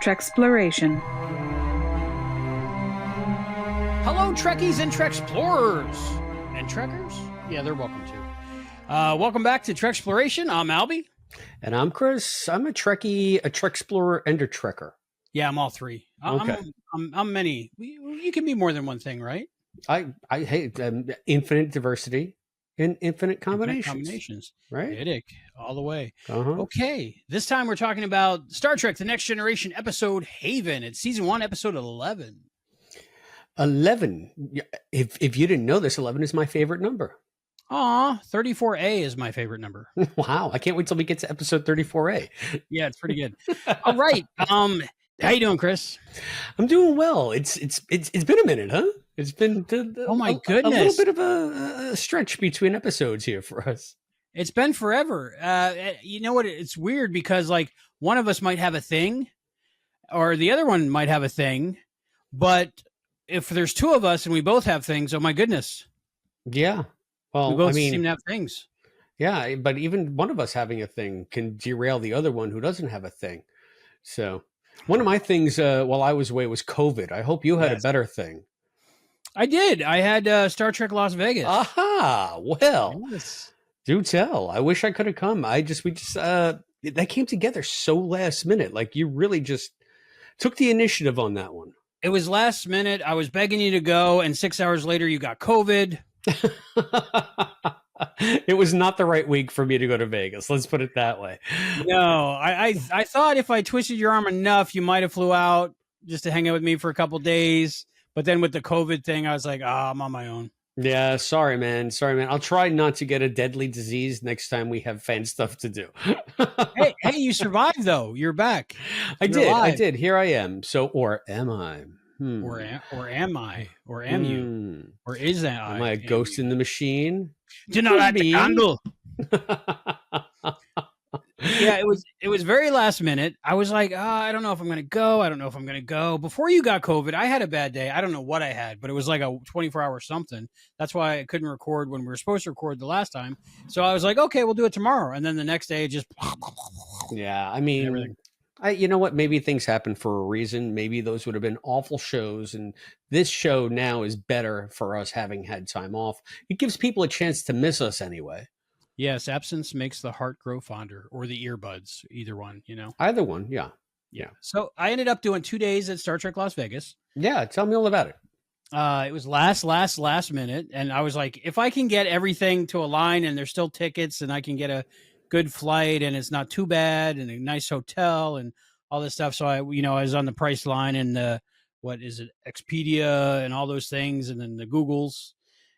Treksploration. Hello, Trekkies and Treksplorers. And Trekkers? Yeah, they're welcome too. Welcome back to Treksploration. I'm Albie. And I'm Chris. I'm a Trekkie, a Treksplorer, and a Trekker. Yeah, I'm all three. Okay. I'm many. You can be more than one thing, right? I hate infinite diversity and infinite combinations. Right? Idic, all the way. Uh-huh. Okay. This time we're talking about Star Trek The Next Generation episode Haven. It's season 1, episode 11. 11. If you didn't know this, 11 is my favorite number. Aw, 34A is my favorite number. Wow. I can't wait till we get to episode 34A. Yeah, it's pretty good. All right. How you doing, Chris? I'm doing well. It's been a minute, huh? It's been oh my goodness, a little bit of a stretch between episodes here for us. It's been forever. You know what? It's weird because like one of us might have a thing, or the other one might have a thing, but if there's two of us and we both have things, oh my goodness. Yeah. Well, we both seem to have things. Yeah, but even one of us having a thing can derail the other one who doesn't have a thing. So one of my things while I was away was COVID. I hope you had a better thing. I did. I had Star Trek Las Vegas. Aha. Well, yes. Do tell. I wish I could have come. That came together so last minute. Like you really just took the initiative on that one. It was last minute. I was begging you to go, and 6 hours later you got COVID. It was not the right week for me to go to Vegas. Let's put it that way. No, I thought if I twisted your arm enough, you might have flew out just to hang out with me for a couple days. But then with the COVID thing, I was like, I'm on my own. Yeah, sorry, man. I'll try not to get a deadly disease next time we have fan stuff to do. hey, you survived though. You're back. I did. Here I am. So, or am I? Or am I? Or am you? Or is that I? Am I a ghost in the machine? Do not light the candle. Yeah, it was very last minute. I was like, I don't know if I'm going to go. Before you got COVID, I had a bad day. I don't know what I had, but it was like a 24-hour something. That's why I couldn't record when we were supposed to record the last time. So I was like, okay, we'll do it tomorrow. And then the next day, it just... Yeah, I mean... Everything. You know what? Maybe things happen for a reason. Maybe those would have been awful shows. And this show now is better for us having had time off. It gives people a chance to miss us anyway. Yes, absence makes the heart grow fonder, or the earbuds, either one, you know? Either one, yeah. So I ended up doing 2 days at Star Trek Las Vegas. Yeah, tell me all about it. It was last minute. And I was like, if I can get everything to align and there's still tickets and I can get a good flight and it's not too bad and a nice hotel and all this stuff. So I was on the price line and Expedia and all those things. And then the Googles,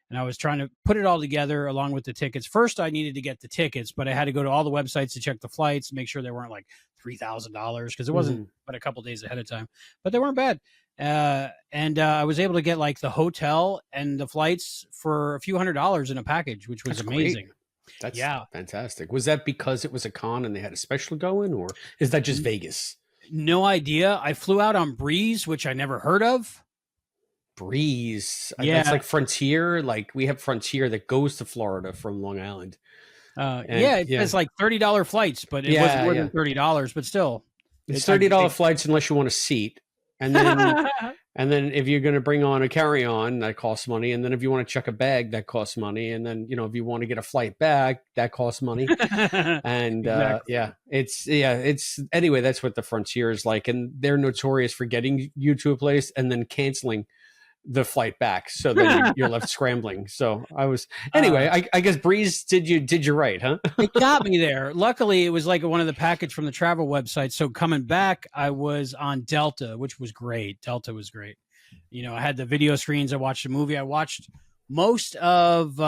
and I was trying to put it all together along with the tickets. First, I needed to get the tickets, but I had to go to all the websites to check the flights, make sure they weren't like $3,000 because it wasn't but a couple of days ahead of time, but they weren't bad. And I was able to get like the hotel and the flights for a few $100s in a package, which was amazing. Great. That's fantastic. Was that because it was a con and they had a special going, or is that just Vegas? No idea. I flew out on Breeze, which I never heard of. Breeze. Yeah. That's like Frontier. Like we have Frontier that goes to Florida from Long Island. It's like $30 flights, but it wasn't more than $30, but still. It's $30 flights unless you want a seat. And then and then if you're going to bring on a carry-on, that costs money. And then if you want to check a bag, that costs money. And then, if you want to get a flight back, that costs money. And it's anyway, that's what the Frontier is like. And they're notorious for getting you to a place and then canceling the flight back. So then you're left scrambling. So I guess Breeze did you right, huh? It got me there. Luckily, it was like one of the package from the travel website. So coming back, I was on Delta, which was great. Delta was great. I had the video screens. I watched the movie. I watched most of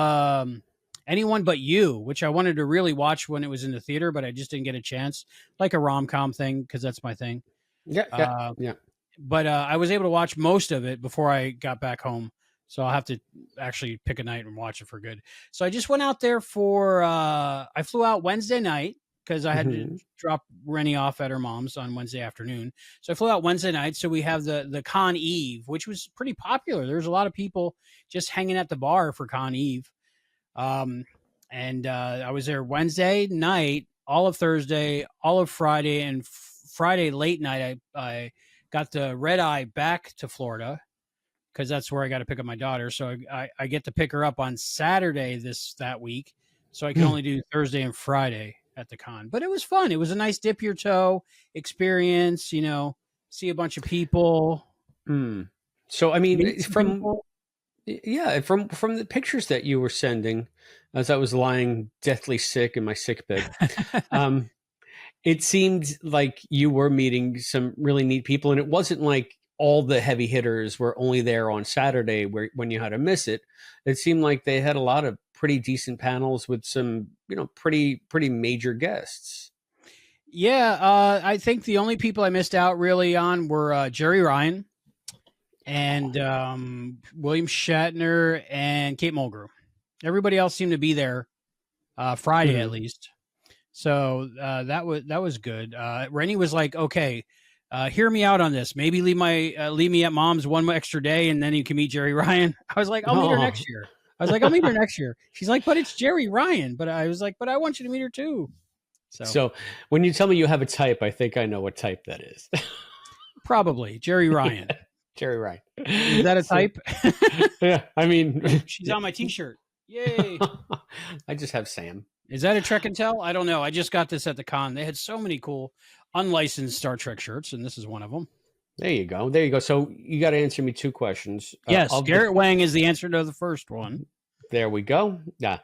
Anyone But You, which I wanted to really watch when it was in the theater, but I just didn't get a chance. Like a rom-com thing, because that's my thing. Yeah. But I was able to watch most of it before I got back home. So I'll have to actually pick a night and watch it for good. So I just went out there I flew out Wednesday night because I had to drop Rennie off at her mom's on Wednesday afternoon. So I flew out Wednesday night. So we have the Con Eve, which was pretty popular. There's a lot of people just hanging at the bar for Con Eve. And I was there Wednesday night, all of Thursday, all of Friday, and Friday late night, I got the red eye back to Florida because that's where I got to pick up my daughter. So I get to pick her up on Saturday that week. So I can only do Thursday and Friday at the con. But it was fun. It was a nice dip your toe experience, you know, see a bunch of people. So, I mean, meet some people. from the pictures that you were sending as I was lying deathly sick in my sick bed, it seemed like you were meeting some really neat people. And it wasn't like all the heavy hitters were only there on Saturday when you had to miss it. It seemed like they had a lot of pretty decent panels with some, you know, pretty major guests. Yeah, I think the only people I missed out really on were Jerry Ryan and William Shatner and Kate Mulgrew. Everybody else seemed to be there Friday at least. So that was good. Rennie was like, okay, hear me out on this. Maybe leave me at mom's one extra day, and then you can meet Jerry Ryan. I was like, I'll meet her next year. I'll meet her next year. She's like, but it's Jerry Ryan. But I was like, but I want you to meet her too. So when you tell me you have a type, I think I know what type that is. Probably Jerry Ryan. Jerry Ryan. Is that a type? Yeah, I mean, she's on my T-shirt. Yay! I just have Sam. Is that a Trek and Tell? I don't know. I just got this at the con. They had so many cool unlicensed Star Trek shirts, and this is one of them. There you go. So you got to answer me 2 questions. Yes, Garrett Wang is the answer to the first one. There we go. Yeah,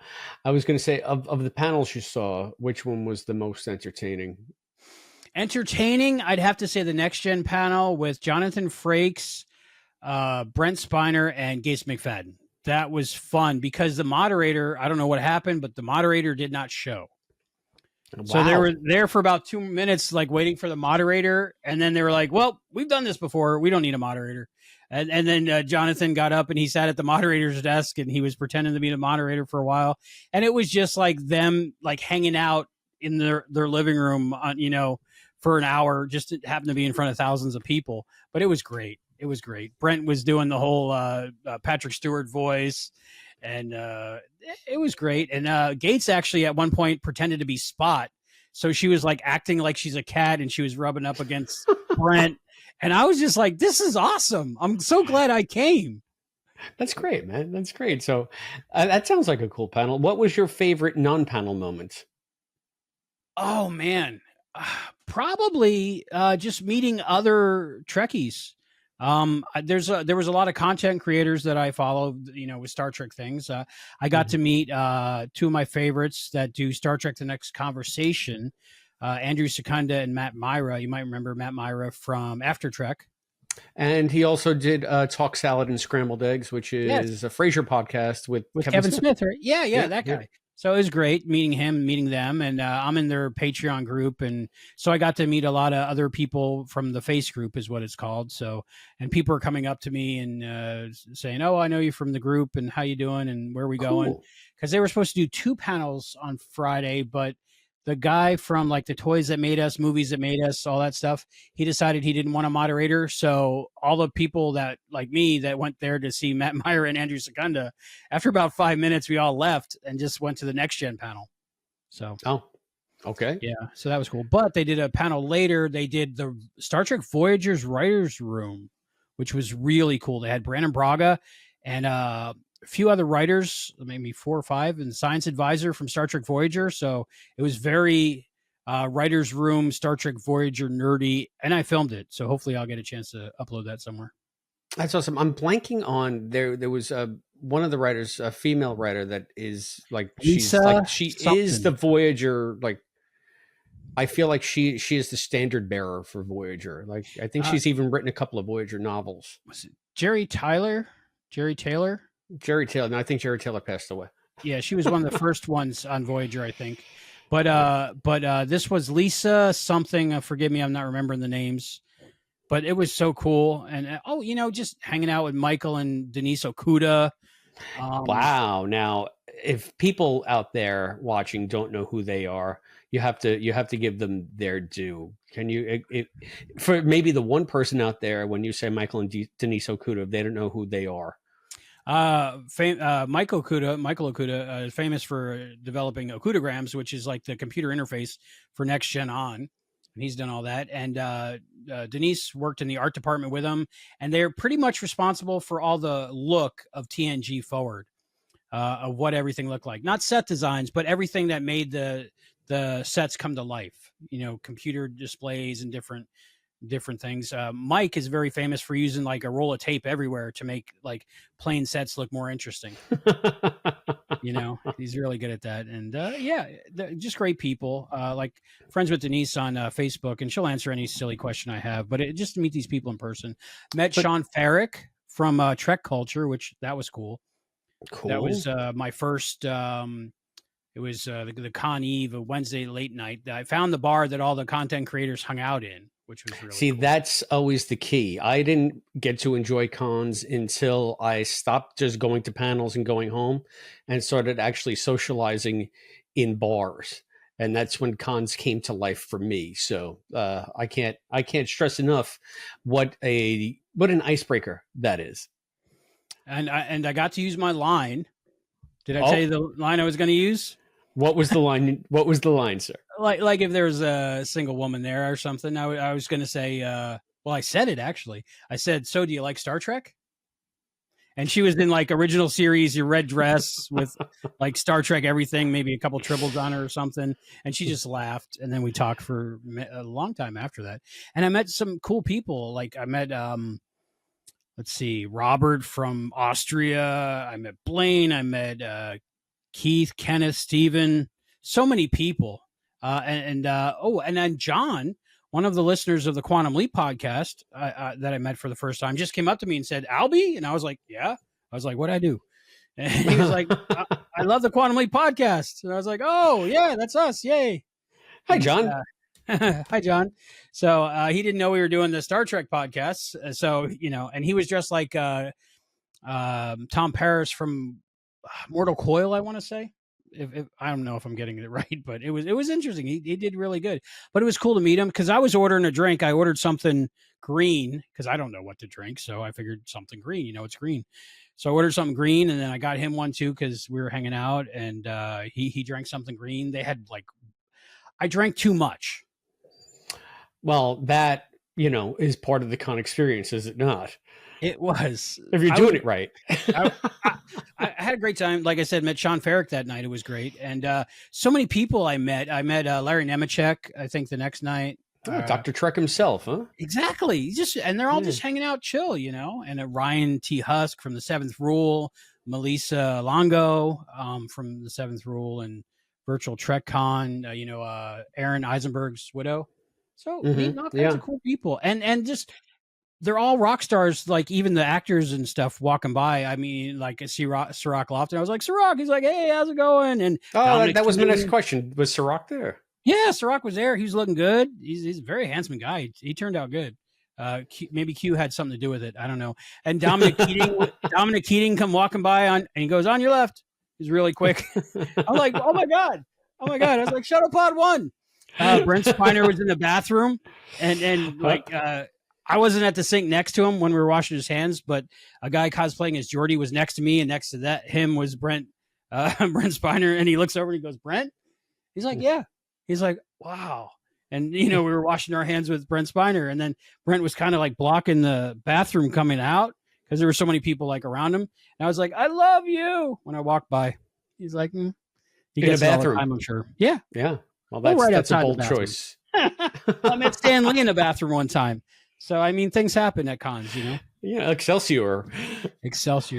I was going to say of the panels you saw, which one was the most entertaining? Entertaining, I'd have to say the Next Gen panel with Jonathan Frakes, Brent Spiner, and Gates McFadden. That was fun because the moderator, I don't know what happened, but the moderator did not show. Wow. So they were there for about 2 minutes, like waiting for the moderator. And then they were like, well, we've done this before. We don't need a moderator. And then Jonathan got up and he sat at the moderator's desk and he was pretending to be the moderator for a while. And it was just like them like hanging out in their living room, you know, for an hour, just happened to be in front of thousands of people. But it was great. It was great. Brent was doing the whole Patrick Stewart voice, and it was great. And Gates actually at one point pretended to be Spot. So she was like acting like she's a cat and she was rubbing up against Brent. And I was just like, this is awesome. I'm so glad I came. That's great, man. That's great. So that sounds like a cool panel. What was your favorite non-panel moment? Oh, man. Probably just meeting other Trekkies. There was a lot of content creators that I follow, you know, with Star Trek things. I got to meet 2 of my favorites that do Star Trek: The Next Conversation, Andrew Secunda and Matt Myra. You might remember Matt Myra from After Trek. And he also did Talk Salad and Scrambled Eggs, which is a Frasier podcast with Kevin Smith, right? Yeah, that guy. Yeah. So it was great meeting him, meeting them, and I'm in their Patreon group, and so I got to meet a lot of other people from the Face group, is what it's called. So, and people are coming up to me and saying, "Oh, I know you from the group, and how you doing, and where are we going?" Because they were supposed to do 2 panels on Friday, but the guy from like the Toys That Made Us, Movies That Made Us, all that stuff, he decided he didn't want a moderator. So all the people that like me that went there to see Matt Myra and Andrew Secunda, after about 5 minutes, we all left and just went to the Next Gen panel. So, okay. Yeah. So that was cool. But they did a panel later. They did the Star Trek Voyager's Writers Room, which was really cool. They had Brandon Braga and a few other writers, maybe 4 or 5, and science advisor from Star Trek Voyager. So it was very writer's room, Star Trek Voyager nerdy, and I filmed it. So hopefully I'll get a chance to upload that somewhere. That's awesome. I'm blanking on there was one of the writers, a female writer that is like she is the Voyager, like I feel like she is the standard bearer for Voyager. Like I think she's even written a couple of Voyager novels. Was it Jerry Taylor? No, I think Jerry Taylor passed away. Yeah, she was one of the first ones on Voyager, I think. But this was Lisa something. Forgive me, I'm not remembering the names. But it was so cool. And, just hanging out with Michael and Denise Okuda. Wow. Now, if people out there watching don't know who they are, you have to give them their due. Can you, for maybe the one person out there, when you say Michael and Denise Okuda, they don't know who they are. Michael Okuda is famous for developing Okudagrams, which is like the computer interface for Next Gen On. and he's done all that. And Denise worked in the art department with him, and they're pretty much responsible for all the look of TNG forward, of what everything looked like. Not set designs, but everything that made the sets come to life. Computer displays and different things. Mike is very famous for using like a roll of tape everywhere to make like plain sets look more interesting. He's really good at that. And just great people. Like friends with Denise on Facebook, and she'll answer any silly question I have. But just to meet these people in person. Met Sean Farrick from Trek Culture, which that was cool. That was my first. It was the Con Eve, a Wednesday late night. I found the bar that all the content creators hung out in, which was really cool. That's always the key. I didn't get to enjoy cons until I stopped just going to panels and going home and started actually socializing in bars. And that's when cons came to life for me. So I can't stress enough what an icebreaker that is. And I got to use my line. Did I tell you the line I was going to use? What was the line? What was the line, sir? Like if there was a single woman there or something, I was going to say, I said it actually. I said, "So do you like Star Trek?" And she was in like original series, your red dress with like Star Trek everything, maybe a couple tribbles on her or something. And she just laughed. And then we talked for a long time after that. And I met some cool people. Like I met, let's see, Robert from Austria. I met Blaine. I met Keith, Kenneth, Steven, so many people. And then John, one of the listeners of the Quantum Leap podcast that I met for the first time, just came up to me and said, "Albie?" And I was like, "Yeah." I was like, "What'd I do?" And he was like, I love the Quantum Leap podcast. And I was like, "Oh, yeah, that's us. Yay." Hi, John. Hi, John. So he didn't know we were doing the Star Trek podcasts. So, and he was dressed like Tom Paris from Mortal Coil, I want to say. If I don't know if I'm getting it right, but it was interesting. He did really good, but it was cool to meet him because I was ordering a drink. I ordered something green because I don't know what to drink, so I figured something green. It's green, so I ordered something green, and then I got him one too because we were hanging out, and he drank something green. They had I drank too much. Well, that is part of the con experience, is it not? It was. If you're doing it right. I had a great time. Like I said, met Sean Farrick that night. It was great. And so many people I met. I met Larry Nemechek, I think, the next night. Dr. Trek himself, huh? Exactly. And they're all just hanging out chill, And Ryan T. Husk from the Seventh Rule, Melissa Longo from the Seventh Rule and Virtual Trek Con, Aaron Eisenberg's widow. So meeting all kinds of cool people. And just... they're all rock stars, like even the actors and stuff walking by. I mean, like Sirach Lofton. I was like, Sirach. He's like, "Hey, how's it going?" And that was my next question. Was Sirach there? Yeah, Sirach was there. He was looking good. He's a very handsome guy. He turned out good. Maybe Q had something to do with it. I don't know. And Dominic Keating come walking by and he goes, "On your left." He's really quick. I'm like, "Oh my god." I was like, "Shuttle Pod 1." Brent Spiner was in the bathroom and I wasn't at the sink next to him when we were washing his hands, but a guy cosplaying as Geordi was next to me, and next to him was Brent Spiner, and he looks over and he goes, "Brent?" He's like, "Yeah." He's like, "Wow." And, we were washing our hands with Brent Spiner, and then Brent was kind of like blocking the bathroom coming out because there were so many people like around him. And I was like, "I love you." When I walked by, he's like, He gets in a bathroom. I'm sure. Yeah. Yeah. Well, that's a bold choice. I met Stan Lee in the bathroom one time. So, I mean, things happen at cons, Yeah, Excelsior.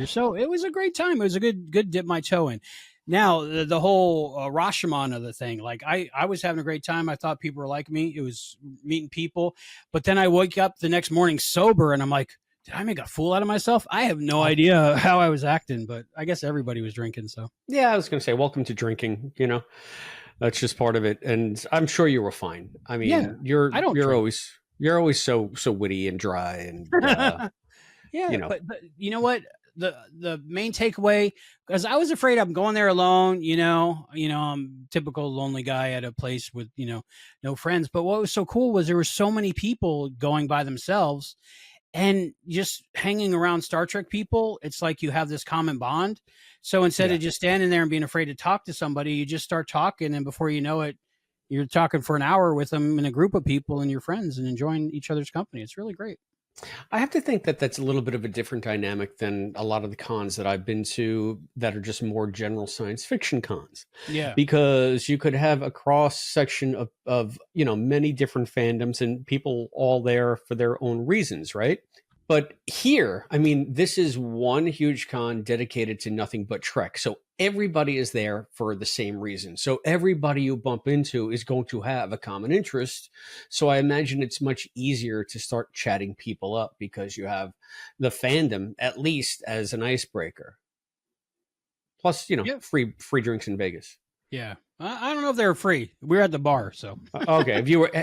So it was a great time. It was a good dip my toe in. Now, the whole Rashomon of the thing, like I was having a great time. I thought people were like me. It was meeting people. But then I woke up the next morning sober, and I'm like, did I make a fool out of myself? I have no idea how I was acting, but I guess everybody was drinking. So, yeah, I was going to say, welcome to drinking, That's just part of it. And I'm sure you were fine. I mean, you're always so witty and dry and but you know what, the main takeaway, because I was afraid I'm going there alone, I'm typical lonely guy at a place with no friends, but what was so cool was there were so many people going by themselves and just hanging around Star Trek people. It's like you have this common bond. So instead of just standing there and being afraid to talk to somebody, you just start talking, and before you know it, you're talking for an hour with them in a group of people and your friends and enjoying each other's company. It's really great. I have to think that that's a little bit of a different dynamic than a lot of the cons that I've been to that are just more general science fiction cons. Yeah. Because you could have a cross section of many different fandoms and people all there for their own reasons, right? But here, I mean, this is one huge con dedicated to nothing but Trek. So everybody is there for the same reason. So everybody you bump into is going to have a common interest. So I imagine it's much easier to start chatting people up because you have the fandom, at least, as an icebreaker. Plus, free drinks in Vegas. Yeah. I don't know if they were free. We were at the bar, so. Okay.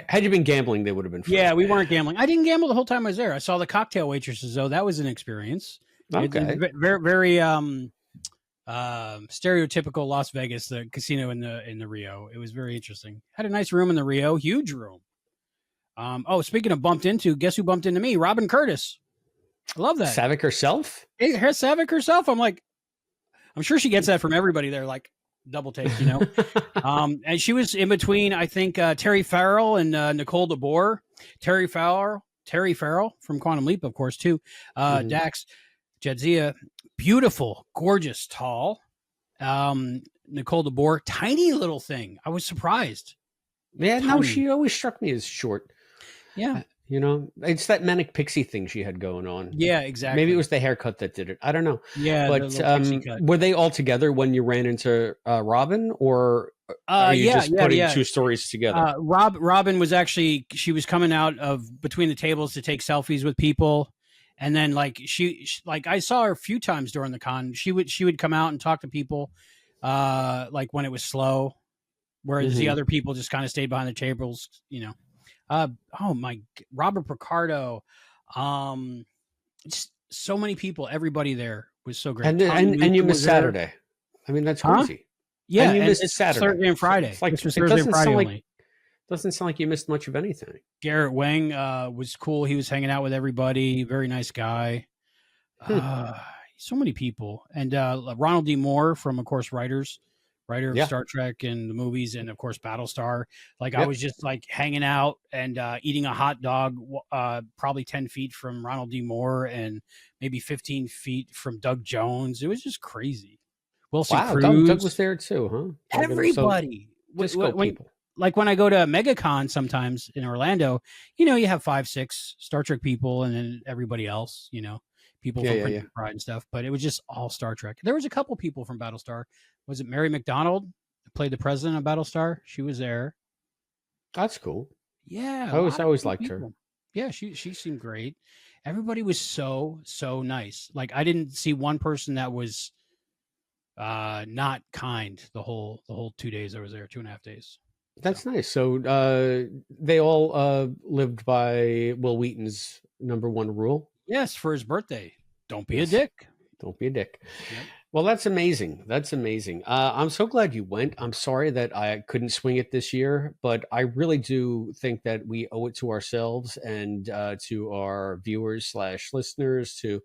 Had you been gambling, they would have been free. Yeah, we weren't gambling. I didn't gamble the whole time I was there. I saw the cocktail waitresses, though. That was an experience. Okay. Very, very stereotypical Las Vegas, the casino in the Rio. It was very interesting. Had a nice room in the Rio, huge room. Speaking of bumped into, guess who bumped into me? Robin Curtis. I love that. Savick herself? Hey, Savick herself. I'm sure she gets that from everybody there. Like, double take, and she was in between, I think, Terry Farrell and Nicole DeBoer. Terry Farrell from Quantum Leap, of course, too. Dax, Jadzia, beautiful, gorgeous, tall. Nicole DeBoer, tiny little thing. I was surprised. Yeah, no, she always struck me as short. Yeah. It's that manic pixie thing she had going on. Yeah, exactly. Maybe it was the haircut that did it. I don't know. Yeah, but were they all together when you ran into Robin, or are you just putting two stories together? Robin was actually, she was coming out of between the tables to take selfies with people, and then she I saw her a few times during the con. She would come out and talk to people, when it was slow, whereas the other people just kind of stayed behind the tables, Robert Picardo, just so many people. Everybody there was so great. And you missed Saturday. I mean, that's crazy. Yeah, and you missed Saturday. Thursday and Friday. It's like, this was Thursday and Friday only. Doesn't sound like you missed much of anything. Garrett Wang was cool. He was hanging out with everybody. Very nice guy. So many people. And Ronald D. Moore from, of course, writer of Star Trek and the movies, and of course Battlestar. I was just hanging out and eating a hot dog, probably 10 feet from Ronald D. Moore and maybe 15 feet from Doug Jones. It was just crazy. Wilson Cruz. Doug was there too, huh? Everybody. Disco people. When I go to MegaCon sometimes in Orlando, you have 5-6 Star Trek people and then everybody else, people from Princess Bride and stuff, but it was just all Star Trek. There was a couple people from Battlestar. Was it Mary McDonald who played the president of Battlestar? She was there. That's cool. Yeah. I always liked her. Yeah, she seemed great. Everybody was so nice. I didn't see one person that was not kind the whole 2 days I was there, 2.5 days. That's nice. So they all lived by Will Wheaton's #1 rule. Yes, for his birthday. Don't be a dick. Don't be a dick. Yep. Well, that's amazing. That's amazing. I'm so glad you went. I'm sorry that I couldn't swing it this year, but I really do think that we owe it to ourselves and to our viewers / listeners to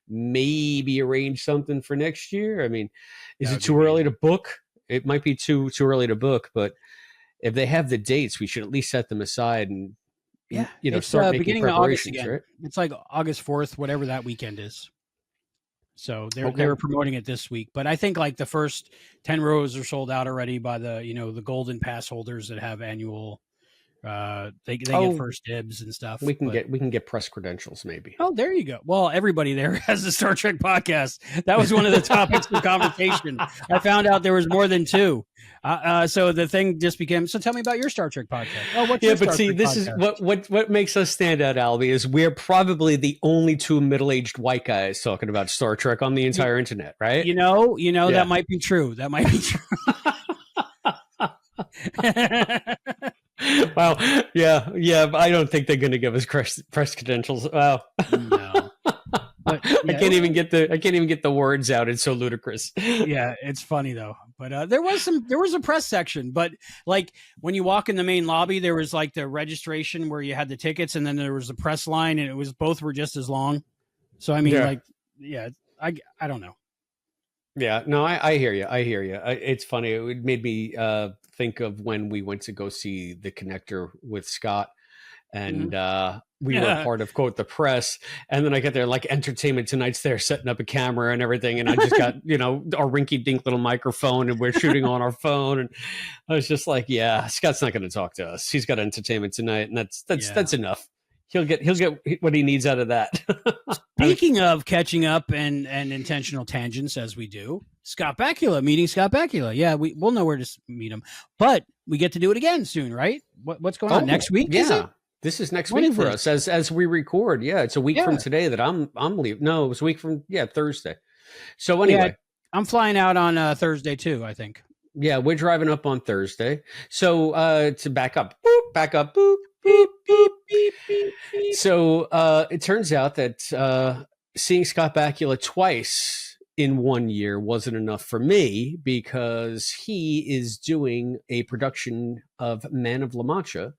maybe arrange something for next year. I mean, is it too early to book? It might be too early to book, but if they have the dates, we should at least set them aside and start making beginning preparations, of August again. right? It's August 4th, whatever that weekend is. So they were promoting it this week, but I think the first 10 rows are sold out already by the the golden pass holders that have annual. They get first dibs and stuff. We can get press credentials maybe. Oh, there you go. Well, everybody there has a Star Trek podcast. That was one of the topics of conversation. I found out there was more than 2. So the thing just became. So tell me about your Star Trek podcast. Oh, what's your Star Trek this podcast? is what makes us stand out, Albie, is we're probably the only 2 middle-aged white guys talking about Star Trek on the entire internet, right? That might be true. That might be true. Wow. Yeah. But I don't think they're going to give us press credentials. Wow. No. But, I can't even get the words out. It's so ludicrous. Yeah, it's funny though. But there was a press section. But when you walk in the main lobby, there was the registration where you had the tickets, and then there was the press line, and both were just as long. So I mean, I don't know. Yeah, no, I hear you. It's funny. It made me think of when we went to go see The Connector with Scott, and we Yeah. were part of, quote, the press. And then I get there, like, Entertainment Tonight's there setting up a camera and everything. And I just got, our rinky dink little microphone, and we're shooting on our phone. And I was just like, yeah, Scott's not going to talk to us. He's got Entertainment Tonight. And that's enough. He'll get what he needs out of that. Speaking of catching up and intentional tangents, as we do, Scott Bakula, meeting Scott Bakula. Yeah, we'll know where to meet him, but we get to do it again soon, right? What's going on next week? Yeah, this is next week for us as we record. Yeah, it's a week from today that I'm leaving. No, it was a week from Thursday. So anyway, I'm flying out on Thursday too, I think. Yeah, we're driving up on Thursday. So to back up, boop. Beep, beep, beep, beep, beep. So it turns out that seeing Scott Bakula twice in 1 year wasn't enough for me, because he is doing a production of Man of La Mancha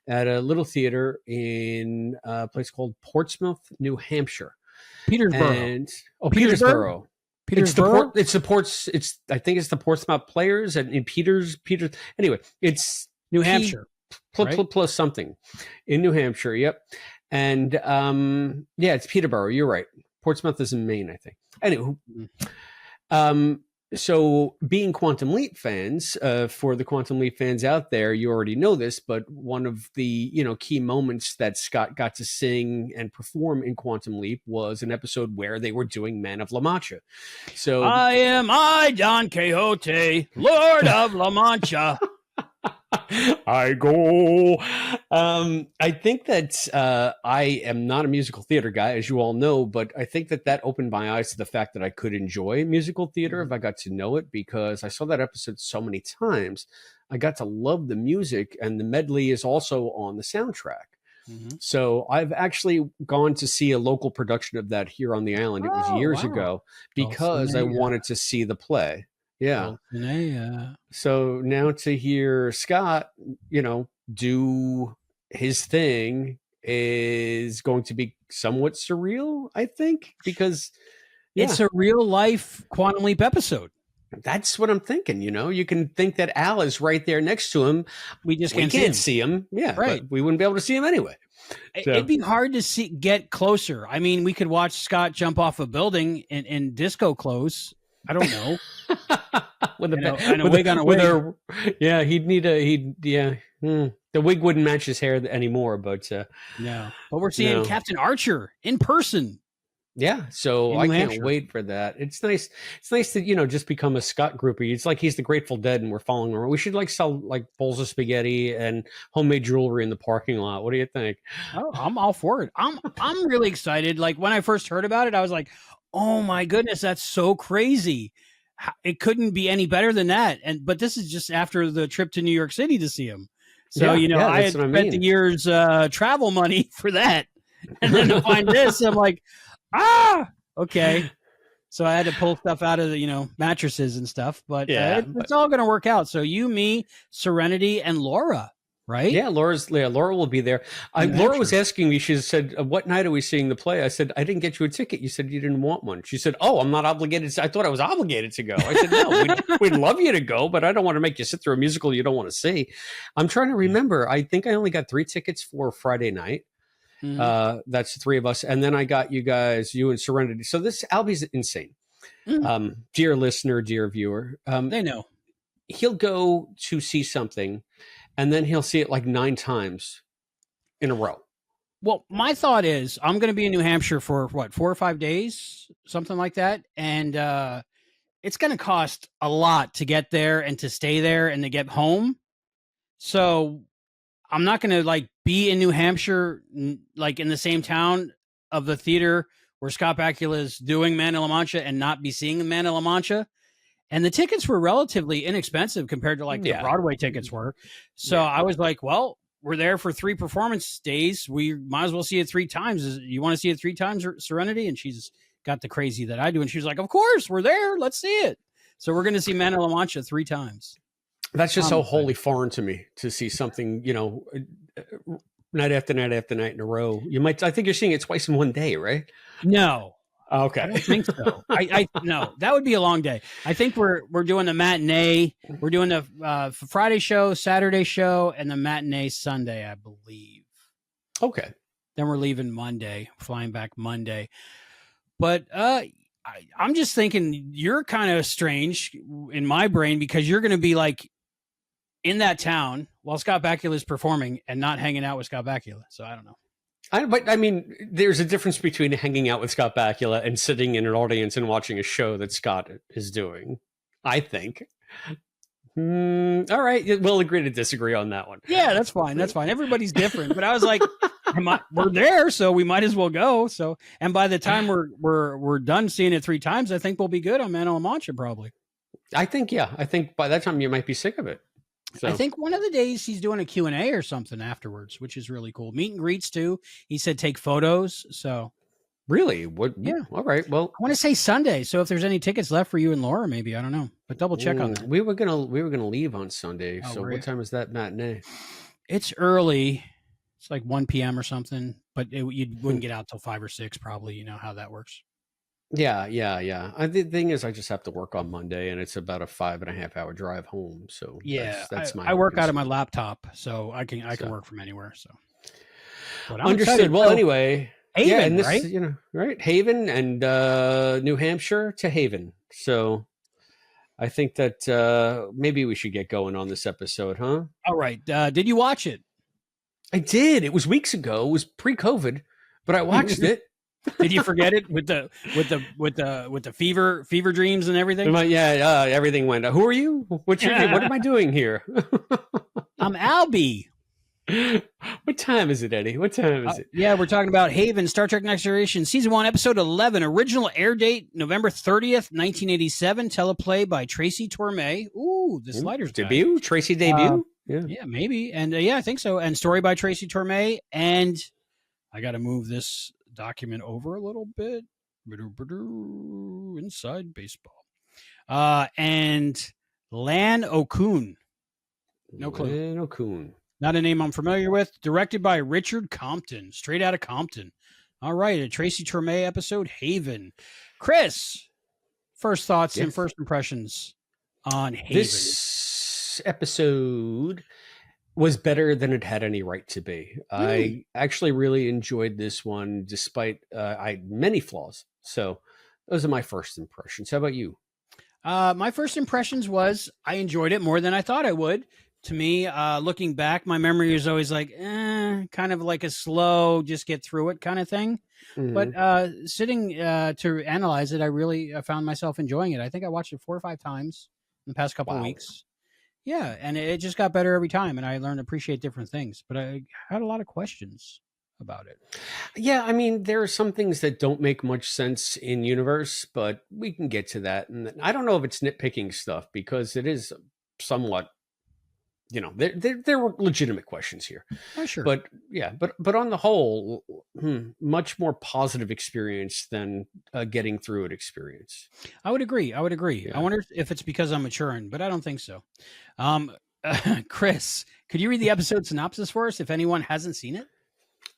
at a little theater in a place called Portsmouth, New Hampshire. Petersboro. Petersboro. Petersboro? I think it's the Portsmouth Players and in Peters. Anyway, it's New Hampshire. Plus something in New Hampshire. Yep. And it's Peterborough. You're right. Portsmouth is in Maine, I think. Anyway, so being Quantum Leap fans, for the Quantum Leap fans out there, you already know this, but one of the key moments that Scott got to sing and perform in Quantum Leap was an episode where they were doing Man of La Mancha. So I am Don Quixote, Lord of La Mancha. I go. I think that I am not a musical theater guy, as you all know, but I think that opened my eyes to the fact that I could enjoy musical theater if I got to know it, because I saw that episode so many times. I got to love the music, and the medley is also on the soundtrack. Mm-hmm. So I've actually gone to see a local production of that here on the island. It was years ago, because I wanted to see the play. Yeah. So now to hear Scott, do his thing is going to be somewhat surreal, I think, because it's a real life Quantum Leap episode. That's what I'm thinking. You can think that Al is right there next to him. We just can't see him. Yeah, right. But we wouldn't be able to see him anyway. So. It'd be hard to get closer. I mean, we could watch Scott jump off a building in disco clothes. I don't know. with a wig on a wig. The wig wouldn't match his hair anymore, but no. But we're seeing Captain Archer in person. Yeah, so I can't wait for that. It's nice. It's nice to just become a Scott groupie. It's like he's the Grateful Dead, and we're following around. We should sell bowls of spaghetti and homemade jewelry in the parking lot. What do you think? Oh, I'm all for it. I'm really excited. Like when I first heard about it, I was like, oh my goodness, that's so crazy. It couldn't be any better than that. But this is just after the trip to New York City to see him. So, I had spent the year's travel money for that. And then to find this, I'm like, okay. So I had to pull stuff out of the, mattresses and stuff, but it's all going to work out. So you, me, Serenity, and Laura. Right? Yeah, Laura will be there. Laura was asking me, she said, what night are we seeing the play? I said, I didn't get you a ticket. You said you didn't want one. She said, oh, I'm not obligated. I thought I was obligated to go. I said, no, we'd love you to go, but I don't want to make you sit through a musical you don't want to see. I'm trying to remember. I think I only got 3 tickets for Friday night. Mm-hmm. That's the 3 of us. And then I got you guys, you and Serenity. So this Albie's insane. Mm-hmm. Dear listener, dear viewer. They know. He'll go to see something, and then he'll see it 9 times in a row. Well, my thought is I'm going to be in New Hampshire for 4 or 5 days, something like that. And it's going to cost a lot to get there and to stay there and to get home. So I'm not going to be in New Hampshire, in the same town of the theater where Scott Bakula is doing Man of La Mancha and not be seeing the Man of La Mancha. And the tickets were relatively inexpensive compared to the Broadway tickets were. So I was like, well, we're there for 3 performance days. We might as well see it 3 times. You want to see it 3 times, Serenity? And she's got the crazy that I do. And she's like, of course, we're there. Let's see it. So we're going to see Man of La Mancha 3 times. That's just so wholly foreign to me to see something, night after night after night in a row. I think you're seeing it twice in one day, right? No. Okay. I don't think so. I no, that would be a long day. I think we're doing the matinee. We're doing the Friday show, Saturday show, and the matinee Sunday, I believe. Okay. Then we're leaving Monday, flying back Monday. But I'm just thinking you're kind of strange in my brain because you're going to be like in that town while Scott Bakula is performing and not hanging out with Scott Bakula. So I don't know. But I mean, there's a difference between hanging out with Scott Bakula and sitting in an audience and watching a show that Scott is doing, I think. All right. We'll agree to disagree on that one. Yeah, that's fine. That's fine. Everybody's different. But I was like, we're there, so we might as well go. So, and by the time we're done seeing it 3 times, I think we'll be good on Man on La Mancha probably. I think by that time you might be sick of it. So. I think one of the days he's doing a Q&A or something afterwards, which is really cool. Meet and greets too. He said take photos. So really, what? Yeah. All right. Well, I want to say Sunday. So if there's any tickets left for you and Laura, maybe I don't know, but double check on that. We were gonna leave on Sunday. Oh, so what time is that matinee? It's early. It's like 1 p.m. or something, but you wouldn't get out till 5 or 6 probably. You know how that works. Yeah. The thing is, I just have to work on Monday, and it's about a 5.5 hour drive home. So yeah, that's my. I work out of my laptop, so I can work from anywhere. So understood. Well, anyway, Haven, and this, right? Right, Haven and New Hampshire to Haven. So I think that maybe we should get going on this episode, huh? All right. Did you watch it? I did. It was weeks ago. It was pre-COVID, but I watched it. Did you forget it with the fever dreams and everything? Everything went. Who are you? What am I doing here? I'm Albie. What time is it, Eddie? What time is it? Yeah, we're talking about Haven, Star Trek Next Generation, Season 1, Episode 11. Original air date, November 30th, 1987. Teleplay by Tracy Torme. Ooh, the Sliders debut? Tracy debut? Yeah, maybe. And I think so. And story by Tracy Torme. And I got to move this document over a little bit. Inside baseball. And Lan O'Koon. No clue. Lan O'Koon. Not a name I'm familiar with. Directed by Richard Compton. Straight out of Compton. All right. A Tracy Torme episode, Haven. Chris, first thoughts and first impressions on Haven. This episode was better than it had any right to be. I actually really enjoyed this one, despite I had many flaws. So those are my first impressions. How about you? My first impressions was I enjoyed it more than I thought I would. To me, looking back, my memory is always like, kind of like a slow, just get through it kind of thing. Mm-hmm. But sitting to analyze it, I really found myself enjoying it. I think I watched it 4 or 5 times in the past couple of weeks. Yeah, and it just got better every time, and I learned to appreciate different things. But I had a lot of questions about it. Yeah, I mean, there are some things that don't make much sense in universe, but we can get to that. And I don't know if it's nitpicking stuff, because it is somewhat, there were legitimate questions here. Oh, sure. But yeah, but on the whole, much more positive experience than getting through it experience. I would agree. Yeah. I wonder if it's because I'm maturing, but I don't think so. Chris, could you read the episode synopsis for us if anyone hasn't seen it?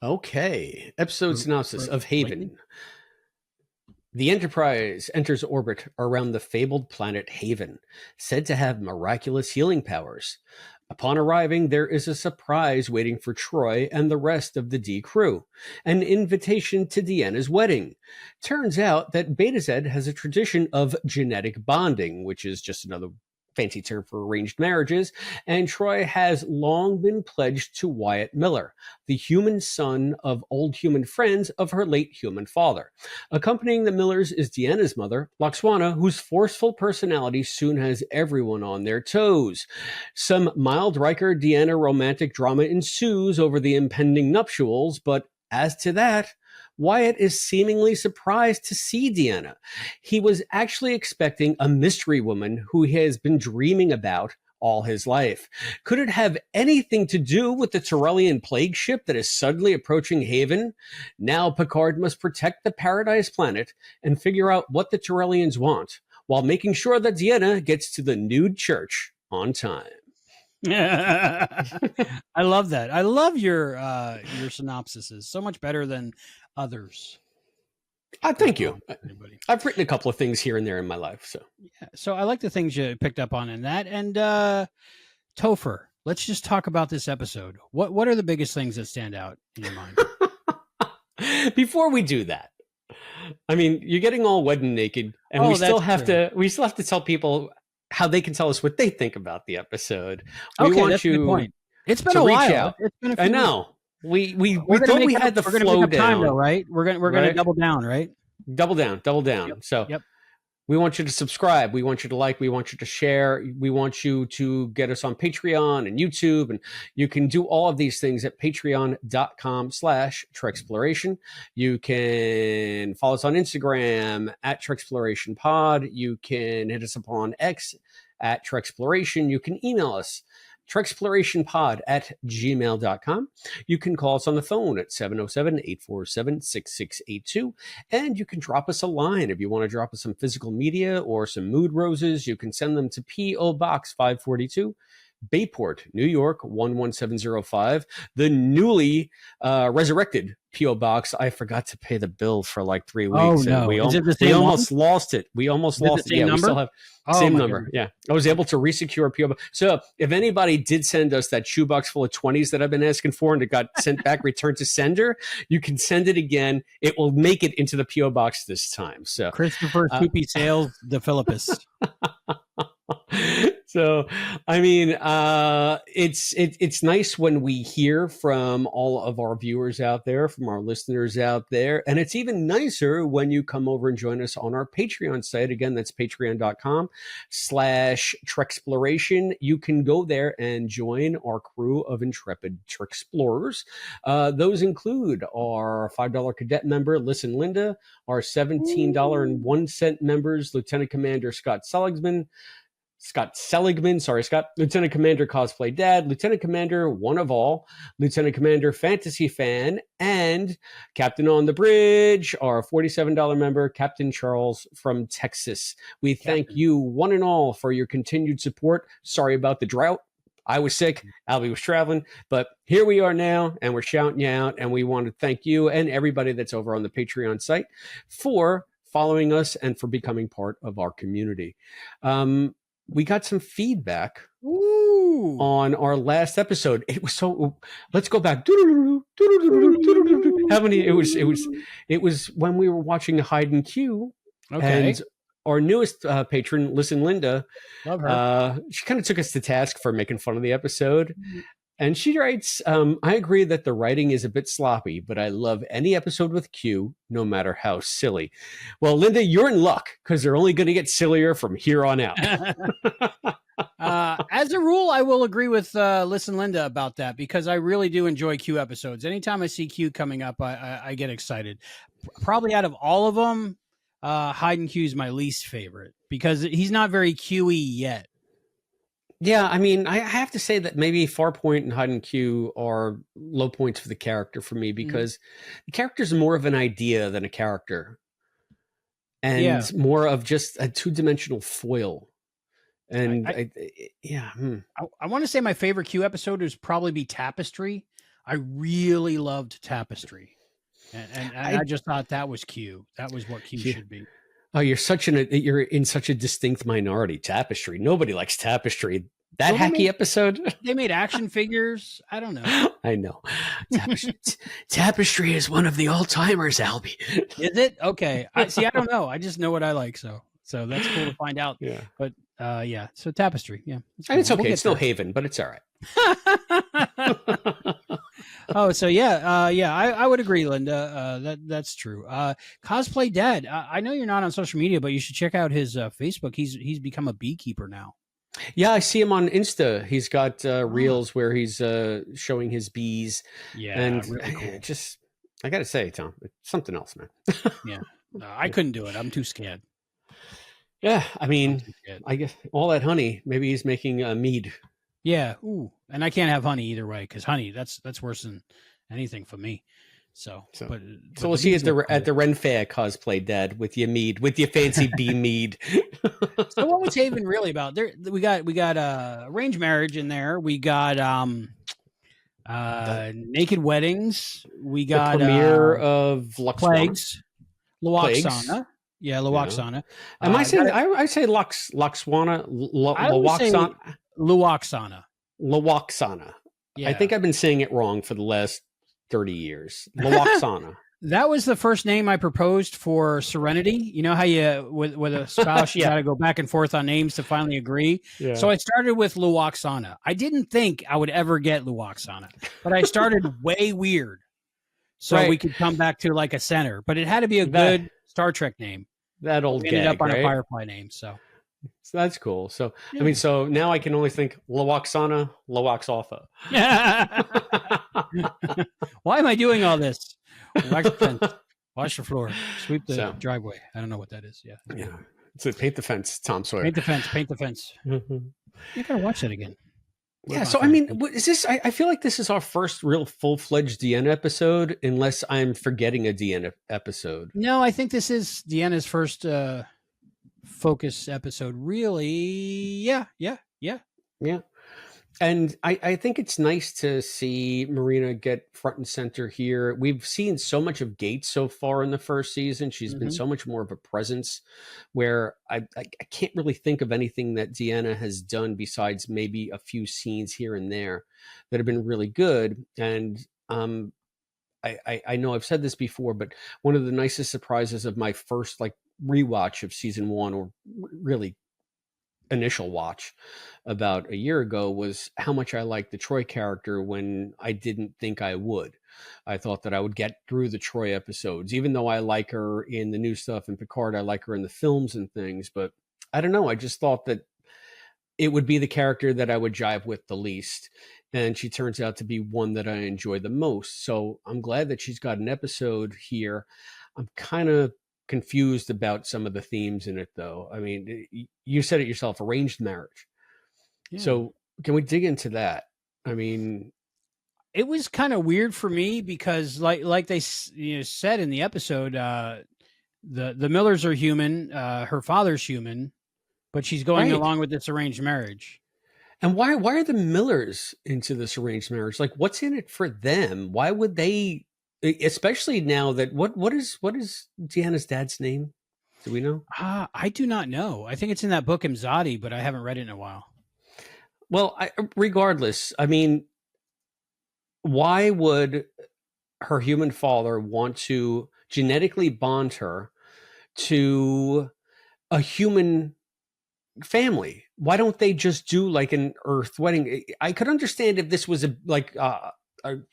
Okay. Episode synopsis of Haven. The Enterprise enters orbit around the fabled planet Haven, said to have miraculous healing powers. Upon arriving, there is a surprise waiting for Troy and the rest of the D crew, an invitation to Deanna's wedding. Turns out that Beta Z has a tradition of genetic bonding, which is just another fancy term for arranged marriages, and Troy has long been pledged to Wyatt Miller, the human son of old human friends of her late human father. Accompanying the Millers is Deanna's mother, Laxwana, whose forceful personality soon has everyone on their toes. Some mild Riker Deanna romantic drama ensues over the impending nuptials, but as to that, Wyatt is seemingly surprised to see Deanna. He was actually expecting a mystery woman who he has been dreaming about all his life. Could it have anything to do with the Tyrellian plague ship that is suddenly approaching Haven? Now Picard must protect the Paradise planet and figure out what the Tyrellians want, while making sure that Deanna gets to the nude church on time. I love that. I love your synopsises. So much better than others. Thank you. Anybody. I've written a couple of things here and there in my life. So Yeah. So I like the things you picked up on in that. And Topher, let's just talk about this episode. What are the biggest things that stand out in your mind? before we do that, I mean, you're getting all wet and naked, and we still have to tell people how they can tell us what they think about the episode. We want that's a good point. It's been to a reach while. out. It's been a few I know. weeks. We thought we had the flow down, time, though, right? We're gonna right? double down, right? Double down. Yep. So we want you to subscribe. We want you to like. We want you to share. We want you to get us on Patreon and YouTube. And you can do all of these things at patreon.com/Treksploration. You can follow us on Instagram at Treksploration Pod. You can hit us up on X at Treksploration. You can email us Treksplorationpod@gmail.com. You can call us on the phone at 707-847-6682. And you can drop us a line if you want to drop us some physical media or some mood roses. You can send them to P.O. Box 542, Bayport, New York 11705. The newly resurrected P.O. Box. I forgot to pay the bill for like 3 weeks. Oh, no. We Is it the same almost lost it. We almost lost it. Yeah, we still have same number. Goodness. Yeah. I was able to resecure P.O. Box. So if anybody did send us that shoebox full of 20s that I've been asking for and it got sent back, returned to sender, you can send it again. It will make it into the P.O. Box this time. So Christopher Soupy Sales, the Philippus. So, I mean, it's nice when we hear from all of our viewers out there, from our listeners out there. And it's even nicer when you come over and join us on our Patreon site. Again, that's patreon.com/Treksploration. You can go there and join our crew of intrepid Treksplorers. Those include our $5 cadet member, Listen Linda, our $17.01 members, Lieutenant Commander Scott Seligman, Lieutenant Commander Cosplay Dad, Lieutenant Commander One of All, Lieutenant Commander Fantasy Fan, and Captain on the Bridge, our $47 member, Captain Charles from Texas. We thank you one and all for your continued support. Sorry about the drought. I was sick. Albie was traveling, but here we are now, and we're shouting you out, and we want to thank you and everybody that's over on the Patreon site for following us and for becoming part of our community. We got some feedback on our last episode. It was so. Let's go back. How many? It was when we were watching Hide and Q. Okay. And our newest patron, Listen Linda, Love her. She kind of took us to task for making fun of the episode. And she writes, I agree that the writing is a bit sloppy, but I love any episode with Q, no matter how silly. Well, Linda, you're in luck because they're only going to get sillier from here on out. As a rule, I will agree with Listen Linda about that because I really do enjoy Q episodes. Anytime I see Q coming up, I get excited. Probably out of all of them, Hide and Q is my least favorite because he's not very Q-y yet. Yeah, I mean, I have to say that maybe Farpoint and Hide and Q are low points for the character for me because the character's more of an idea than a character. And more of just a two-dimensional foil. And I want to say my favorite Q episode would probably be Tapestry. I really loved Tapestry. And I just thought that was Q. That was what Q should be. Oh, you're in such a distinct minority. Tapestry. Nobody likes Tapestry. That hacky episode. They made action figures. I don't know. I know. Tapestry is one of the all-timers, Albie. Is it? Okay. I don't know. I just know what I like. So that's cool to find out. Yeah. But so Tapestry. Yeah. And it's okay. It's no Haven, but it's all right. Oh, so I would agree, Linda. That's true. Cosplay Dad. I know you're not on social media, but you should check out his Facebook. He's become a beekeeper now. Yeah, I see him on Insta. He's got reels where he's showing his bees. Yeah, and really cool. I got to say, Tom, it's something else, man. Yeah, I couldn't do it. I'm too scared. Yeah, I mean, I guess all that honey. Maybe he's making mead. Yeah, ooh, and I can't have honey either way because honey that's worse than anything for me. So we'll see you at the Ren Fair Cosplay Dad with your mead, with your fancy bee mead. So what was Haven really about? There we got arranged marriage in there. We got naked weddings. We got the premiere of Plagues. plagues. Yeah, Yeah. Luoxana. Am I saying I say Loxwana, I always say Luoxana, Luoxana. Luoxana. Yeah. I think I've been saying it wrong for the last 30 years. Luoxana. That was the first name I proposed for Serenity. You know how you with a spouse you Yeah. got to go back and forth on names to finally agree. Yeah. So I started with Luoxana. I didn't think I would ever get Luoxana, but I started way weird, so we could come back to like a center. But it had to be a good Star Trek name. That old we ended gag, up on right? a Firefly name. So that's cool. So I mean, so now I can only think Luoxana, Luoxalpha. Why am I doing all this? Wax the fence, wash the floor, sweep the driveway. I don't know what that is. Yeah. So paint the fence, Tom Sawyer. Paint the fence. You gotta watch that again. Yeah. So I mean, is this? I feel like this is our first real full-fledged Deanna episode, unless I'm forgetting a Deanna episode. No, I think this is Deanna's first focus episode. Really? Yeah. And I think it's nice to see Marina get front and center here. We've seen so much of Gates so far in the first season. She's been so much more of a presence, where I can't really think of anything that Deanna has done besides maybe a few scenes here and there that have been really good. And I know I've said this before, but one of the nicest surprises of my first rewatch of season 1, or really initial watch about a year ago, was how much I liked the Troy character when I didn't think I would. I thought that I would get through the Troy episodes, even though I like her in the new stuff in Picard, I like her in the films and things, but I don't know. I just thought that it would be the character that I would jive with the least. And she turns out to be one that I enjoy the most. So I'm glad that she's got an episode here. I'm kind of confused about some of the themes in it, though. I mean, you said it yourself, arranged marriage. Yeah. So can we dig into that? I mean, it was kind of weird for me because like they said in the episode, the Millers are human. Her father's human, but she's going along with this arranged marriage. And why are the Millers into this arranged marriage? Like, what's in it for them? Why would they, especially now that what is Deanna's dad's name? Do we know? I do not know. I think it's in that book Imzadi, but I haven't read it in a while. Well, regardless, I mean, why would her human father want to genetically bond her to a human family? Why don't they just do like an Earth wedding? I could understand if this was a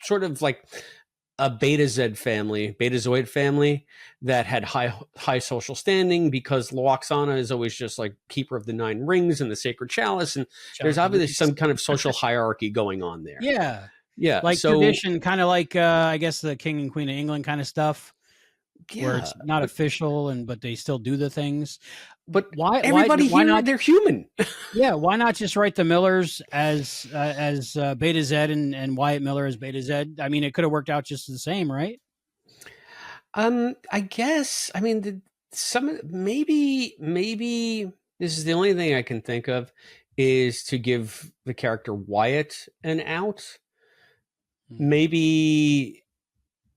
sort of like a Betazoid family that had high social standing, because Luoxana is always just like keeper of the 9 rings and the sacred chalice, and there's obviously some kind of social hierarchy going on there. Yeah, like tradition, kind of like I guess the King and Queen of England kind of stuff. Yeah, where it's not official, but they still do the things. But why not? They're human. Yeah, why not just write the Millers as Beta Z and Wyatt Miller as Beta Z? I mean, it could have worked out just the same, right? I guess. I mean, maybe this is the only thing I can think of, is to give the character Wyatt an out. Maybe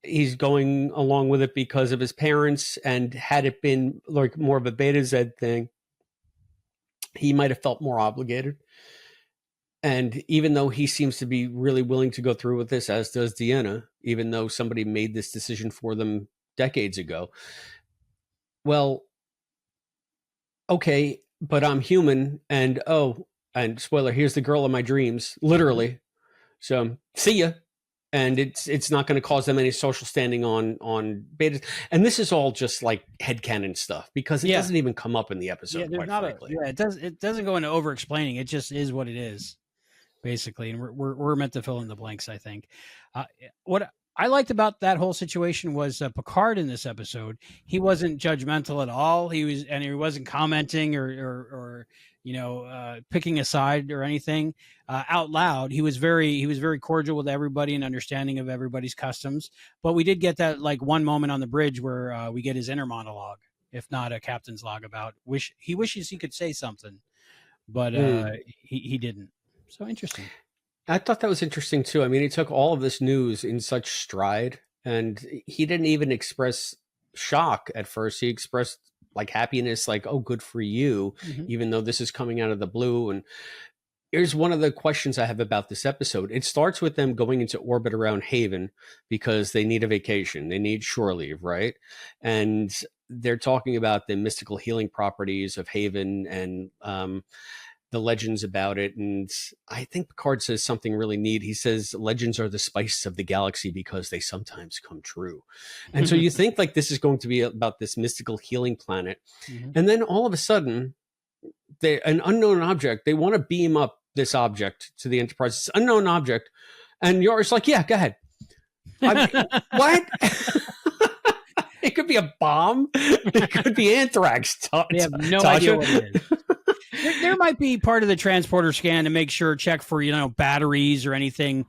he's going along with it because of his parents, and had it been like more of a Beta Z thing, he might have felt more obligated. And even though he seems to be really willing to go through with this, as does Deanna, even though somebody made this decision for them decades ago. Well, okay, but I'm human, and spoiler, here's the girl of my dreams, literally. So see ya. And it's not going to cause them any social standing on Beta. And this is all just like headcanon stuff, because it doesn't even come up in the episode. It doesn't go into over explaining. It just is what it is, basically. And we're meant to fill in the blanks, I think. What I liked about that whole situation was Picard in this episode. He wasn't judgmental at all. He wasn't commenting or picking a side or anything out loud. He was very cordial with everybody and understanding of everybody's customs. But we did get that like one moment on the bridge where we get his inner monologue, if not a captain's log, about he wishes he could say something, but he didn't. So interesting. I thought that was interesting too. I mean, he took all of this news in such stride, and he didn't even express shock at first. He expressed like happiness, like, oh, good for you, even though this is coming out of the blue. And here's one of the questions I have about this episode. It starts with them going into orbit around Haven because they need a vacation. They need shore leave, right? And they're talking about the mystical healing properties of Haven and the legends about it. And I think Picard says something really neat. He says, legends are the spice of the galaxy because they sometimes come true. And so you think like this is going to be about this mystical healing planet. And then all of a sudden, an unknown object, they want to beam up this object to the Enterprise. It's an unknown object. And Yor's like, yeah, go ahead. What? It could be a bomb. It could be anthrax. They have no idea what it is. There might be part of the transporter scan to make sure, check for, batteries or anything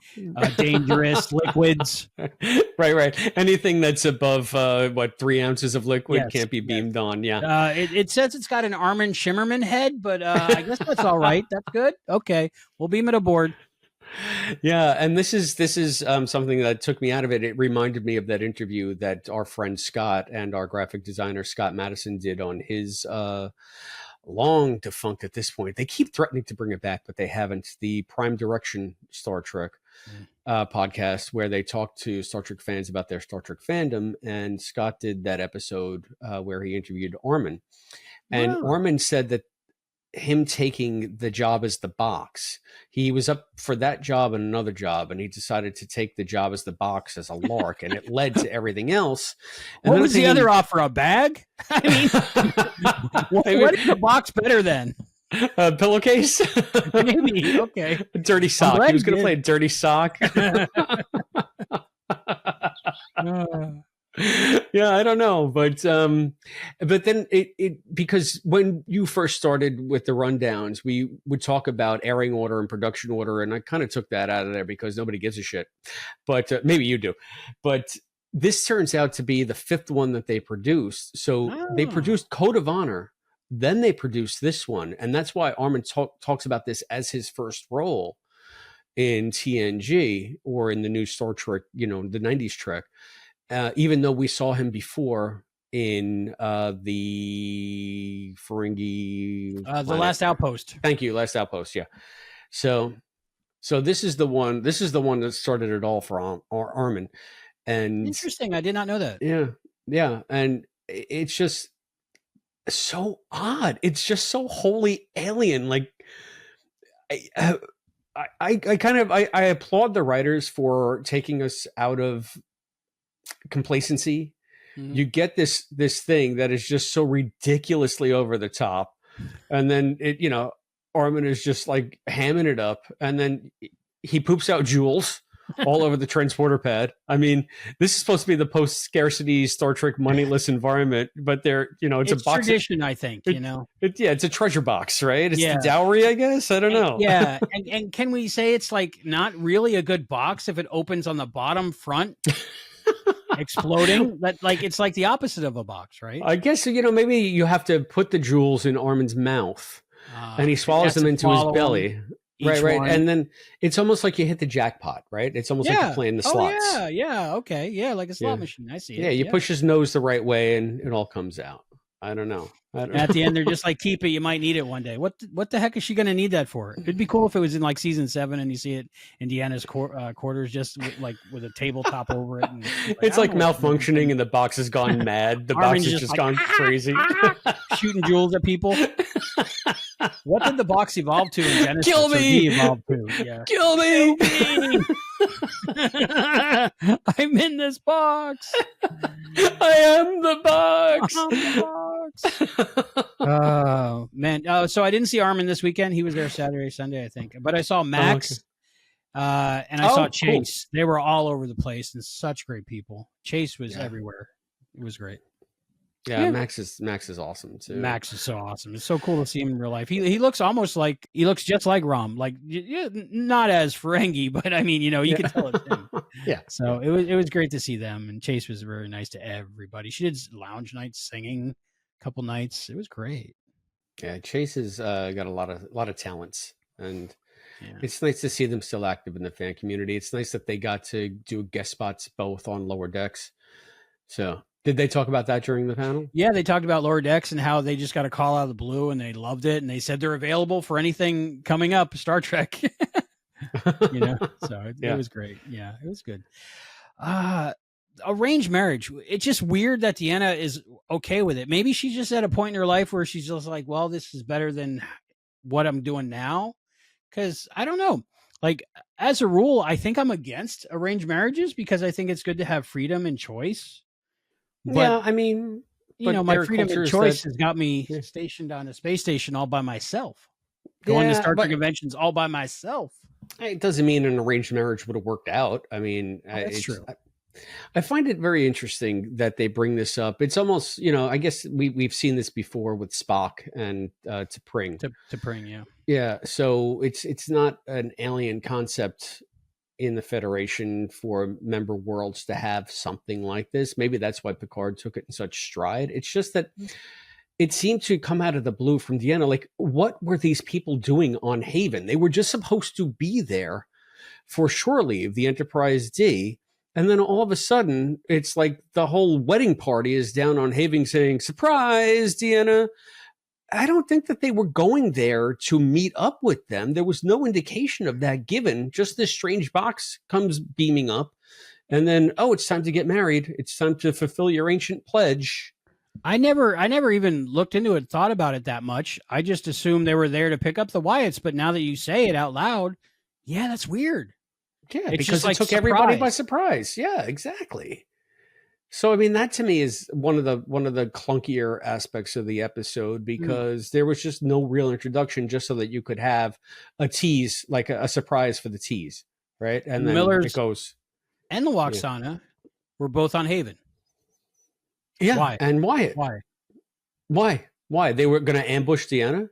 dangerous, liquids. Right. Anything that's above, 3 ounces of liquid can't be beamed on. Yeah. It says it's got an Armin Shimmerman head, but I guess that's all right. That's good. Okay. We'll beam it aboard. Yeah, and this is something that took me out of it. It reminded me of that interview that our friend Scott and our graphic designer Scott Madison did on his long defunct at this point. They keep threatening to bring it back, but they haven't. The Prime Direction Star Trek podcast, where they talked to Star Trek fans about their Star Trek fandom, and Scott did that episode where he interviewed Armin, and Armin said that him taking the job as the box, he was up for that job and another job, and he decided to take the job as the box as a lark, and it led to everything else. And what was the other offer? A bag? I mean, what is the box better than? A pillowcase? Maybe. Okay. A dirty sock. He was going to play a dirty sock. Yeah, I don't know, but then it because when you first started with the rundowns, we would talk about airing order and production order, and I kind of took that out of there because nobody gives a shit. But maybe you do. But this turns out to be the 5th one that they produced. So they produced Code of Honor, then they produced this one, and that's why Armin talks about this as his first role in TNG or in the new Star Trek, the 90s Trek. Even though we saw him before in the Ferengi the Last Outpost. Thank you, Last Outpost. Yeah. So this is the one that started it all for Armin. And interesting. I did not know that. Yeah. And it's just so odd. It's just so wholly alien. Like I applaud the writers for taking us out of complacency. You get this thing that is just so ridiculously over the top, and then Armin is just like hamming it up, and then he poops out jewels all over the transporter pad. I mean, this is supposed to be the post-scarcity Star Trek moneyless environment, but it's a box tradition, I think. It's a treasure box, right? It's the dowry, I guess. I don't know. Yeah, and can we say it's like not really a good box if it opens on the bottom front? Exploding, it's like the opposite of a box, right? I guess maybe you have to put the jewels in Armin's mouth, and he swallows them into his belly, right. And then it's almost like you hit the jackpot, right? It's almost like you're playing the slots. Okay, like a slot machine. I see it. Yeah, you push his nose the right way, and it all comes out. I don't know. At the end, they're just like, keep it. You might need it one day. What the heck is she going to need that for? It'd be cool if it was in like season 7 and you see it in Deanna's quarters, just with a tabletop over it. And it's like malfunctioning and the box has gone mad. The box has just gone crazy. Shooting jewels at people. What did the box evolve to in Genesis? Kill me! Evolved to? Yeah. Kill me! I'm in this box. I am the box. Oh man! So I didn't see Armin this weekend. He was there Saturday, Sunday, I think. But I saw Max, and I saw Chase. Cool. They were all over the place and such great people. Chase was everywhere. It was great. Yeah, Max is awesome too. Max is so awesome. It's so cool to see him in real life. He looks just like Rom. Like not as Ferengi, but I mean, you can tell it's him. Yeah. So it was great to see them, and Chase was very nice to everybody. She did lounge nights, singing a couple nights. It was great. Yeah, Chase has got a lot of talents, and it's nice to see them still active in the fan community. It's nice that they got to do guest spots both on Lower Decks. So Did they talk about that during the panel? Yeah, they talked about Lower Decks and how they just got a call out of the blue and they loved it. And they said they're available for anything coming up, Star Trek. So it was great. Yeah, it was good. Arranged marriage. It's just weird that Deanna is okay with it. Maybe she's just at a point in her life where she's just like, well, this is better than what I'm doing now. Because I don't know. Like, as a rule, I think I'm against arranged marriages because I think it's good to have freedom and choice. But, yeah, I mean, my freedom and choice has got me stationed on a space station all by myself. Going to Star Trek conventions all by myself. It doesn't mean an arranged marriage would have worked out. I mean, that's true. I find it very interesting that they bring this up. It's almost, I guess we've seen this before with Spock and T'Pring. T'Pring, yeah. Yeah, so it's not an alien concept in the Federation for member worlds to have something like this. Maybe that's why Picard took it in such stride. It's just that it seemed to come out of the blue from Deanna. Like, what were these people doing on Haven? They were just supposed to be there for shore leave, the Enterprise D. And then all of a sudden, it's like the whole wedding party is down on Haven saying, surprise, Deanna. I don't think that they were going there to meet up with them. There was no indication of that given. Just this strange box comes beaming up. And then, it's time to get married. It's time to fulfill your ancient pledge. I never even looked into it, thought about it that much. I just assumed they were there to pick up the Wyatts. But now that you say it out loud, yeah, that's weird. Yeah, it's because it took everybody by surprise. Yeah, exactly. So, I mean, that to me is one of the clunkier aspects of the episode because there was just no real introduction, just so that you could have a tease, like a surprise for the tease, right? And then it goes. And the Lwaxana were both on Haven. Yeah, Why? And Wyatt. Why? They were going to ambush Deanna?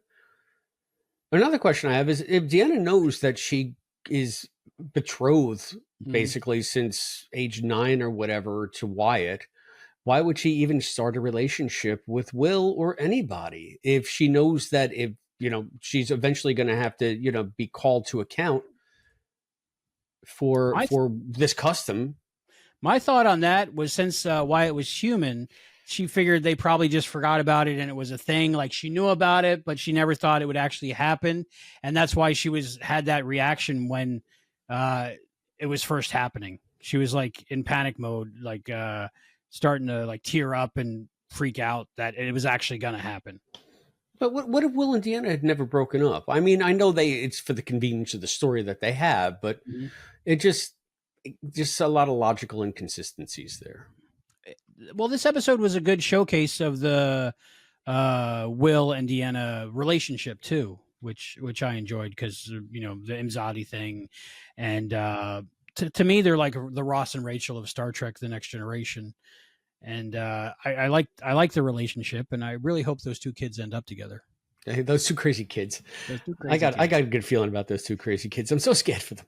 Another question I have is, if Deanna knows that she is betrothed basically since age 9 or whatever to Wyatt, why would she even start a relationship with Will or anybody if she knows that if she's eventually going to have to be called to account for this custom? My thought on that was, since Wyatt was human, she figured they probably just forgot about it and it was a thing. Like, she knew about it, but she never thought it would actually happen, and that's why she had that reaction when it was first happening. She was like in panic mode, like starting to like tear up and freak out that it was actually going to happen. But what if Will and Deanna had never broken up? I mean, I know it's for the convenience of the story that they have, but it just a lot of logical inconsistencies there. Well, this episode was a good showcase of the Will and Deanna relationship too, which I enjoyed because the Imzadi thing, and to me they're like the Ross and Rachel of Star Trek: The Next Generation, and I like the relationship, and I really hope those two kids end up together. Those two crazy kids. I got a good feeling about those two crazy kids. I'm so scared for them,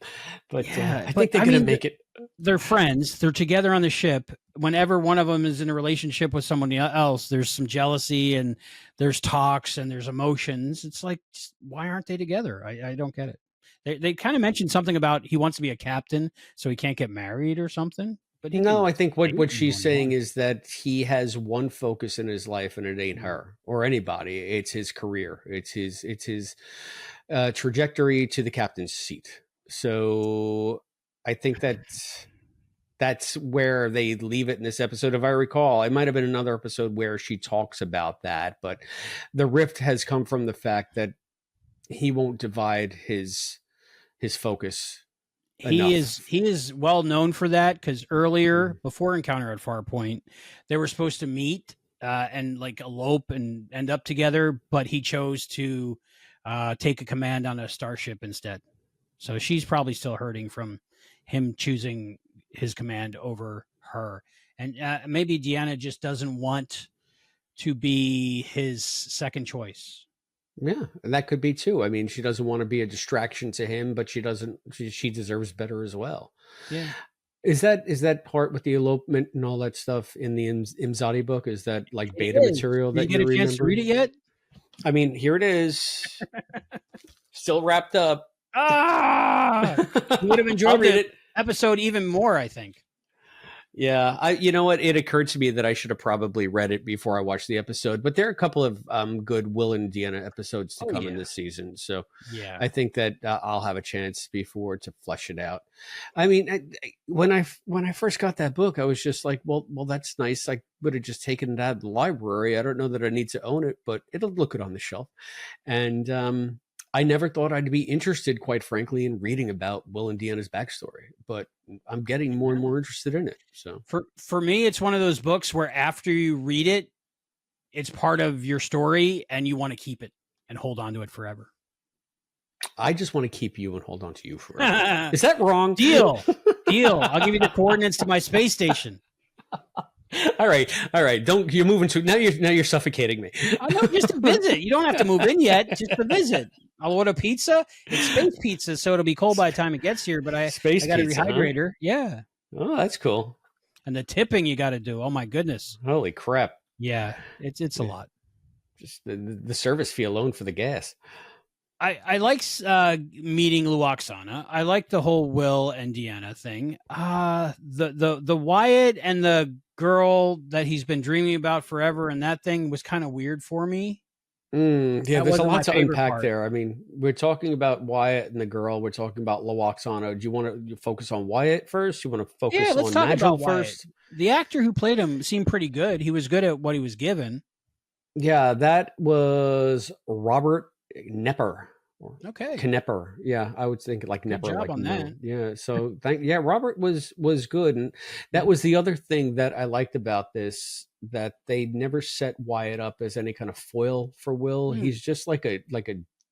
but I think they're gonna make it. They're friends. They're together on the ship. Whenever one of them is in a relationship with somebody else, there's some jealousy and there's talks and there's emotions. It's like, why aren't they together? I don't get it. They kind of mentioned something about he wants to be a captain, so he can't get married or something. But I think what she's saying is that he has one focus in his life, and it ain't her or anybody. It's his career. It's his trajectory to the captain's seat. So I think that's where they leave it in this episode. If I recall, it might have been another episode where she talks about that, but the rift has come from the fact that he won't divide his focus. He is well known for that, because earlier, before Encounter at Farpoint, they were supposed to meet and like elope and end up together, but he chose to take a command on a starship instead. So she's probably still hurting from him choosing his command over her. And maybe Deanna just doesn't want to be his second choice. Yeah, and that could be too. I mean, she doesn't want to be a distraction to him, but she deserves better as well. Yeah. Is that part with the elopement and all that stuff in the Imzadi book? Is that like beta material that you get a chance to read it yet? I mean, here it is. Still wrapped up. You would have enjoyed it episode even more, I think. Yeah, you know what? It occurred to me that I should have probably read it before I watched the episode, but there are a couple of good Will and Deanna episodes to Oh come in yeah, this season, so yeah. I think that I'll have a chance before to flesh it out. I mean, when I first got that book, I was just like, well, that's nice. I would have just taken it out of the library. I don't know that I need to own it, but it'll look good on the shelf. And I never thought I'd be interested, quite frankly, in reading about Will and Deanna's backstory, but I'm getting more and more interested in it. So For me, it's one of those books where after you read it, it's part of your story, and you want to keep it and hold on to it forever. I just want to keep you and hold on to you forever. Is that wrong? Deal. I'll give you the coordinates to my space station. All right. Don't you're moving to now. You're suffocating me. I know, just to visit. You don't have to move in yet. Just to visit. I'll order pizza. It's space pizza, so it'll be cold by the time it gets here. But I got a rehydrator. Huh? Yeah. Oh, that's cool. And the tipping you got to do. Oh my goodness. Holy crap. Yeah, it's a lot. Just the service fee alone for the gas. I like meeting Luoxana. I like the whole Will and Deanna thing. The Wyatt and the girl that he's been dreaming about forever, and that thing was kind of weird for me. Yeah, there's a lot to unpack there. I mean, we're talking about Wyatt and the girl. We're talking about Luoxana. Do you want to focus on Wyatt first? You want to focus on Nigel first? The actor who played him seemed pretty good. He was good at what he was given. Yeah, that was Robert Knepper. Okay. Knepper. Yeah, I would think like Knepper. Good job like on that. Yeah. So Robert was good, and that was the other thing that I liked about this, that they never set Wyatt up as any kind of foil for Will. He's just like a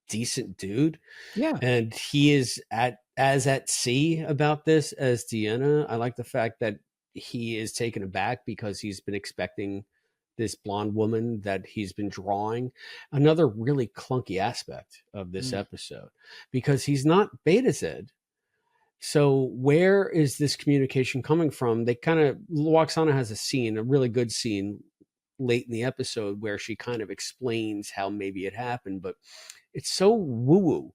decent dude. Yeah. And he is as at sea about this as Deanna. I like the fact that he is taken aback because he's been expecting this blonde woman that he's been drawing. Another really clunky aspect of this episode, because he's not Beta Z. So where is this communication coming from? They kind of, Luoxana has a really good scene late in the episode where she kind of explains how maybe it happened, but it's so woo-woo.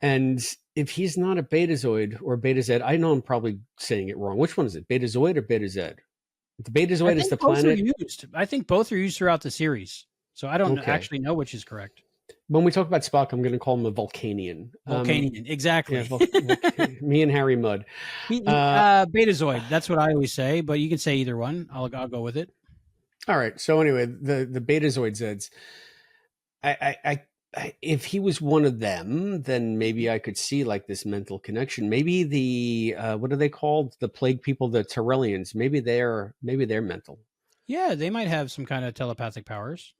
And if he's not a Betazoid or Beta Z, I know I'm probably saying it wrong. Which one is it? Betazoid or Beta Z? The Betazoid is the planet. I think both are used throughout the series. So I don't actually know which is correct. When we talk about Spock, I'm going to call him a Vulcanian. Exactly. Yeah, me and Harry Mudd. Betazoid. That's what I always say, but you can say either one. I'll go with it. All right. So anyway, the Betazoid Zeds. If he was one of them, then maybe I could see like this mental connection. Maybe the what are they called? The plague people, the Tyrellians. Maybe they're mental. Yeah, they might have some kind of telepathic powers.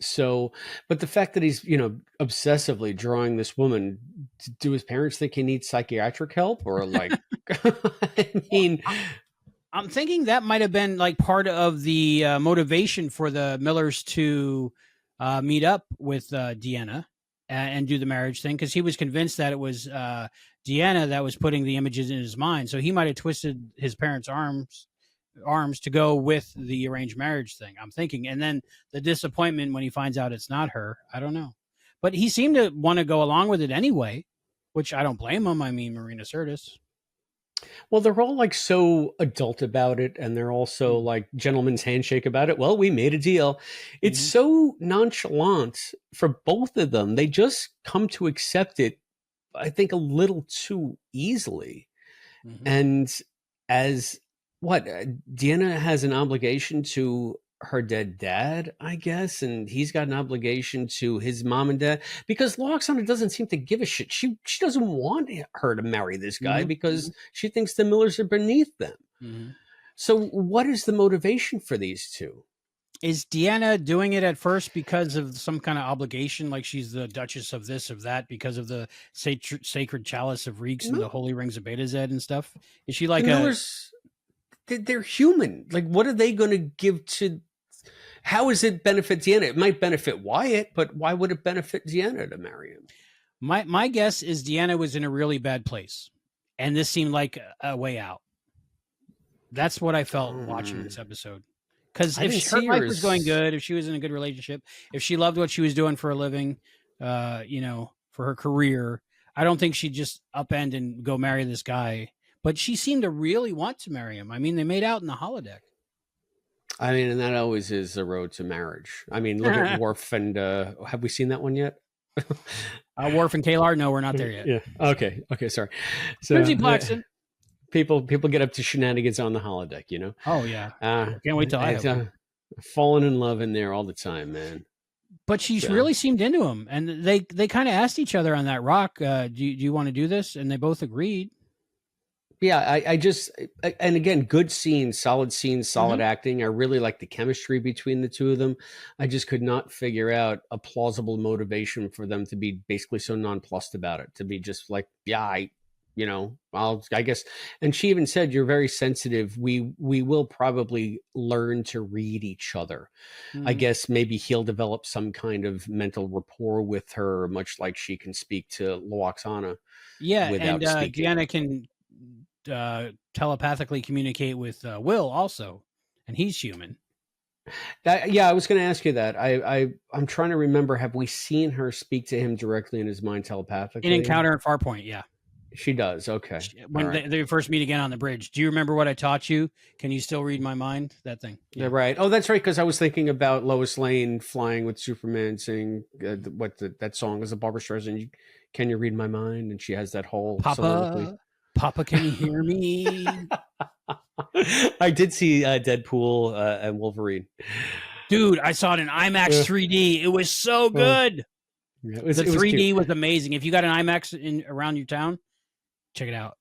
So, but the fact that he's obsessively drawing this woman, do his parents think he needs psychiatric help, or like? I mean, I'm thinking that might have been like part of the motivation for the Millers to meet up with Deanna and do the marriage thing, because he was convinced that it was Deanna that was putting the images in his mind. So he might have twisted his parents' arms to go with the arranged marriage thing, I'm thinking. And then the disappointment when he finds out it's not her. I don't know. But he seemed to want to go along with it anyway, which I don't blame him. I mean, Marina Sirtis. Well, they're all like so adult about it, and they're also like gentleman's handshake about it. Well, we made a deal. It's so nonchalant for both of them. They just come to accept it, I think, a little too easily. And as Deanna has an obligation to her dead dad, I guess, and he's got an obligation to his mom and dad, because Luoxana doesn't seem to give a shit. She doesn't want her to marry this guy because she thinks the Millers are beneath them. So what is the motivation for these two? Is Deanna doing it at first because of some kind of obligation, like she's the Duchess of this, of that, because of the sacred chalice of Reeks and the holy rings of Beta Z and stuff? Is she like they're human. Like, what are they going to give to? How does it benefit Deanna? It might benefit Wyatt, but why would it benefit Deanna to marry him? My guess is Deanna was in a really bad place, and this seemed like a way out. That's what I felt watching this episode. Because if her life was going good, if she was in a good relationship, if she loved what she was doing for a living, for her career, I don't think she'd just upend and go marry this guy. but she seemed to really want to marry him. I mean, they made out in the holodeck. I mean, and that always is the road to marriage. I mean, look at Worf and have we seen that one yet? Worf and Kalar? No, we're not there yet. Yeah. Okay. Sorry. So Lindsay Plaxton. People get up to shenanigans on the holodeck, you know. Oh yeah. Can't wait till I have falling in love in there all the time, man. But she's really seemed into him, and they kind of asked each other on that rock, do you want to do this? And they both agreed. Yeah, I just, and again, good scenes, solid acting. I really like the chemistry between the two of them. I just could not figure out a plausible motivation for them to be basically so nonplussed about it, to be just like, yeah, I guess. And she even said, you're very sensitive. We will probably learn to read each other. I guess maybe he'll develop some kind of mental rapport with her, much like she can speak to Loaxana. Yeah, without and speaking. Deanna can telepathically communicate with Will also, and he's human. I was going to ask you that. I'm trying to remember. Have we seen her speak to him directly in his mind telepathically? In Encounter at Farpoint, yeah. She does. Okay. When they first meet again on the bridge. Do you remember what I taught you? Can you still read my mind? That thing. Yeah, right. Oh, that's right. Because I was thinking about Lois Lane flying with Superman, singing that song is a Barbra Streisand. Can you read my mind? And she has that whole soliloquy. Papa, can you hear me? I did see Deadpool and Wolverine. Dude, I saw it in IMAX 3D. It was so good. Yeah, the 3D was amazing. If you got an IMAX around your town, check it out.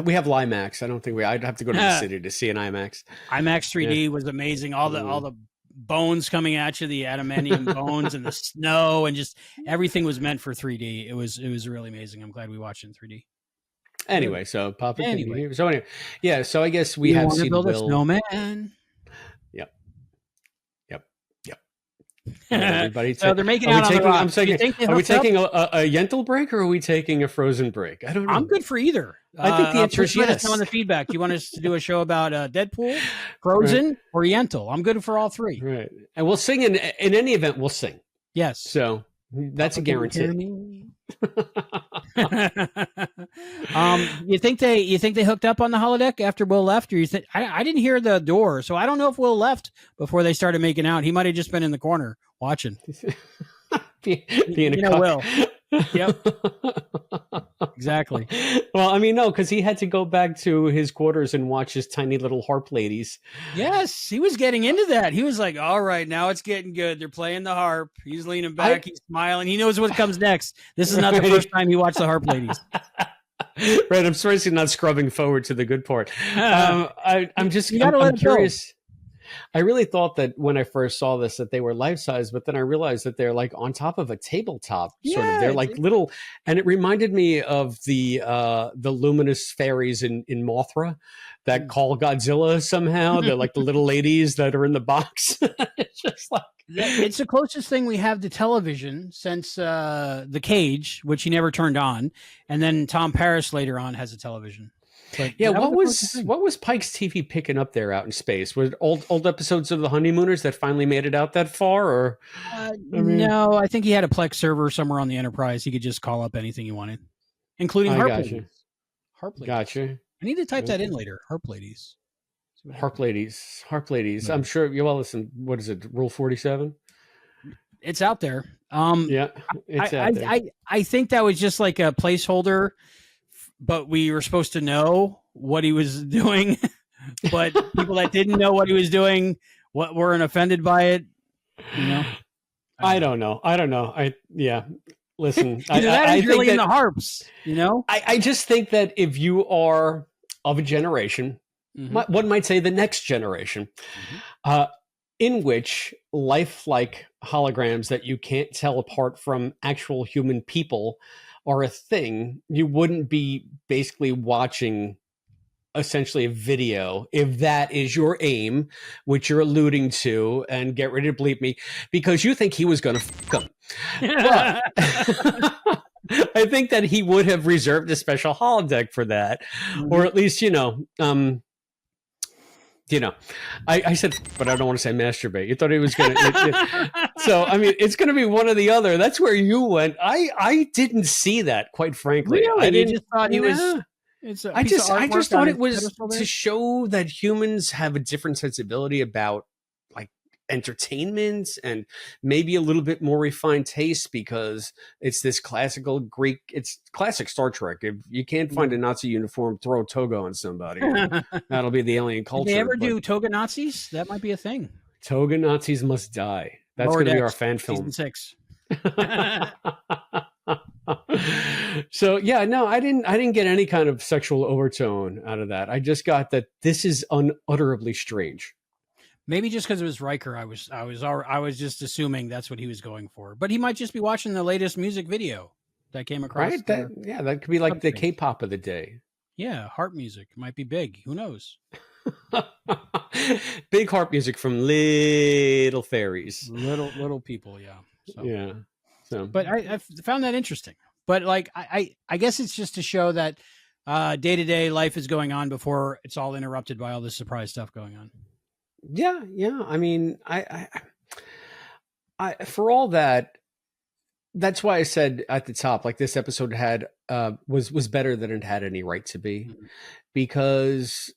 We have Limax. I don't think I'd have to go to the city to see an IMAX. IMAX 3D was amazing. All the bones coming at you, the adamantium bones and the snow, and just everything was meant for 3D. It was really amazing. I'm glad we watched it in 3D. Anyway, so Papa. So I guess we have seen build Will. A snowman. Yep. Everybody so they're making out on the rock. I'm saying, are we taking a Yentl break or are we taking a Frozen break? I don't know. I'm good for either. I think the answer is yes. Let us know in the feedback. Do you want us to do a show about Deadpool, Frozen, or Yentl? I'm good for all three. Right. And we'll sing in any event. We'll sing. Yes. So that's a guarantee. You think they hooked up on the holodeck after Will left, or you think I didn't hear the door, so I don't know if Will left before they started making out. He might have just been in the corner watching. being a Will. Yep. Exactly. Well, I mean, no, because he had to go back to his quarters and watch his tiny little harp ladies. Yes, he was getting into that. He was like, all right, now it's getting good. They're playing the harp. He's leaning back. He's smiling. He knows what comes next. This is not the first time he watched the harp ladies. Right. I'm surprised he's not scrubbing forward to the good part. I'm curious. I really thought that when I first saw this that they were life size, but then I realized that they're like on top of a tabletop. Sort of. They're like little, and it reminded me of the luminous fairies in Mothra that call Godzilla somehow. They're like the little ladies that are in the box. It's just like it's the closest thing we have to television since the Cage, which he never turned on, and then Tom Paris later on has a television. But yeah, what was Pike's TV picking up there out in space? Was it old episodes of The Honeymooners that finally made it out that far, or no? I think he had a Plex server somewhere on the Enterprise. He could just call up anything he wanted, including harp ladies. Harp ladies. Gotcha. I need to type that in later. Harp ladies. Harp ladies. No. I'm sure. Well, listen. What is it? Rule 47. It's out there. Yeah, it's out there. I think that was just like a placeholder. But we were supposed to know what he was doing, but people that didn't know what he was doing, weren't offended by it. You know, I don't know. Listen, I really in the harps. You know, I just think that if you are of a generation, one might say the next generation, in which lifelike holograms that you can't tell apart from actual human people are a thing, you wouldn't be basically watching essentially a video if that is your aim, which you're alluding to, and get ready to bleep me because you think he was going to fuck him. But I think that he would have reserved a special holodeck for that, or at least, I said, but I don't want to say masturbate. You thought he was going to. So, I mean, it's going to be one or the other. That's where you went. I didn't see that, quite frankly. Really? I didn't. You just thought he was It's a I piece of just artwork thought on it his was pedestal to there. show that humans have a different sensibility about like entertainment and maybe a little bit more refined taste because it's this classical Greek, it's classic Star Trek. If you can't find a Mm. Nazi uniform, throw a toga on somebody and that'll be the alien Did they culture. ever But do toga Nazis? That might be a thing. toga Nazis must die. That's Lower going to be our Decks, fan season film. 6. So yeah, no, I didn't get any kind of sexual overtone out of that. I just got that this is unutterably strange. Maybe just because it was Riker, I was just assuming that's what he was going for. But he might just be watching the latest music video that came across Right? That the yeah, that could be like the subspace. K-pop of the day. Yeah, harp music might be big. Who knows? Big harp music from Little Fairies. Little people, yeah. So, Yeah. So but I found that interesting. But like, I guess it's just to show that day to day life is going on before it's all interrupted by all this surprise stuff going on. yeah, yeah. I mean, I for all that, that's why I said at the top, like this episode had was better than it had any right to be, Mhm. because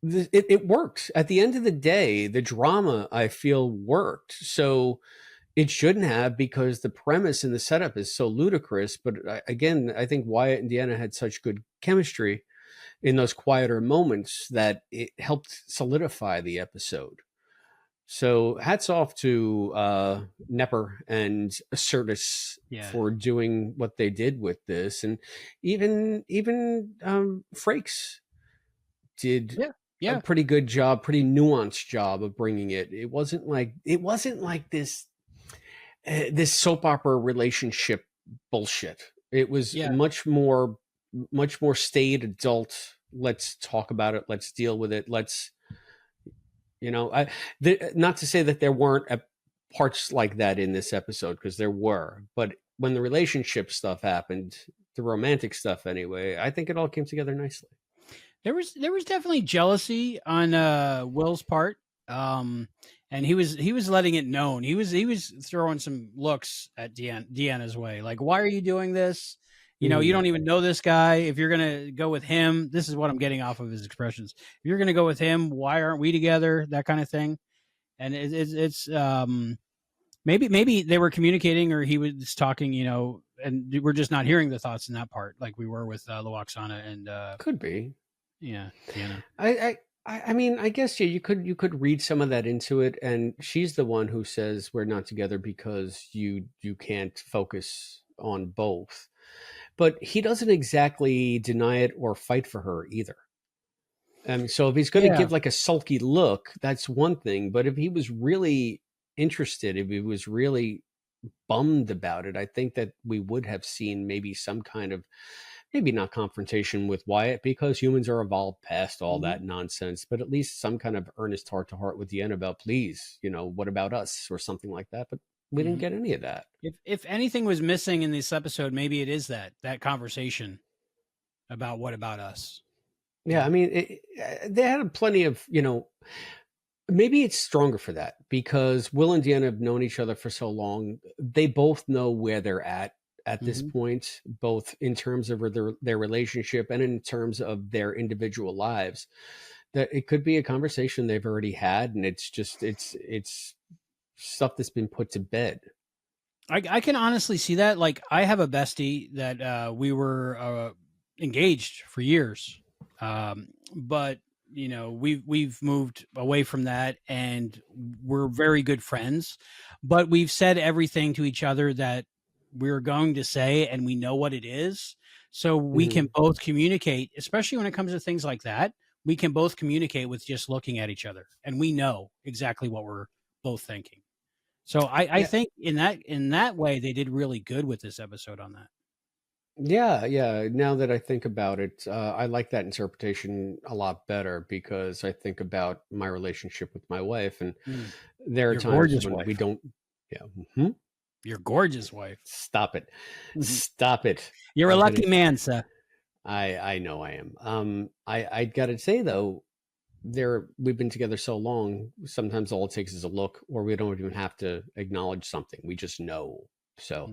it worked. At the end of the day, the drama I feel worked. So it shouldn't have, because the premise and the setup is so ludicrous. But again, I think Wyatt and Deanna had such good chemistry in those quieter moments that it helped solidify the episode. So hats off to Nepper and Certus Yeah. for doing what they did with this, and even Frakes did Yeah. a Yeah. pretty good job, pretty nuanced job of bringing it. It wasn't like this soap opera relationship bullshit. It was Yeah. much more staid adult. Let's talk about it. Let's deal with it. Let's, not to say that there weren't parts like that in this episode, because there were, but when the relationship stuff happened, the romantic stuff anyway, I think it all came together nicely. There was definitely jealousy on Will's part. And he was letting it known. He was throwing some looks at Deanna's way. Like, why are you doing this? You know, you don't even know this guy. If you're gonna go with him, this is what I'm getting off of his expressions. If you're gonna go with him, why aren't we together? That kind of thing. And it's maybe they were communicating, or he was talking, and we're just not hearing the thoughts in that part, like we were with Luoxana and Could be. yeah, Deanna. I mean, I guess yeah, you could read some of that into it, and she's the one who says we're not together because you can't focus on both. But he doesn't exactly deny it or fight for her either. So if he's going to Yeah. give like a sulky look, that's one thing. But if he was really interested, if he was really bummed about it, I think that we would have seen maybe some kind of, maybe not confrontation with Wyatt, because humans are evolved past all that nonsense, but at least some kind of earnest heart to heart with the Annabelle, please, what about us, or something like that. But we didn't get any of that. If anything was missing in this episode, maybe it is that conversation about what about us. Yeah, I mean, they had plenty of, maybe it's stronger for that because Will and Deanna have known each other for so long. They both know where they're at this point, both in terms of their relationship and in terms of their individual lives. That it could be a conversation they've already had, and it's just it's stuff that's been put to bed. I can honestly see that. Like, I have a bestie that we were engaged for years, but we've moved away from that, and we're very good friends. But we've said everything to each other that we're going to say, and we know what it is, so we can both communicate. Especially when it comes to things like that, we can both communicate with just looking at each other, and we know exactly what we're both thinking. So I think in that way they did really good with this episode on that. Yeah. Now that I think about it, I like that interpretation a lot better, because I think about my relationship with my wife, and there are Your times gorgeous when wife. we don't. Yeah. Your gorgeous wife. Stop it. Stop it. You're a lucky man, sir. I know I am. I gotta say though, we've been together so long, sometimes all it takes is a look, or we don't even have to acknowledge something. We just know. So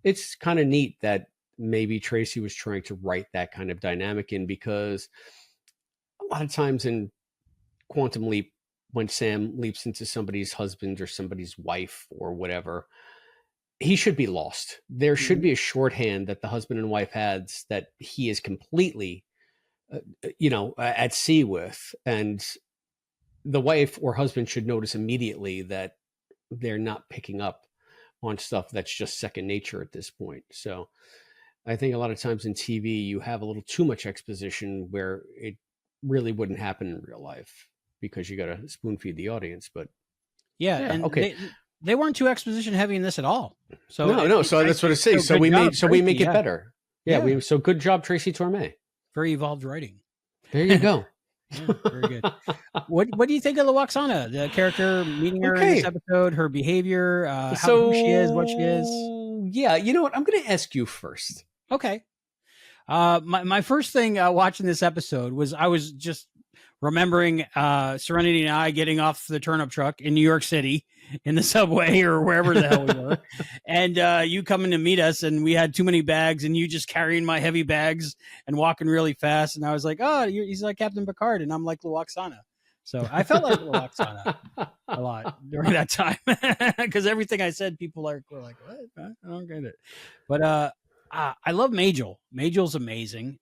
it's kind of neat that maybe Tracy was trying to write that kind of dynamic in, because a lot of times in Quantum Leap, when Sam leaps into somebody's husband or somebody's wife or whatever, he should be lost. There should be a shorthand that the husband and wife has that he is completely, at sea with. And the wife or husband should notice immediately that they're not picking up on stuff that's just second nature at this point. So I think a lot of times in TV, you have a little too much exposition where it really wouldn't happen in real life, because you got to spoon feed the audience. But yeah, and okay, they weren't too exposition heavy in this at all. So no. So that's what it says. So we make it better. Yeah. So good job, Tracy Torme. Very evolved writing. There you go. Yeah, very good. What do you think of Lwaxana, the character, meeting her in this episode, her behavior, who she is, what she is? Yeah, you know what? I'm going to ask you first. Okay. My first thing watching this episode was I was just remembering Serenity and I getting off the turnip truck in New York City in the subway or wherever the hell we were, and you coming to meet us, and we had too many bags, and you just carrying my heavy bags and walking really fast, and I was like, oh, he's like Captain Picard, and I'm like Lwaxana. So I felt like Lwaxana a lot during that time, because everything I said, people were like, what? I don't get it. But I love Majel. Majel's amazing.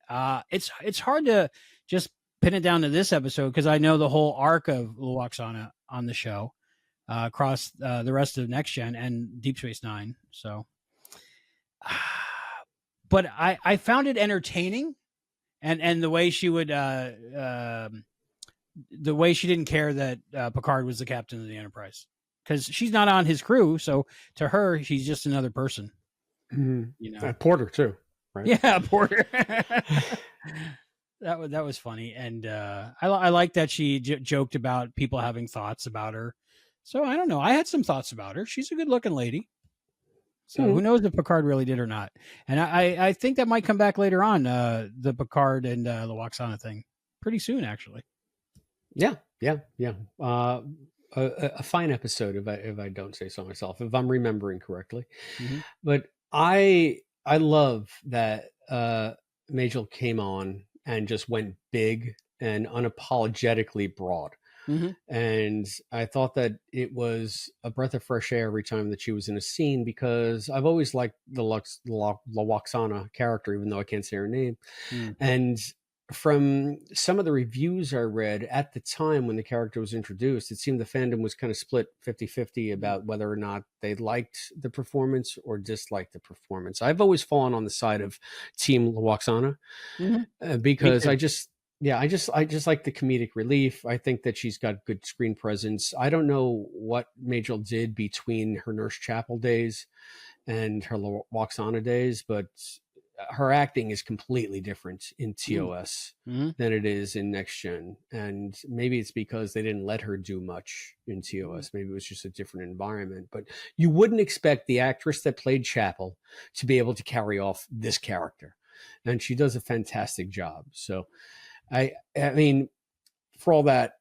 It's hard to just pin it down to this episode, because I know the whole arc of Lwaxana on the show across the rest of Next Gen and Deep Space Nine. So, but I found it entertaining, and the way she would the way she didn't care that Picard was the captain of the Enterprise, because she's not on his crew. So to her, he's just another person. Porter too, right? Yeah, Porter. That was funny, and I like that she joked about people having thoughts about her. So I don't know. I had some thoughts about her. She's a good looking lady. So who knows if Picard really did or not? And I think that might come back later on, the Picard and Lwaxana thing, pretty soon, actually. Yeah. A fine episode, if I don't say so myself, if I'm remembering correctly. But I love that Majel came on and just went big and unapologetically broad. And I thought that it was a breath of fresh air every time that she was in a scene, because I've always liked the Lwaxana character, even though I can't say her name. And from some of the reviews I read at the time when the character was introduced, it seemed the fandom was kind of split 50-50 about whether or not they liked the performance or disliked the performance. I've always fallen on the side of Team Lwaxana, because I just like the comedic relief. I think that she's got good screen presence. I don't know what Majel did between her Nurse Chapel days and her Lwaxana days, but her acting is completely different in TOS than it is in Next Gen. And maybe it's because they didn't let her do much in TOS. Maybe it was just a different environment. But you wouldn't expect the actress that played Chapel to be able to carry off this character. And she does a fantastic job. So, I mean, for all that,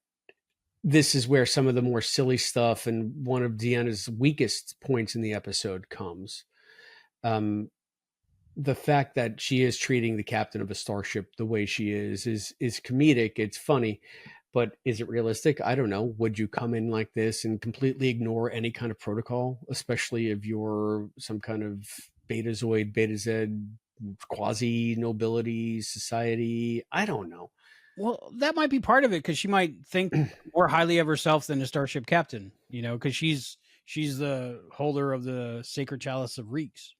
this is where some of the more silly stuff and one of Deanna's weakest points in the episode comes. The fact that she is treating the captain of a starship the way she is comedic. It's funny, but is it realistic? I don't know. Would you come in like this and completely ignore any kind of protocol, especially if you're some kind of Betazoid, Beta Z, quasi nobility society? I don't know. Well, that might be part of it, because she might think more highly of herself than a starship captain, because she's the holder of the sacred chalice of Reeks.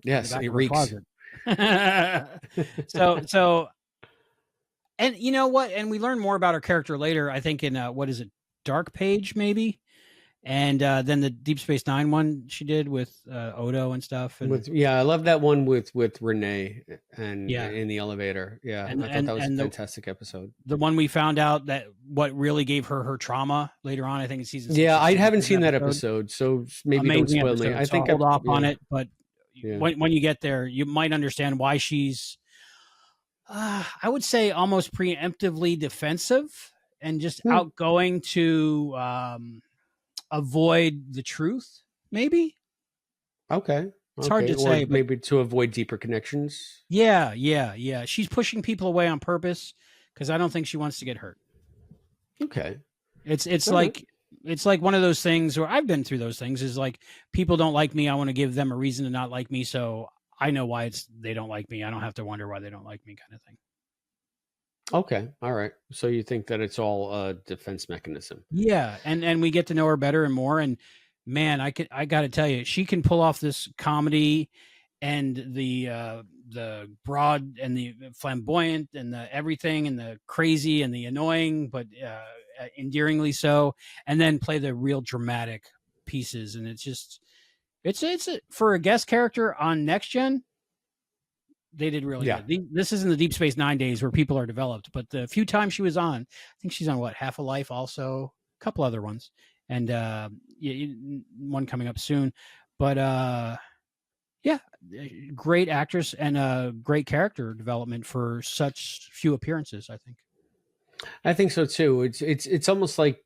Yes, it reeks. So, and you know what? And we learn more about her character later, I think, in what is it, Dark Page, maybe? And then the Deep Space Nine one she did with Odo and stuff. And, I love that one with Renee and in the elevator. Yeah, I thought that was a fantastic episode. The one we found out that what really gave her trauma later on, I think, in season 6. Yeah, I haven't seen that episode, so maybe don't spoil me. I think I'll hold off on it, but when you get there, you might understand why she's, I would say, almost preemptively defensive and just outgoing to avoid the truth, maybe. Okay. It's hard to or say, but maybe to avoid deeper connections. yeah. She's pushing people away on purpose because I don't think she wants to get hurt. Okay. It's All right. like it's like one of those things where I've been through those things. Is like people don't like me. I want to give them a reason to not like me, so I know why they don't like me. I don't have to wonder why they don't like me, kind of thing. Okay. All right. So you think that it's all a defense mechanism? Yeah, and we get to know her better and more. And man, I got to tell you, she can pull off this comedy and the broad and the flamboyant and the everything and the crazy and the annoying, but endearingly so, and then play the real dramatic pieces. And it's just it's for a guest character on Next Gen. They did really Yeah. good. This isn't the Deep Space Nine days where people are developed, but the few times she was on, I think she's on what, Half a Life, also a couple other ones, and one coming up soon. But yeah, great actress and great character development for such few appearances, I think. I think so too. It's almost like,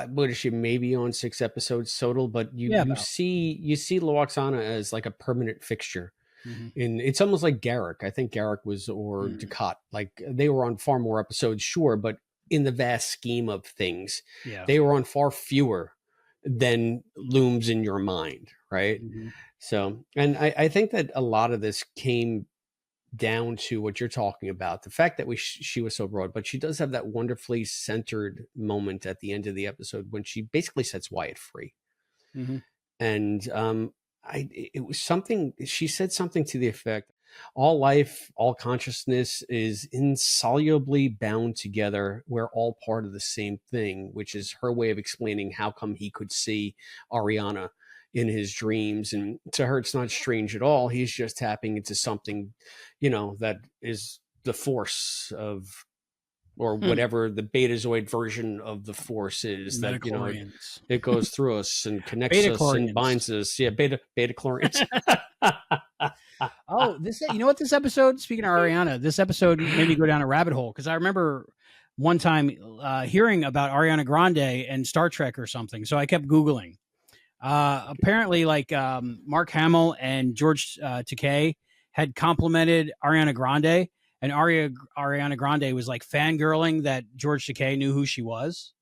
what is she, maybe on 6 episodes total, but you see Lwaxana as like a permanent fixture. And it's almost like Garrick. I think Garrick was, or Ducat, like they were on far more episodes, sure, but in the vast scheme of things, they were on far fewer than looms in your mind, right? So, and I think that a lot of this came down to what you're talking about, the fact that she was so broad, but she does have that wonderfully centered moment at the end of the episode when she basically sets Wyatt free. And it was something, she said something to the effect, all life, all consciousness is insolubly bound together. We're all part of the same thing, which is her way of explaining how come he could see Ariana in his dreams. And to her, it's not strange at all. He's just tapping into something, that is the force of, or whatever the Betazoid version of the force is, that it goes through us and connects us and binds us. Yeah, beta chlorians. Oh, what this episode, speaking of Ariana, this episode made me go down a rabbit hole, because I remember one time hearing about Ariana Grande and Star Trek or something, so I kept Googling. Apparently, like Mark Hamill and George Takei had complimented Ariana Grande, and Ariana Grande was like fangirling that George Takei knew who she was.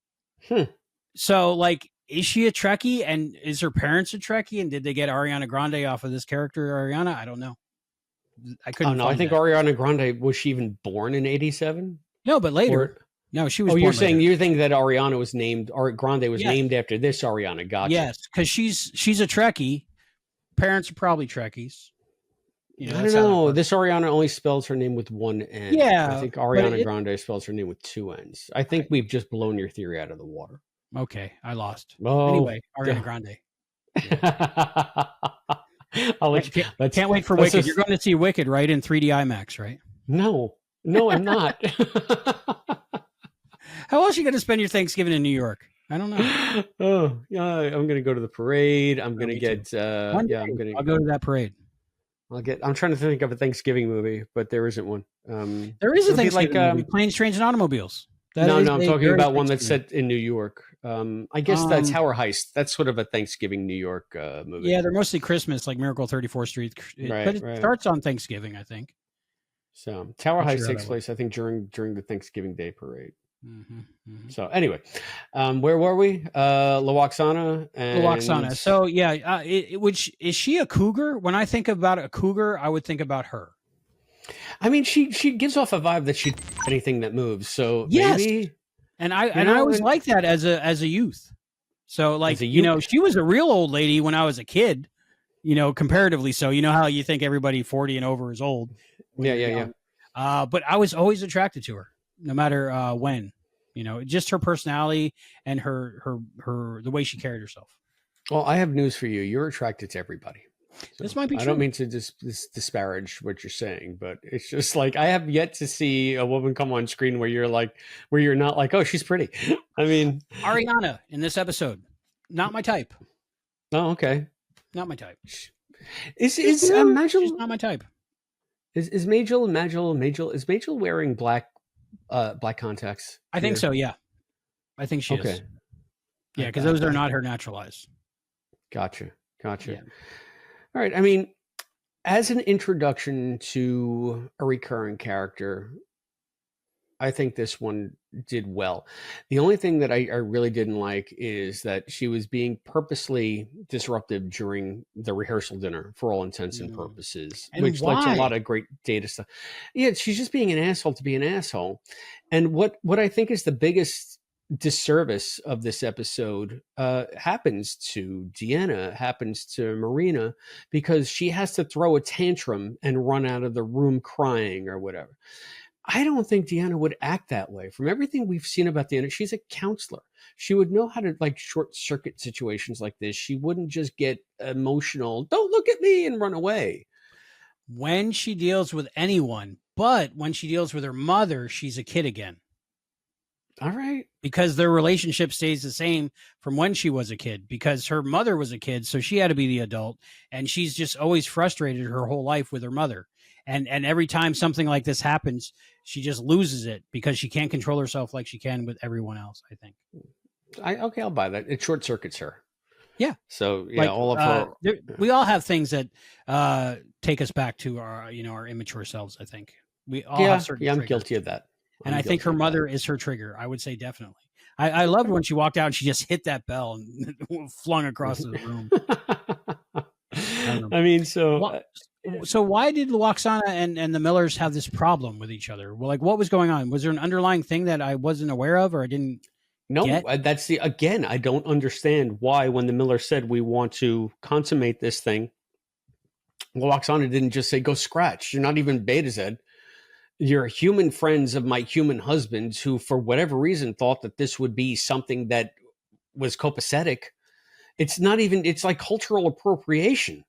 So, like, is she a Trekkie, and is her parents a Trekkie, and did they get Ariana Grande off of this character, Ariana? I don't know. I couldn't. Oh no, I think Ariana Grande, was she even born in '87? No, but later. No, she was. Oh, you're saying you think that Ariana was named, or Grande was named after this Ariana? Gotcha. Yes, because she's a Trekkie. Parents are probably Trekkies. I don't know. This Ariana only spells her name with one N. Yeah, I think Ariana Grande spells her name with 2 N's. I think we've just blown your theory out of the water. Okay, I lost. Oh, anyway, Ariana Grande. Can't wait for Wicked. You're going to see Wicked, right, in 3D IMAX, right? No, I'm not. How else are you going to spend your Thanksgiving in New York? I don't know. Oh, yeah, I'm going to go to the parade. I'm going to get. I'll go to that parade. I'm trying to think of a Thanksgiving movie, but there isn't one. There is a Thanksgiving movie, Planes, Trains, and Automobiles. No, I'm talking about one that's set in New York. I guess that's Tower Heist. That's sort of a Thanksgiving New York movie. Yeah, they're mostly Christmas, like Miracle 34th Street. But it starts on Thanksgiving, I think. So Tower Heist takes place, I think, during the Thanksgiving Day parade. So anyway, where were we? Lwaxana. So yeah, which is she a cougar? When I think about a cougar, I would think about her. I mean, she gives off a vibe that she'd anything that moves. So maybe, and I was like that as a youth. So like she was a real old lady when I was a kid. Comparatively so. You know how you think everybody 40 and over is old. Yeah. But I was always attracted to her, no matter when. Just her personality and her the way she carried herself. Well, I have news for you. You're attracted to everybody. So this might be true. I don't mean to disparage what you're saying, but it's just like I have yet to see a woman come on screen where you're not like, oh, she's pretty. I mean, Ariana in this episode, not my type. Oh, okay. Not my type. Is Majel? She's not my type. Is Majel wearing black contacts? I think so. Yeah, I think she is. Yeah, because those are not her natural eyes. Gotcha. Yeah. All right. I mean, As an introduction to a recurring character, I think this one did well. The only thing that I really didn't like is that she was being purposely disruptive during the rehearsal dinner for all intents and purposes, And which led to a lot why? of great data stuff. Yeah, she's just being an asshole to be an asshole. And what I think is the biggest disservice of this episode happens to Deanna, happens to Marina, because she has to throw a tantrum and run out of the room crying or whatever. I don't think Deanna would act that way. From everything we've seen about Deanna, she's a counselor. She would know how to like short circuit situations like this. She wouldn't just get emotional, don't look at me, and run away. When she deals with anyone, but when she deals with her mother, she's a kid again. All right. Because their relationship stays the same from when she was a kid, because her mother was a kid, so she had to be the adult, and she's just always frustrated her whole life with her mother. And every time something like this happens, she just loses it because she can't control herself like she can with everyone else, I think. Okay, I'll buy that. It short circuits her. Yeah. So yeah, like, all of her. We all have things that take us back to our, our immature selves. I think we all have certain. Yeah, I'm guilty of that. And I think her mother is her trigger. I would say definitely. I loved when she walked out and she just hit that bell and flung across the room. I mean, so why did Luoxana and the Millers have this problem with each other? Well, like, what was going on? Was there an underlying thing that I wasn't aware of, or I didn't? No, that's again, I don't understand why when the Miller said we want to consummate this thing, Luoxana didn't just say, go scratch. You're not even Betazed. You're human friends of my human husbands who, for whatever reason, thought that this would be something that was copacetic. It's not even, it's like cultural appropriation.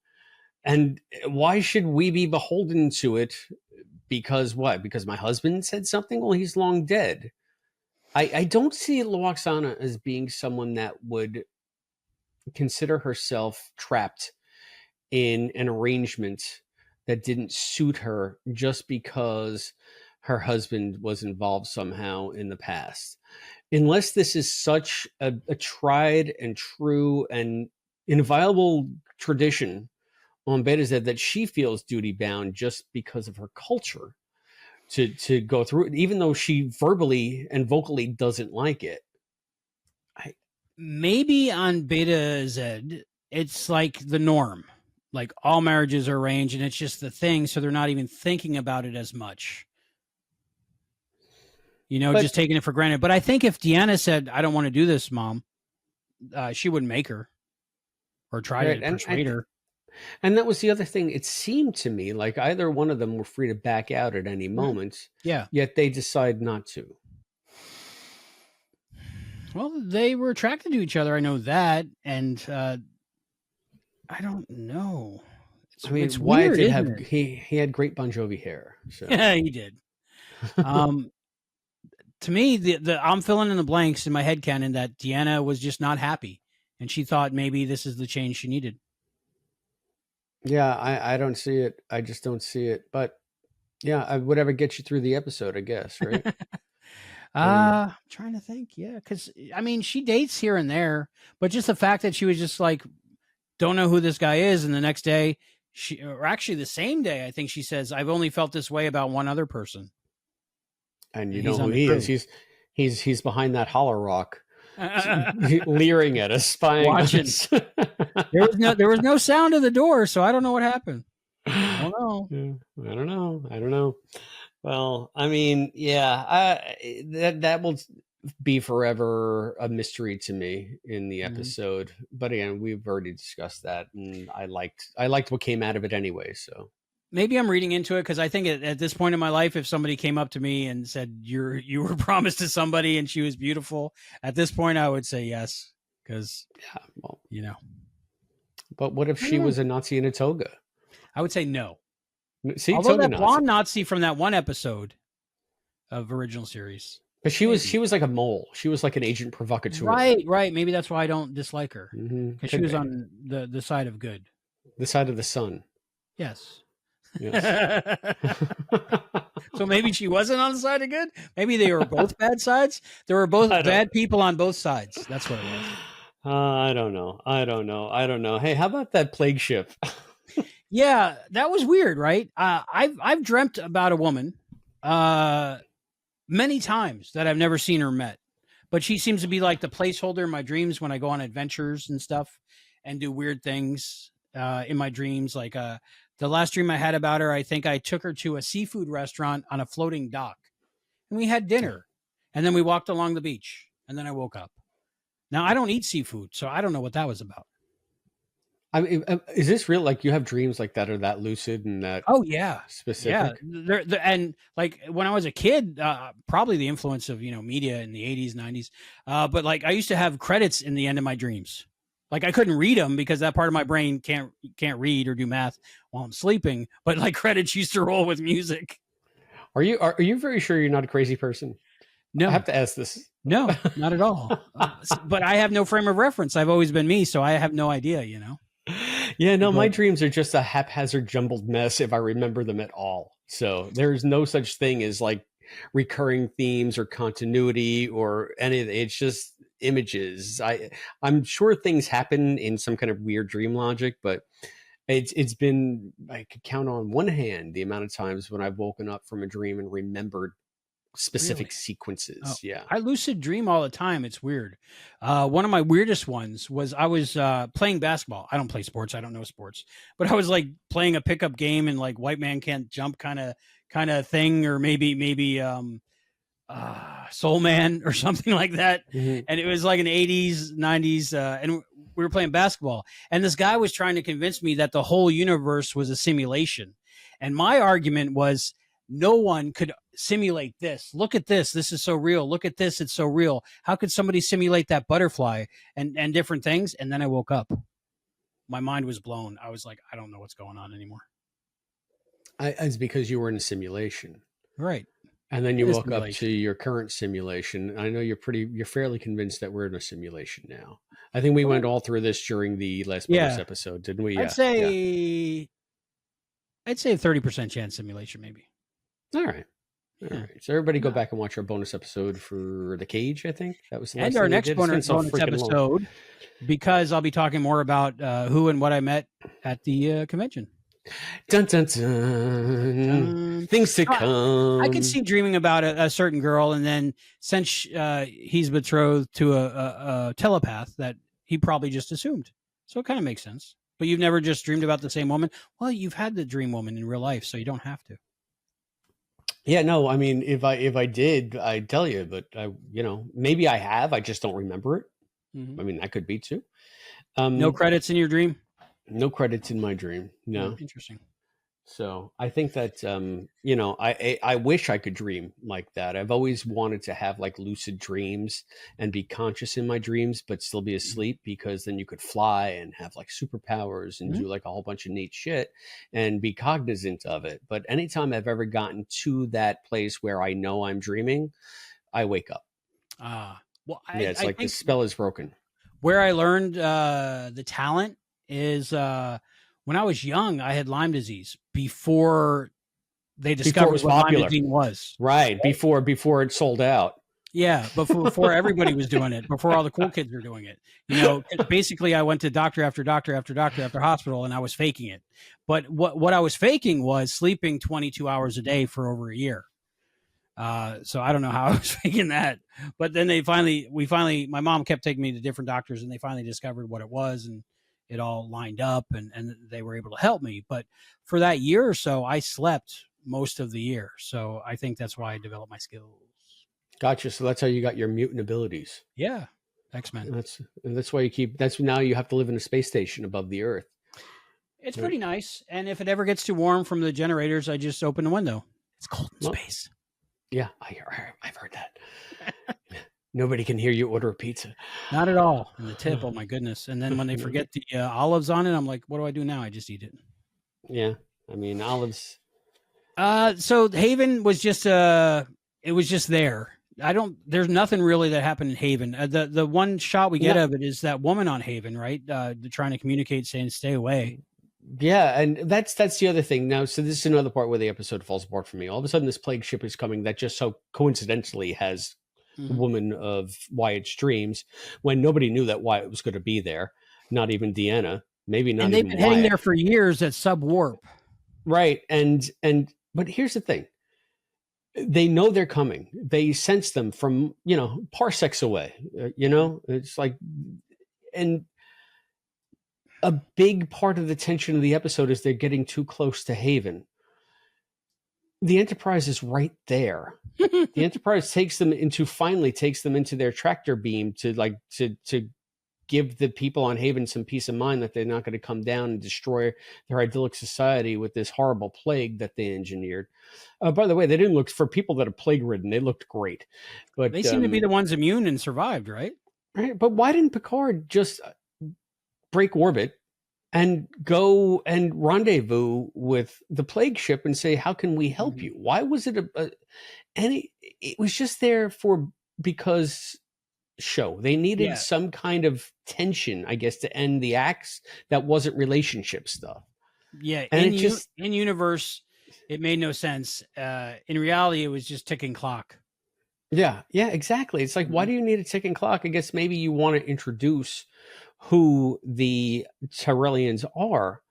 And why should we be beholden to it? Because what? Because my husband said something? Well, he's long dead. I don't see Luoxana as being someone that would consider herself trapped in an arrangement that didn't suit her just because her husband was involved somehow in the past. Unless this is such a tried and true and inviolable tradition on Betazed that she feels duty bound just because of her culture to go through it, even though she verbally and vocally doesn't like it. Maybe on Betazed, it's like the norm. Like all marriages are arranged and it's just the thing. So they're not even thinking about it as much. Just taking it for granted. But I think if Deanna said, I don't want to do this, Mom, she wouldn't make her or try to persuade her. And that was the other thing. It seemed to me like either one of them were free to back out at any moment. Yeah. Yet they decide not to. Well, they were attracted to each other. I know that. And I don't know. It's Wyatt did have he had great Bon Jovi hair. So. Yeah, he did. To me, the I'm filling in the blanks in my head canon that Deanna was just not happy, and she thought maybe this is the change she needed. Yeah, I don't see it. I just don't see it. But yeah, whatever gets you through the episode, I guess, right? I'm trying to think. Yeah, because I mean, she dates here and there, but just the fact that she was just like, don't know who this guy is, and the next day, or actually the same day, I think she says, I've only felt this way about one other person. And you know who he is? He's behind that hollow rock, leering at us, spying, watching. There was no sound of the door, so I don't know what happened. I don't know. Yeah, I don't know. Well, I mean, yeah, that will be forever a mystery to me in the episode. Mm-hmm. But again, we've already discussed that, and I liked what came out of it anyway. So. Maybe I'm reading into it because I think at this point in my life, if somebody came up to me and said you were promised to somebody and she was beautiful, at this point I would say yes because But what if she was a Nazi in a toga? I would say no. See, although that blonde Nazi from that one episode of original series, but she was like a mole. She was like an agent provocateur. Right. Maybe that's why I don't dislike her because she was on the side of good, the side of the sun. Yes. Yes. So maybe she wasn't on the side of good. Maybe they were both bad sides. There were both bad people on both sides. That's what it was. I don't know. Hey, how about that plague ship? Yeah, that was weird, right? I've dreamt about a woman many times that I've never seen or met, but she seems to be like the placeholder in my dreams when I go on adventures and stuff and do weird things in my dreams. Like the last dream I had about her, I think I took her to a seafood restaurant on a floating dock, and we had dinner, and then we walked along the beach, and then I woke up. Now I don't eat seafood, so I don't know what that was about. I mean, is this real? Like you have dreams like that, or that lucid and that? Oh yeah, Specific. yeah. And like when I was a kid, probably the influence of media in the 80s, 90s. But like I used to have credits in the end of my dreams. Like I couldn't read them because that part of my brain can't read or do math while I'm sleeping. But like credits used to roll with music. Are you very sure you're not a crazy person? No, I have to ask this. No, not at all. But I have no frame of reference. I've always been me, so I have no idea. Yeah, no, my dreams are just a haphazard jumbled mess if I remember them at all. So there's no such thing as like recurring themes or continuity or anything. It's just images. I'm sure things happen in some kind of weird dream logic, but it's been, I could count on one hand the amount of times when I've woken up from a dream and remembered specific Really? sequences. Oh, Yeah. I lucid dream all the time. It's weird. One of my weirdest ones was I was playing basketball. I don't play sports. I don't know sports, but I was like playing a pickup game and like white man can't jump kind of thing, or maybe Soul Man or something like that. Mhm. And it was like an 80s, 90s, and we were playing basketball. And this guy was trying to convince me that the whole universe was a simulation. And my argument was, no one could simulate this. Look at this. This is so real. Look at this. It's so real. How could somebody simulate that butterfly and different things? And then I woke up. My mind was blown. I was like, I don't know what's going on anymore. It's because you were in a simulation. Right. And then you woke up to your current simulation. I know you're fairly convinced that we're in a simulation now. I think we went all through this during the last bonus episode, didn't we? I'd say a 30% chance simulation, maybe. All right. All right. So everybody go back and watch our bonus episode for the cage, I think. That was the last and our thing next bonus episode, because I'll be talking more about who and what I met at the convention. Dun, dun, dun. Things to come. I could see dreaming about a certain girl, and then since he's betrothed to a telepath, that he probably just assumed. So it kind of makes sense. But you've never just dreamed about the same woman? Well, you've had the dream woman in real life, so you don't have to. Yeah, no, I mean, if I did, I'd tell you, but maybe I have, I just don't remember it. Mm-hmm. I mean, that could be too. No credits in your dream? No credits in my dream. No. Interesting. So I think that, I wish I could dream like that. I've always wanted to have like lucid dreams and be conscious in my dreams, but still be asleep, because then you could fly and have like superpowers and do like a whole bunch of neat shit and be cognizant of it. But anytime I've ever gotten to that place where I know I'm dreaming, I wake up. Well, it's like the spell is broken. Where I learned the talent is when I was young, I had Lyme disease before they discovered what Lyme disease was. Right. Before it sold out. Yeah, before everybody was doing it, before all the cool kids were doing it. Basically I went to doctor after doctor after doctor after hospital, and I was faking it. But what I was faking was sleeping 22 hours a day for over a year. So I don't know how I was faking that. But then my mom kept taking me to different doctors, and they finally discovered what it was, and it all lined up, and they were able to help me. But for that year or so, I slept most of the year. So I think that's why I developed my skills. Gotcha. So that's how you got your mutant abilities. Yeah. X-Men. That's why now you have to live in a space station above the Earth. It's pretty nice. And if it ever gets too warm from the generators, I just open the window. It's cold in space. Yeah, I've heard that. Nobody can hear you order a pizza. Not at all. And the tip, oh my goodness. And then when they forget the olives on it, I'm like, what do I do now? I just eat it. Yeah. I mean, olives. So Haven was just, it was just there. There's nothing really that happened in Haven. The one shot we get of it is that woman on Haven, right? Trying to communicate, saying, stay away. Yeah, and that's the other thing. Now, so this is another part where the episode falls apart for me. All of a sudden, this plague ship is coming that just so coincidentally has the woman of Wyatt's dreams, when nobody knew that Wyatt was going to be there, not even Deanna. maybe not And they've even been heading Wyatt. there for years at sub warp. Right. But here's the thing. They know they're coming. They sense them from, parsecs away, it's like, and a big part of the tension of the episode is they're getting too close to Haven. The Enterprise is right there. The Enterprise finally takes them into their tractor beam to give the people on Haven some peace of mind that they're not going to come down and destroy their idyllic society with this horrible plague that they engineered. By the way, they didn't look, for people that are plague ridden, they looked great. But they seem to be the ones immune and survived, right? Right. But why didn't Picard just break orbit and go and rendezvous with the plague ship and say, how can we help you? Why was it it was just there because show. They needed some kind of tension, I guess, to end the acts that wasn't relationship stuff. Yeah. And in universe, it made no sense. In reality, it was just ticking clock. Yeah, exactly. It's like, why do you need a ticking clock? I guess maybe you want to introduce who the Tyrellians are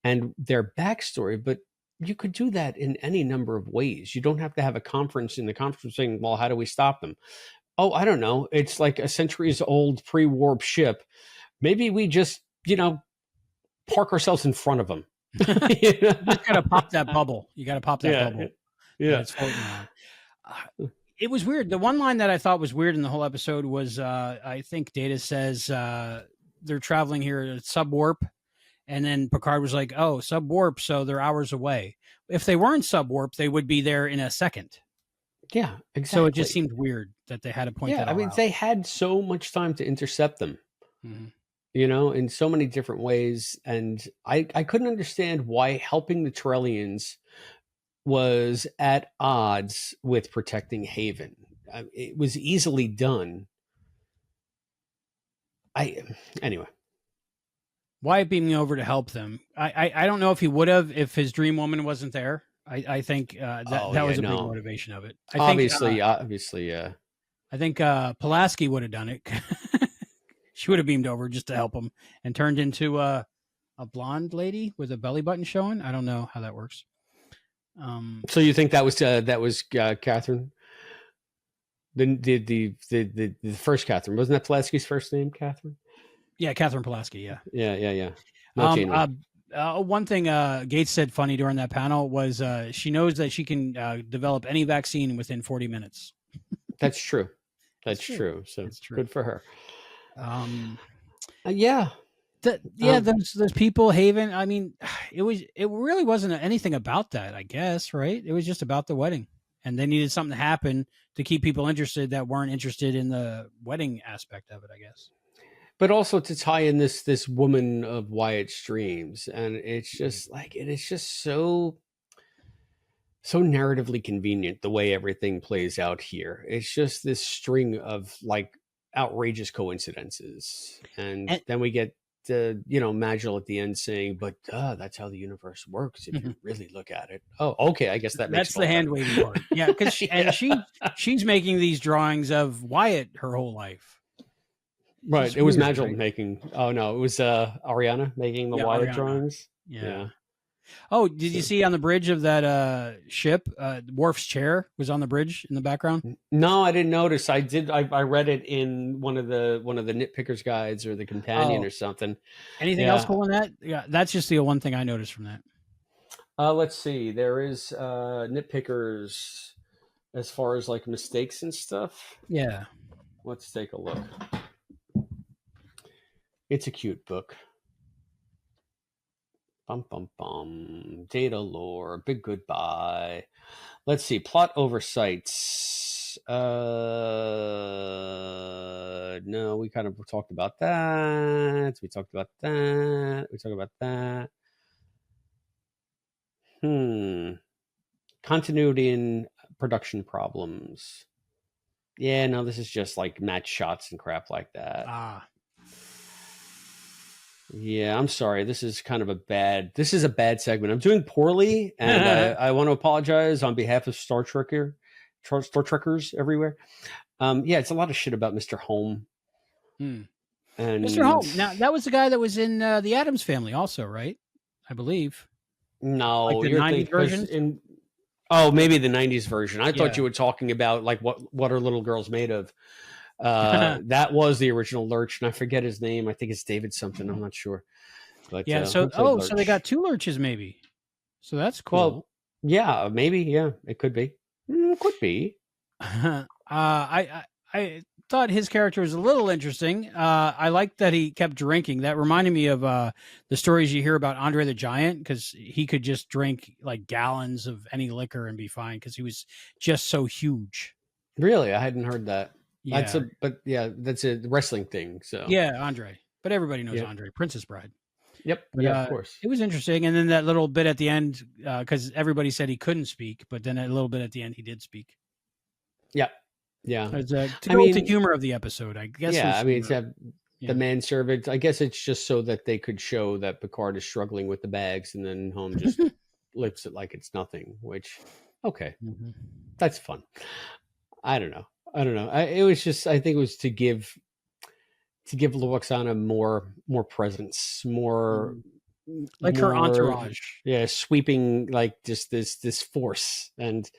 and their backstory, but you could do that in any number of ways. You don't have to have a conference in the conference saying, well, how do we stop them? Oh, I don't know. It's like a centuries old pre-warp ship. Maybe we just, park ourselves in front of them. You just got to pop that bubble. You got to pop that bubble. Yeah. It's floating around. It was weird. The one line that I thought was weird in the whole episode was, I think Data says they're traveling here at sub warp. And then Picard was like, oh, sub warp. So they're hours away. If they weren't sub warp, they would be there in a second. Yeah, exactly. So it just seemed weird that they had to point that out. I mean, they had so much time to intercept them, in so many different ways. And I couldn't understand why helping the Trellians was at odds with protecting Haven. It was easily done. Anyway. Wyatt beaming over to help them. I don't know if he would have if his dream woman wasn't there. I think that was a big motivation of it. Obviously, yeah. I think Pulaski would have done it. She would have beamed over just to help him and turned into a blonde lady with a belly button showing. I don't know how that works. So you think that was Catherine? The first Catherine, wasn't that Pulaski's first name, Catherine? Yeah, Catherine Pulaski. Yeah. Yeah. One thing Gates said funny during that panel was she knows that she can develop any vaccine within 40 minutes. That's true. That's true. So it's true. Good for her. Those people, Haven. I mean, it really wasn't anything about that, I guess, right? It was just about the wedding, and they needed something to happen to keep people interested that weren't interested in the wedding aspect of it, I guess. But also to tie in this woman of Wyatt's dreams, and it's just like it is just so narratively convenient the way everything plays out here. It's just this string of like outrageous coincidences, and then we get Magil at the end saying, "But that's how the universe works if you really look at it." Oh, okay, I guess that's the hand waving part. Yeah, because she's making these drawings of Wyatt her whole life. Right. It was Magil making. Oh no, it was Ariana making the Wyatt drawings. Yeah. Oh, did you see on the bridge of that ship? Worf's chair was on the bridge in the background. No, I didn't notice. I did. I read it in one of the nitpickers guides or the companion or something. Anything else cool in that? Yeah, that's just the one thing I noticed from that. Let's see. There is nitpickers as far as like mistakes and stuff. Yeah. Let's take a look. It's a cute book. Bum, bum, bum. Data lore. Big goodbye. Let's see. Plot oversights. No, we kind of talked about that. We talked about that. Continuity in production problems. Yeah, no, this is just like match shots and crap like that. Yeah, I'm sorry. This is a bad segment. I'm doing poorly, and I want to apologize on behalf of Star Trekkers everywhere. It's a lot of shit about Mr. Home. And Mr. Holm. Now that was the guy that was in the Addams Family, also, right? I believe. no, Like the you're 90s thinking versions? maybe the 90s version. I thought Yeah. you were talking about like what are little girls made of. That was the original Lurch, and I forget his name. I think it's David something. I'm not sure. But Yeah. So, who played so they Lurch? got 2 Lurches, maybe. So that's cool. Well, yeah, maybe. Yeah, it could be. Could be. I thought his character was a little interesting. I liked that he kept drinking. That reminded me of the stories you hear about Andre the Giant, because he could just drink like gallons of any liquor and be fine because he was just so huge. Really, I hadn't heard that. Yeah. That's a wrestling thing. So Yeah, Andre. But everybody knows Yeah. Andre, Princess Bride. Yep. But, Yeah, of course. It was interesting. And then that little bit at the end, because everybody said he couldn't speak, but then a little bit at the end, he did speak. Yeah. Yeah. To go with the humor of the episode, I guess. Yeah, I mean, humor. the manservant. I guess it's just so that they could show that Picard is struggling with the bags, and then Holm just lifts it like it's nothing. Which, okay, that's fun. I don't know. It was just. I think it was to give Luoxana more presence, more like her entourage. Yeah, sweeping like just this force, and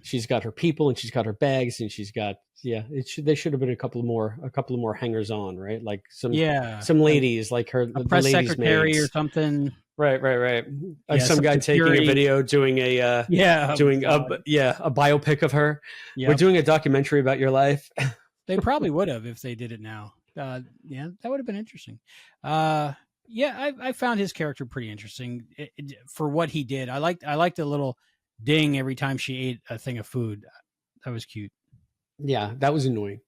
she's got her people, and she's got her bags, and she's got there should have been a couple more hangers on, right? Like some ladies, like her a press secretary maids. Or something. Right. Like some guy taking a video, doing a a biopic of her. Yep. We're doing a documentary about your life. They probably would have if they did it now. That would have been interesting. I found his character pretty interesting for what he did. I liked the little ding every time she ate a thing of food. That was cute. Yeah, that was annoying.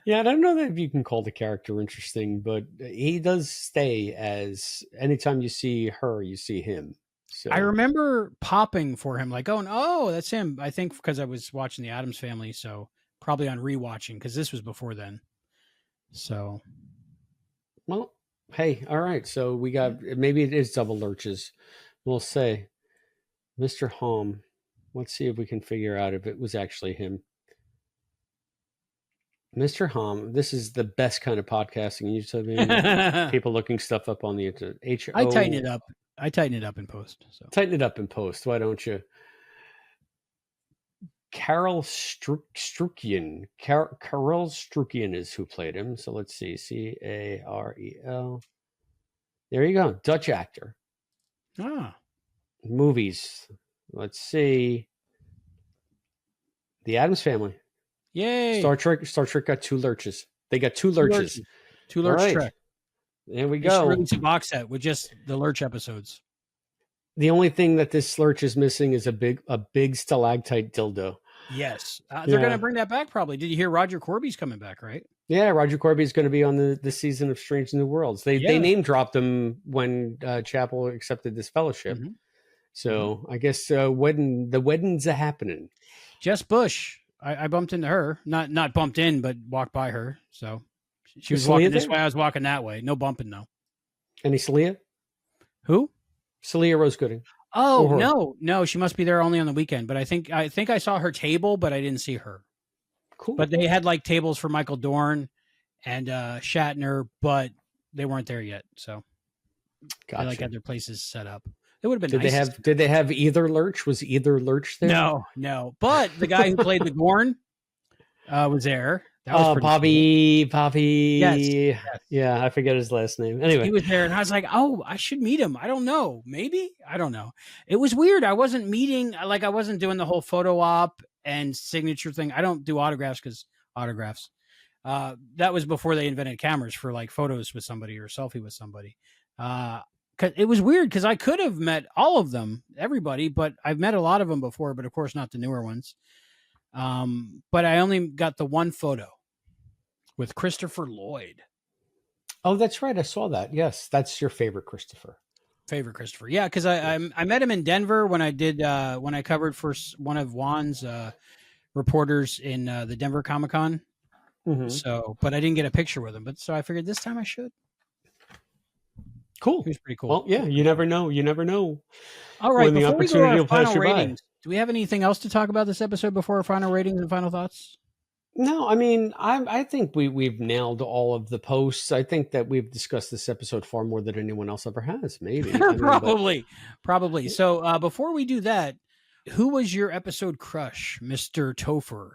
Yeah, I don't know that if you can call the character interesting, but he does stay as anytime you see her, you see him. So I remember popping for him, like going, "Oh, that's him." I think because I was watching the Addams Family, so probably on rewatching because this was before then. So, well, hey, all right. So we got maybe it is double lurches. We'll say, Mr. Holm. Let's see if we can figure out if it was actually him. Mr. Holm, this is the best kind of podcasting. You said people looking stuff up on the internet. I tighten it up. I tighten it up in post. So tighten it up in post. Why don't you? Carol Strukian. Carol Strukian is who played him. So let's see. Carel. There you go. Dutch actor. Movies. Let's see. The Addams Family. Yay. Star Trek got 2 lurches. They got 2 lurches. 2 lurch right. Trek. There we go. Release a box set with just the lurch episodes. The only thing that this lurch is missing is a big stalactite dildo. Yes. They're going to bring that back probably. Did you hear Roger Corby's coming back, right? Yeah, Roger Corby is going to be on the season of Strange New Worlds. They name dropped him when Chapel accepted this fellowship. Mm-hmm. So I guess the weddings are happening. Jess Bush. I bumped into her. Not bumped in, but walked by her. So she was walking this way. I was walking that way. No bumping, though. Any Celia? Who? Celia Rose Gooding. Oh, no. She must be there only on the weekend. But I think I saw her table, but I didn't see her. Cool. But they had like tables for Michael Dorn and Shatner, but they weren't there yet. So gotcha. They like had their places set up. It would have been nice. Did they have either lurch? Was either lurch there? No. But the guy who played the Gorn was there. That was Bobby. Cool. Yes. Yeah, I forget his last name. Anyway, he was there, and I was like, "Oh, I should meet him." I don't know. Maybe I don't know. It was weird. I wasn't doing the whole photo op and signature thing. I don't do autographs because autographs. That was before they invented cameras for like photos with somebody or selfie with somebody. It was weird because I could have met all of them, everybody, but I've met a lot of them before, but of course not the newer ones. But I only got the one photo with Christopher Lloyd. Oh, that's right. I saw that. Yes. That's your favorite Christopher. Yeah. Cause I met him in Denver when I did, when I covered for one of Juan's, reporters in, the Denver Comic-Con. Mm-hmm. So, but I didn't get a picture with him, so I figured this time I should. Cool. He was pretty cool. Well, yeah, you never know. All right. Before we go to our final ratings, do we have anything else to talk about this episode before our final ratings and final thoughts? No, I mean, I think we've nailed all of the posts. I think that we've discussed this episode far more than anyone else ever has. Maybe. I mean, but Probably. So before we do that, who was your episode crush, Mr. Topher?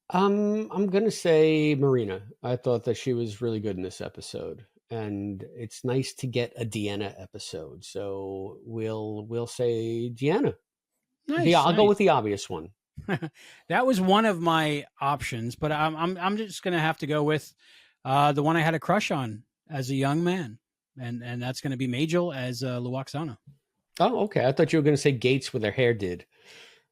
I'm gonna say Marina. I thought that she was really good in this episode, and it's nice to get a Deanna episode. So we'll say Deanna. Nice. I'll go with the obvious one. That was one of my options, but I'm just gonna have to go with the one I had a crush on as a young man, and that's gonna be Majel as Luoxana. Oh, okay. I thought you were gonna say Gates with her hair did.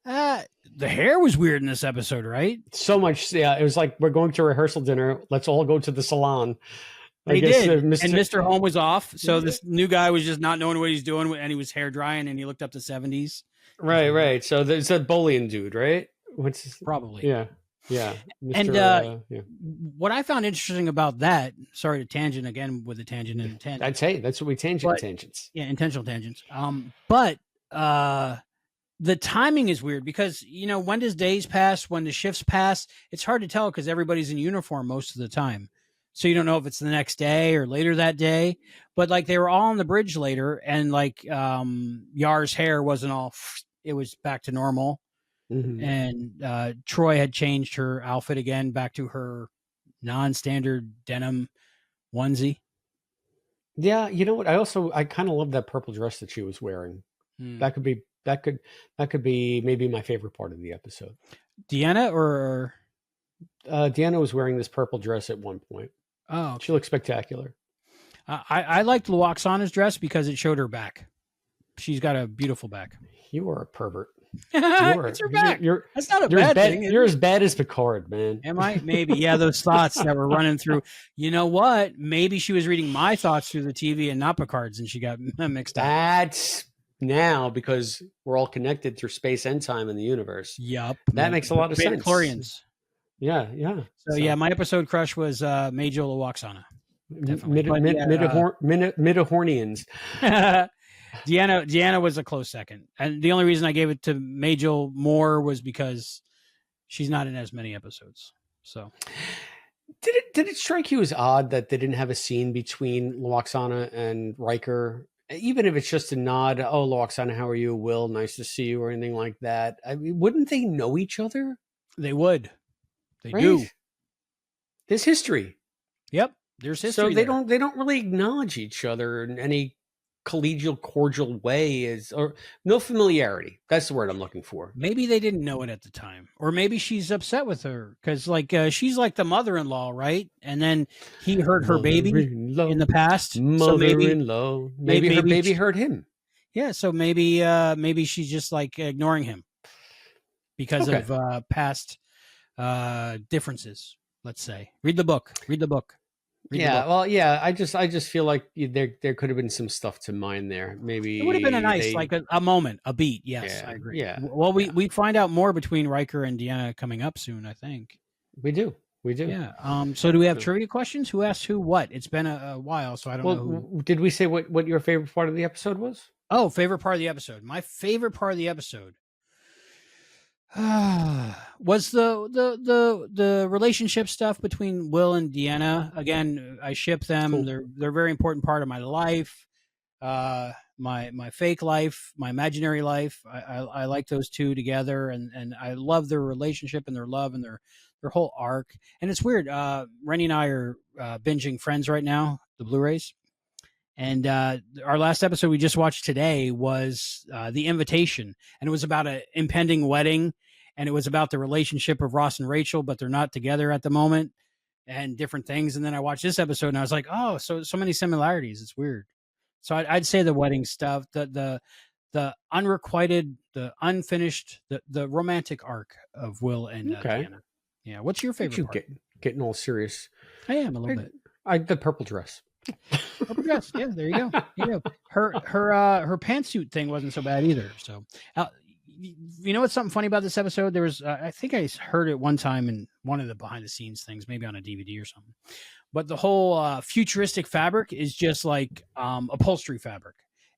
The hair was weird in this episode, right? So much, yeah. It was like we're going to rehearsal dinner. Let's all go to the salon. They did, and Mr. Holm was off, so this new guy was just not knowing what he's doing, and he was hair drying, and he looked up to 70s. Right. So there's a Bolian dude, right? Probably, yeah. Mr. And what I found interesting about that, sorry to tangent again with a tangent and a tangent. I'd say that's what we tangents. Yeah, intentional tangents. But the timing is weird because, when does days pass, when the shifts pass? It's hard to tell because everybody's in uniform most of the time. So you don't know if it's the next day or later that day. But like they were all on the bridge later, and like Yar's hair wasn't all, it was back to normal. Mm-hmm. And Troy had changed her outfit again back to her non-standard denim onesie. Yeah, you know what? I kind of love that purple dress that she was wearing. That could be maybe my favorite part of the episode. Deanna or Deanna was wearing this purple dress at one point. Oh, okay. She looked spectacular. I liked Luoxana's dress because it showed her back. She's got a beautiful back. You are a pervert. It's her back. That's not a bad thing. You're as bad as Picard, man. Am I? Maybe. Yeah, those thoughts that were running through. You know what? Maybe she was reading my thoughts through the TV and not Picard's, and she got mixed up. That's now because we're all connected through space and time in the universe. Yep. That makes a lot of sense. Chlorians. Yeah. So yeah, my episode crush was Majel Luoxana. Midahornians. Deanna was a close second, and the only reason I gave it to Majel more was because she's not in as many episodes. So, did it strike you as odd that they didn't have a scene between Luoxana and Riker, even if it's just a nod? Oh, Luoxana, how are you? Will, nice to see you, or anything like that. I mean, wouldn't they know each other? They would. They do. There's history. Yep, there's history. So they don't really acknowledge each other in any collegial, cordial way, or no familiarity. That's the word I'm looking for. Maybe they didn't know it at the time, or maybe she's upset with her because, like, she's like the mother-in-law, right? And then he hurt her baby in the past. Mother-in-law. Maybe her baby hurt him. Yeah, so maybe she's just like ignoring him because of past differences. Let's say. Read the book. I just feel like there could have been some stuff to mine there. Maybe it would have been a nice a moment, a beat. Yes, I agree. Yeah. Well, we find out more between Riker and Deanna coming up soon, I think. We do. Yeah. So do we have trivia questions? Who asked who what? It's been a while, so I don't know. Who... Did we say what your favorite part of the episode was? Oh, favorite part of the episode. My favorite part of the episode was the relationship stuff between Will and Deanna. Again, I ship them. Cool. They're a very important part of my life, my fake life, my imaginary life. I like those two together, and I love their relationship and their love and their whole arc. And it's weird. Rennie and I are binging Friends right now, the Blu-rays. And our last episode we just watched today was The Invitation, and it was about an impending wedding, and it was about the relationship of Ross and Rachel, but they're not together at the moment, and different things. And then I watched this episode, and I was like, oh, so many similarities. It's weird. So I'd say the wedding stuff, the unrequited, the unfinished, the romantic arc of Will and Deanna. Yeah. What's your favorite part? Getting all serious. I am a little bit. The purple dress. Purple dress. Yeah, there you go. Her pantsuit thing wasn't so bad either. So, you know what's something funny about this episode? There was, I think I heard it one time in one of the behind the scenes things, maybe on a DVD or something. But the whole futuristic fabric is just like upholstery fabric,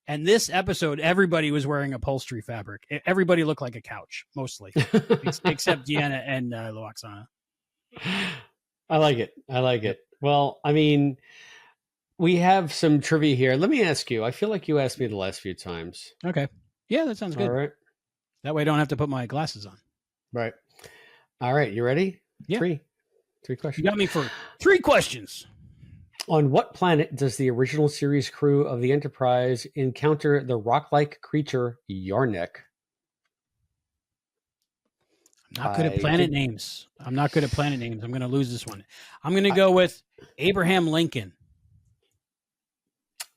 And this episode, everybody was wearing upholstery fabric. Everybody looked like a couch, mostly, except Deanna and Loaxana. I like it. I like it. Well, I mean, we have some trivia here. Let me ask you. I feel like you asked me the last few times. Okay. Yeah, that sounds good. All right. That way I don't have to put my glasses on. Right. All right. You ready? Yeah. Three questions. You got me for 3 questions. On what planet does the original series crew of the Enterprise encounter the rock-like creature Yarnek? I'm not good at planet names. I'm going to lose this one. I'm going to go with Abraham Lincoln.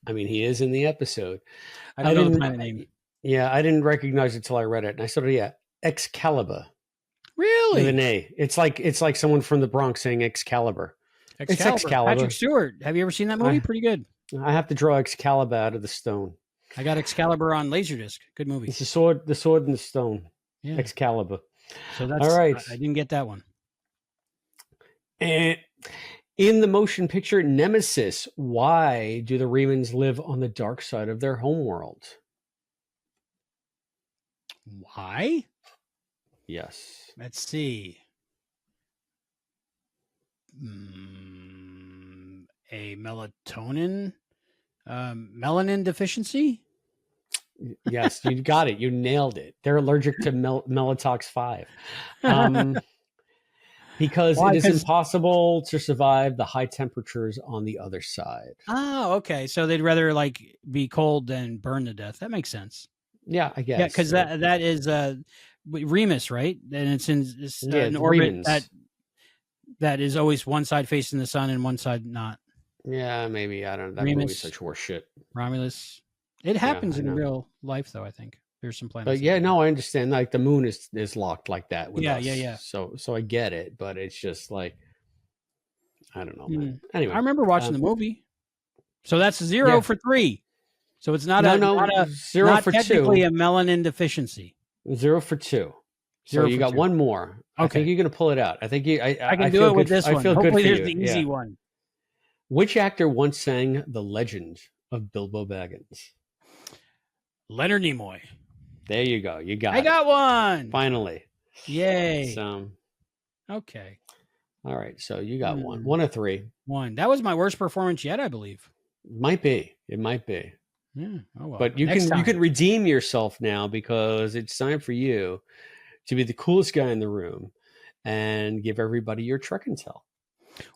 I mean, he is in the episode. I don't know the planet name. Yeah, I didn't recognize it until I read it. And I said, yeah, Excalibur. Really? With an A. It's like someone from the Bronx saying Excalibur. It's Excalibur. Patrick Stewart. Have you ever seen that movie? Pretty good. I have to draw Excalibur out of the stone. I got Excalibur on Laserdisc. Good movie. It's the sword and the stone. Yeah. Excalibur. So that's all right. I didn't get that one. And in the motion picture Nemesis, why do the Remans live on the dark side of their homeworld? Why? Yes. Let's see. A melanin deficiency? Yes, you got it. You nailed it. They're allergic to Melatox 5. Because it is impossible to survive the high temperatures on the other side. Oh, okay. So they'd rather be cold than burn to death. That makes sense. Yeah, I guess. Yeah, because that is Remus, right? And it's in an orbit that is always one side facing the sun and one side not. Yeah, maybe. I don't know. That movie's such horseshit. Romulus. It happens in real life, though, I think. There's some planets. But yeah, no, I understand. Like the moon is locked like that with us. Yeah. So I get it, but it's just like I don't know, man. Anyway, I remember watching the movie. So that's 0 for 3. So it's not 0 for 2. Technically a melanin deficiency. 0 for 2. So you got 1 more. Okay. I think you're going to pull it out. I think I can do it with this one. I feel Hopefully good there's the easy one. Which actor once sang The Legend of Bilbo Baggins? Leonard Nimoy. There you go. You got it. I got one. Finally. Yay. Okay. All right. So you got 1. 1 of 3. 1. That was my worst performance yet, I believe. Might be. It might be. Yeah. Oh well. But you can redeem yourself now because it's time for you to be the coolest guy in the room and give everybody your Trek and Tell.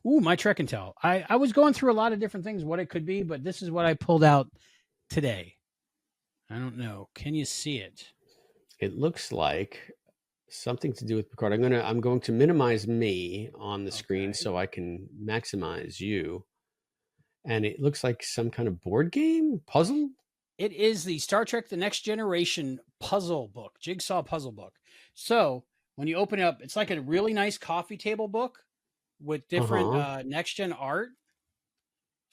Ooh, my Trek and Tell. I was going through a lot of different things, what it could be, but this is what I pulled out today. I don't know. Can you see it? It looks like something to do with Picard. I'm going to minimize me on the screen so I can maximize you. And it looks like some kind of board game puzzle. It is the Star Trek The Next Generation puzzle book, jigsaw puzzle book. So when you open it up, it's like a really nice coffee table book with different next gen art.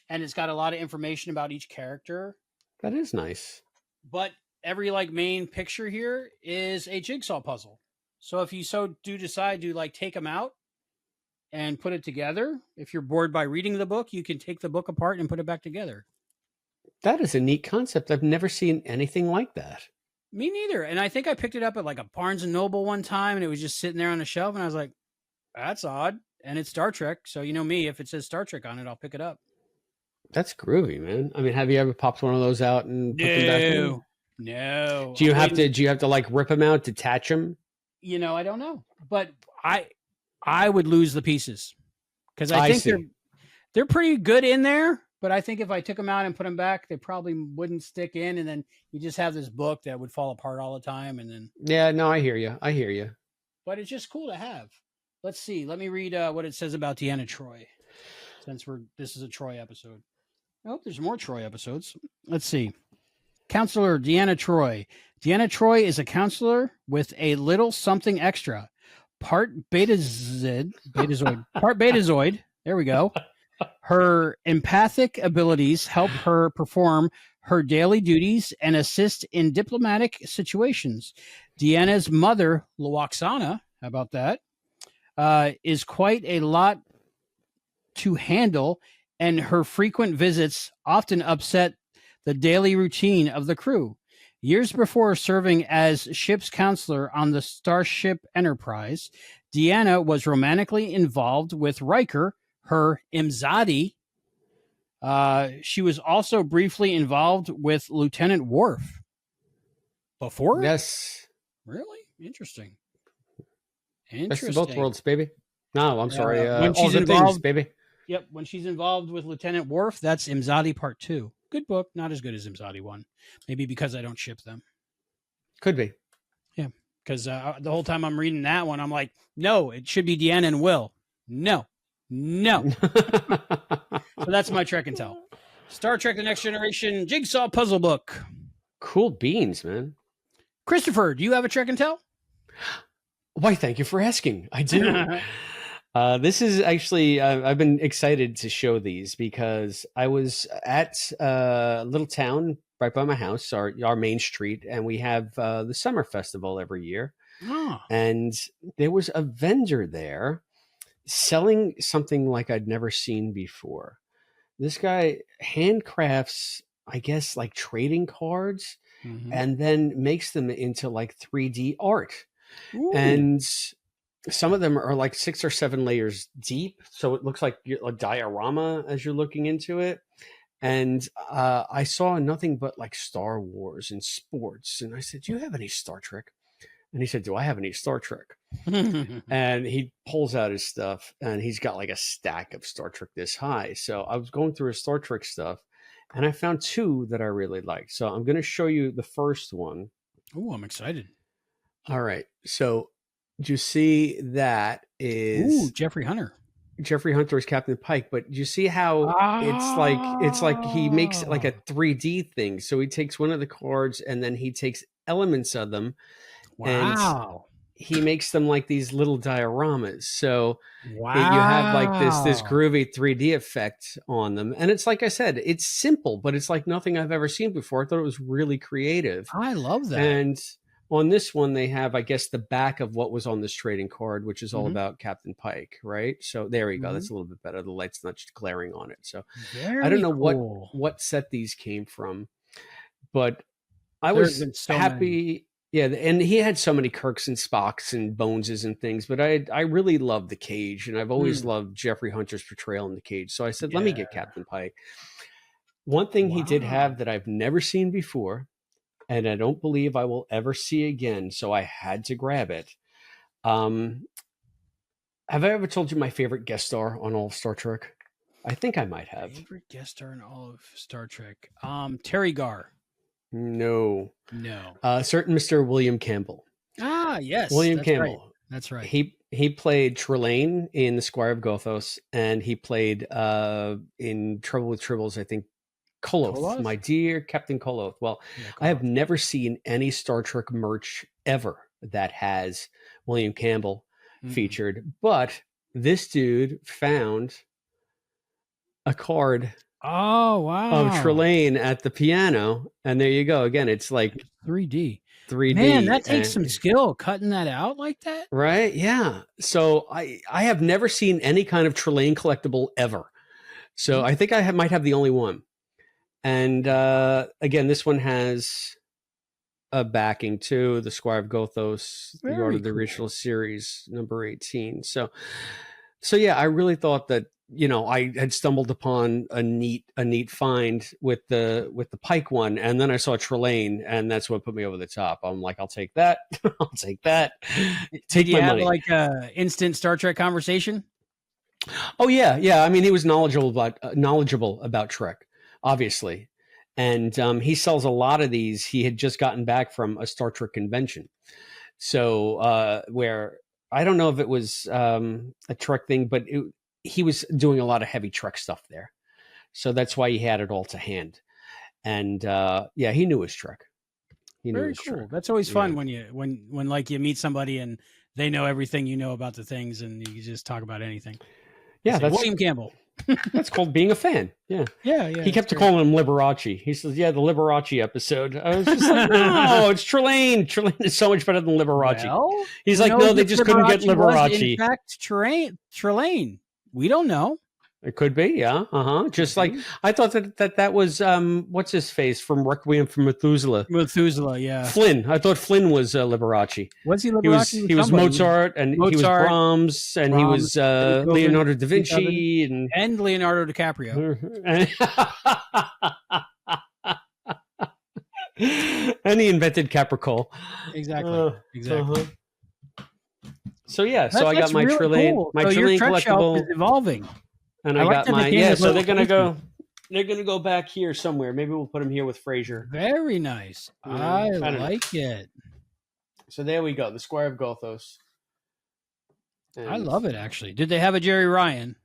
And it's got a lot of information about each character. That is nice. But every main picture here is a jigsaw puzzle. So if you do decide to take them out and put it together, if you're bored by reading the book, you can take the book apart and put it back together. That is a neat concept. I've never seen anything like that. Me neither. And I think I picked it up at a Barnes and Noble one time, and it was just sitting there on the shelf, and I was like, that's odd. And it's Star Trek. So you know me, if it says Star Trek on it, I'll pick it up. That's groovy, man. I mean, have you ever popped one of those out and put them back in? No. Do you have to rip them out, detach them? I don't know. But I would lose the pieces because I think they're pretty good in there. But I think if I took them out and put them back, they probably wouldn't stick in. And then you just have this book that would fall apart all the time. And then I hear you. But it's just cool to have. Let's see. Let me read what it says about Deanna Troi, since this is a Troi episode. I hope there's more Troi episodes. Let's see. Counselor Deanna Troi. Deanna Troi is a counselor with a little something extra. Part betazoid. Part betazoid. There we go. Her empathic abilities help her perform her daily duties and assist in diplomatic situations. Deanna's mother, Loaxana, how about that, is quite a lot to handle, and her frequent visits often upset the daily routine of the crew. Years before serving as ship's counselor on the Starship Enterprise, Deanna was romantically involved with Riker, her Imzadi. She was also briefly involved with Lieutenant Worf. Before? Yes. Really? Interesting. Best of both worlds, baby. No, I'm sorry. When All she's Good involved, Things, baby. Yep, when she's involved with Lieutenant Worf, that's Imzadi Part 2. Good book, not as good as Imzadi 1. Maybe because I don't ship them. Could be. Yeah, because the whole time I'm reading that one, I'm like, no, it should be Deanna and Will. No. So that's my Trek and Tell. Star Trek The Next Generation Jigsaw Puzzle Book. Cool beans, man. Christopher, do you have a Trek and Tell? Why, thank you for asking. I do. This is actually, I've been excited to show these because I was at a little town right by my house, our main street, and we have the summer festival every year. Oh. And there was a vendor there selling something like I'd never seen before. This guy handcrafts, I guess, like trading cards, and then makes them into like 3D art. Ooh. And some of them are like 6 or 7 layers deep, so it looks like a diorama as you're looking into it. And I saw nothing but like Star Wars and sports, and I said, "Do you have any Star Trek?" And he said, "Do I have any Star Trek?" And he pulls out his stuff, and he's got like a stack of Star Trek this high. So I was going through his Star Trek stuff, and I found 2 that I really liked. So I'm going to show you the first one. Oh, I'm excited. All right. So do you see that is Jeffrey Hunter. Jeffrey Hunter is Captain Pike, but do you see how it's like he makes it like a 3D thing. So he takes one of the cards and then he takes elements of them. Wow. And he makes them like these little dioramas. So you have like this groovy 3D effect on them. And it's like I said, it's simple, but it's like nothing I've ever seen before. I thought it was really creative. I love that. And on this one, they have, I guess, the back of what was on this trading card, which is all about Captain Pike, right? So there you go. That's a little bit better. The light's not just glaring on it. So I don't know what set these came from, but I was happy. Yeah, and he had so many Kirks and Spocks and Boneses and things, but I really loved the Cage, and I've always loved Jeffrey Hunter's portrayal in the Cage. So I said, let me get Captain Pike. One thing he did have that I've never seen before, and I don't believe I will ever see again, so I had to grab it. Have I ever told you my favorite guest star on all of Star Trek? I think I might have. Favorite guest star in all of Star Trek? Terry Garr. No. No. Certain Mr. William Campbell. Ah, yes. William Campbell. Right. That's right. He played Trelane in The Squire of Gothos, and he played in Trouble with Tribbles, I think, Koloth, my dear Captain Koloth. Well, I have never seen any Star Trek merch ever that has William Campbell featured, but this dude found a card of Trelane at the piano, and there you go. Again, it's like 3D. Man, that takes some skill cutting that out like that. Right? Yeah. So I have never seen any kind of Trelane collectible ever. So I think I might have the only one. And again, this one has a backing too, the Squire of Gothos, the art of the original series, number 18. So yeah, I really thought that, I had stumbled upon a neat find with the Pike one, and then I saw Trelane, and that's what put me over the top. I'm like, I'll take that. I'll take that. Take my money. Like a instant Star Trek conversation? Oh yeah. I mean, he was knowledgeable about Trek, obviously. And he sells a lot of these. He had just gotten back from a Star Trek convention. So where I don't know if it was a Trek thing, but he was doing a lot of heavy Trek stuff there. So that's why he had it all to hand. And he knew his Trek. Very cool. Trek. That's always fun when you meet somebody and they know everything you know about the things, and you just talk about anything. Yeah, that's William Campbell. That's called being a fan. Yeah. He kept calling him Liberace. He says, "Yeah, the Liberace episode." I was just like, "No, it's Trelane. Trelane is so much better than Liberace." Well, he's like, "No, they just couldn't get Liberace." In fact, Trelane. We don't know. It could be, yeah. Just like I thought that was what's his face from Requiem for Methuselah. Methuselah, yeah. Flynn. I thought Flynn was Liberace. Was he Liberace? He was Mozart, and he was Brahms, and he was Leonardo da Vinci, and Leonardo DiCaprio. And he invented Capricorn. Exactly. So yeah, so I got my really Trillian, cool. my so Trillian your collectible is evolving. And I got my so they're gonna go back here somewhere. Maybe we'll put them here with Fraser. Very nice. I like it. So there we go. The Squire of Gothos. And I love it actually. Did they have a Jerry Ryan?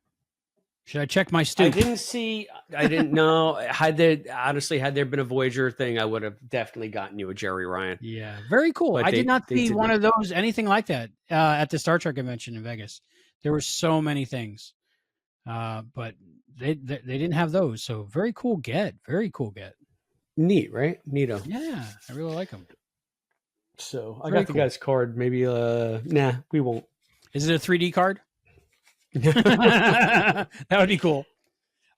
Should I check my stoop? I didn't know. Had there been a Voyager thing, I would have definitely gotten you a Jerry Ryan. Yeah, very cool. But I did not see one of those, anything like that, at the Star Trek convention in Vegas. There were so many things, but they didn't have those. So very cool get. Very cool get. Neat, right? Neato. Yeah, I really like them. So I got the guy's card. Maybe nah, we won't. Is it a 3D card? That would be cool.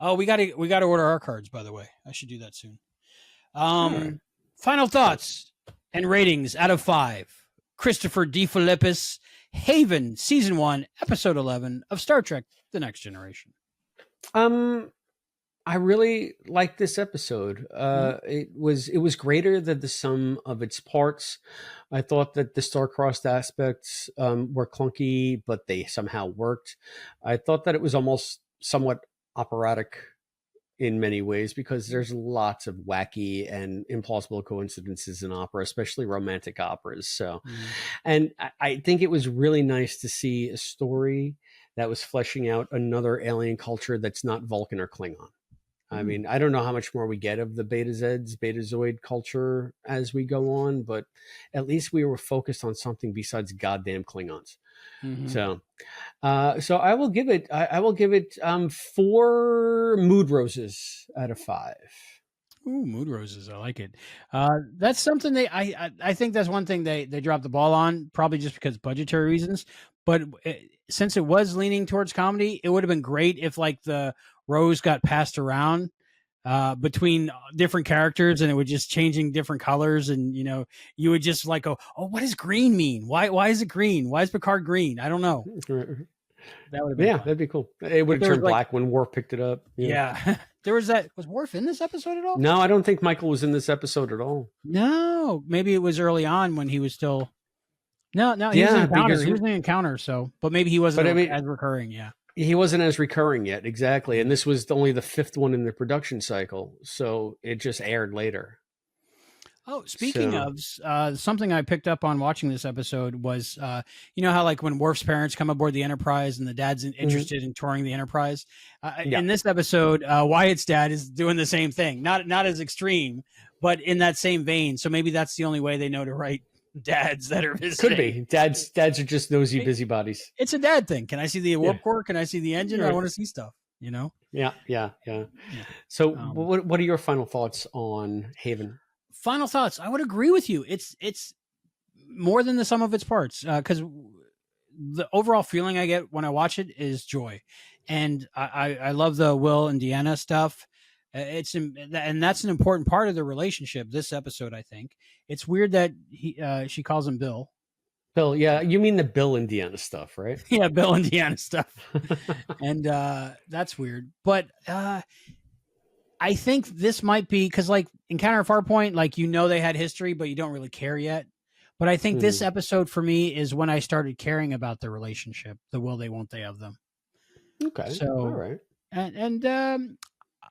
Oh, we got to order our cards, by the way. I should do that soon. Final thoughts and ratings out of 5. Christopher D. Philippus, Haven, Season 1, Episode 11 of Star Trek: The Next Generation. I really liked this episode. It was greater than the sum of its parts. I thought that the star-crossed aspects were clunky, but they somehow worked. I thought that it was almost somewhat operatic in many ways because there's lots of wacky and implausible coincidences in opera, especially romantic operas. So, and I think it was really nice to see a story that was fleshing out another alien culture that's not Vulcan or Klingon. I mean, I don't know how much more we get of the Betazoid culture as we go on, but at least we were focused on something besides goddamn Klingons. So I will give it 4 mood roses out of 5. Ooh, mood roses. I like it. That's something I think that's one thing they dropped the ball on, probably just because budgetary reasons. But since it was leaning towards comedy, it would have been great if like the rose got passed around between different characters and it was just changing different colors. And, you would just like go, oh, what does green mean? Why is it green? Why is Picard green? I don't know. That would have been fun. That'd be cool. It would have turned black when Worf picked it up. Yeah. There was Worf in this episode at all? No, I don't think Michael was in this episode at all. No, maybe it was early on when he was still. No, he was in an encounter. So, but maybe he wasn't as recurring. Yeah, he wasn't as recurring yet. Exactly, and this was only the 5th one in the production cycle, so it just aired later. Oh, speaking of something I picked up on watching this episode was, you know how like when Worf's parents come aboard the Enterprise and the dad's interested in touring the Enterprise. In this episode, Wyatt's dad is doing the same thing, not as extreme, but in that same vein. So maybe that's the only way they know to write dads that are visiting. Could be dads are just nosy busybodies. It's a dad thing. Can I see the warp core? Can I see the engine? I want to see stuff. Yeah. So what are your final thoughts on Haven? Final thoughts. I would agree with you. It's more than the sum of its parts, because the overall feeling I get when I watch it is joy, and I love the Will and Deanna stuff. And that's an important part of the relationship. This episode, I think it's weird that she calls him Bill. Bill, yeah, you mean the Bill and Deanna stuff, right? Yeah, Bill and Deanna stuff, and that's weird. But I think this might be because, like, Encounter at Farpoint, like, they had history, but you don't really care yet. But I think this episode for me is when I started caring about the relationship, the will they, won't they of them. Okay. So, all right. And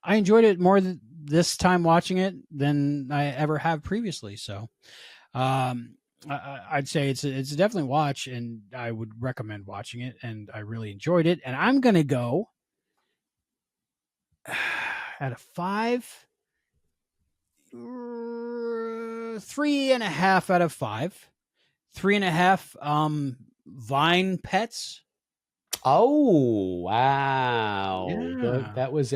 I enjoyed it more this time watching it than I ever have previously. So I'd say it's definitely a watch, and I would recommend watching it, and I really enjoyed it. And I'm going to go out of 5, 3.5 out of 5, 3.5 vine pets. Oh, wow. Yeah. That was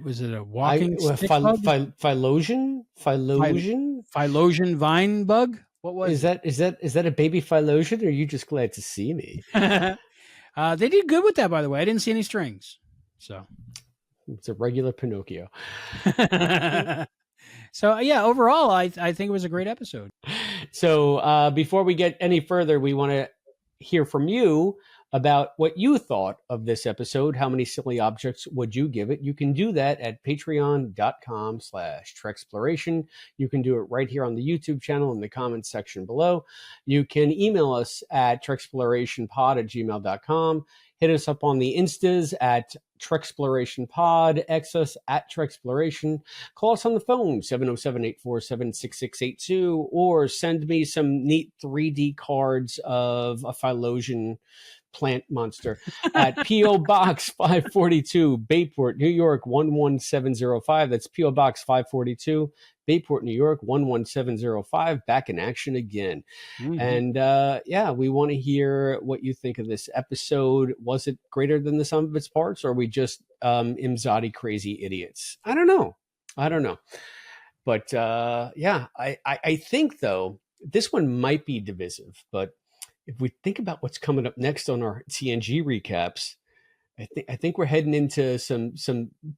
was it a walking stick bug? Phylosian vine bug? What was is that a baby Phylosian, or are you just glad to see me? They did good with that, by the way. I didn't see any strings. So It's a regular Pinocchio. So yeah, overall, I think it was a great episode. So before we get any further, we want to hear from you about what you thought of this episode. How many silly objects would you give it? You can do that at patreon.com/Treksploration. You can do it right here on the YouTube channel in the comments section below. You can email us at treksplorationpod@gmail.com. Hit us up on the Instas at TreksplorationPod, X us at Treksploration. Call us on the phone, 707-847-6682, or send me some neat 3D cards of a Phylosian plant monster at P.O. Box 542, Bayport, New York 11705. That's P.O. Box 542, Bayport, New York 11705. Back in action again. And yeah, we want to hear what you think of this episode. Was it greater than the sum of its parts, or are we just Imzadi crazy idiots? I don't know. But yeah, I think, though, this one might be divisive. But if we think about what's coming up next on our TNG recaps, I think we're heading into some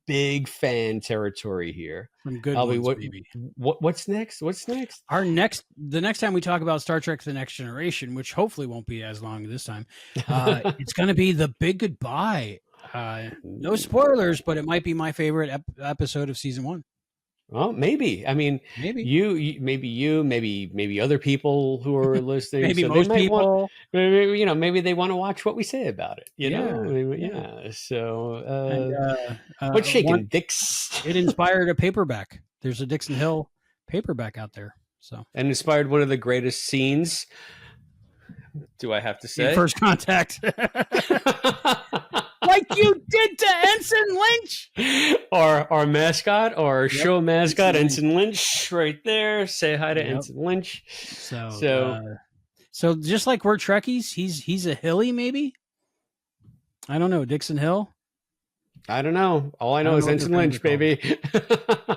big fan territory here. Some good Albie, ones, maybe. What's next? The next time we talk about Star Trek: The Next Generation, which hopefully won't be as long this time, it's going to be The Big Goodbye. No spoilers, but it might be my favorite episode of season 1. Well, maybe. I mean, maybe other people who are listening. Maybe so most people. Maybe they want to watch what we say about it. You know? Yeah. So, what's shaking, Dix? It inspired a paperback. There's a Dixon Hill paperback out there. So, and inspired one of the greatest scenes. Do I have to say? In First Contact. Like you did to Ensign Lynch. Our mascot, our show mascot, Ensign Lynch, right there. Say hi to Ensign Lynch. So just like we're Trekkies, he's a Hilly, maybe. I don't know, Dixon Hill. I don't know. All I know is Ensign Lynch, baby.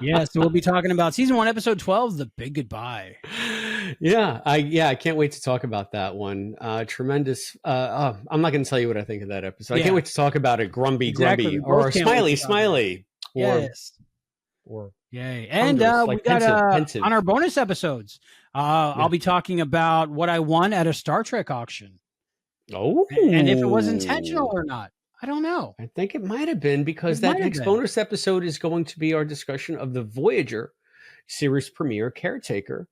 Yeah, so we'll be talking about season 1, episode 12, The Big Goodbye. Yeah, I can't wait to talk about that one. Tremendous. I'm not going to tell you what I think of that episode. I can't wait to talk about it. Grumpy, or smiley. Yes. Or yay. And we got pensive. On our bonus episodes, I'll be talking about what I won at a Star Trek auction. Oh. And if it was intentional or not. I don't know. I think it might have been, because that next bonus episode is going to be our discussion of the Voyager series premiere, Caretaker,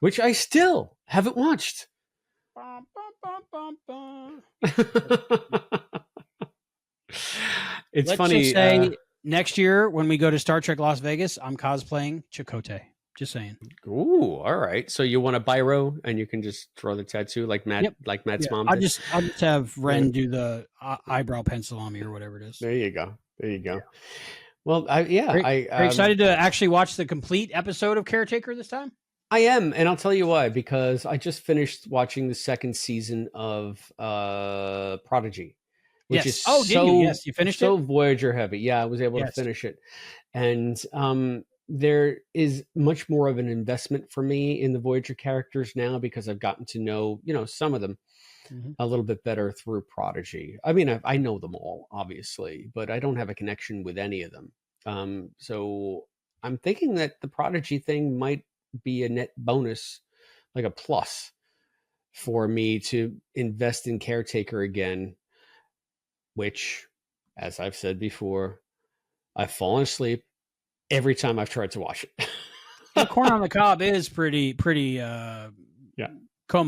which I still haven't watched. It's funny. Just say next year when we go to Star Trek Las Vegas, I'm cosplaying Chakotay. Just saying. Ooh, all right. So you want a biro and you can just draw the tattoo like Matt's mom did? I'll just have Ren do the eyebrow pencil on me or whatever it is. There you go. Well, are you excited to actually watch the complete episode of Caretaker this time? I am, and I'll tell you why. Because I just finished watching the second season of Prodigy, which is you finished so it? Voyager heavy. Yeah, I was able to finish it, and there is much more of an investment for me in the Voyager characters now, because I've gotten to know some of them a little bit better through Prodigy. I mean, I know them all, obviously, but I don't have a connection with any of them. So I'm thinking that the Prodigy thing might be a net bonus, like a plus for me to invest in Caretaker again, which, as I've said before, I've fallen asleep every time I've tried to watch it. The Corn on the Cob is pretty coma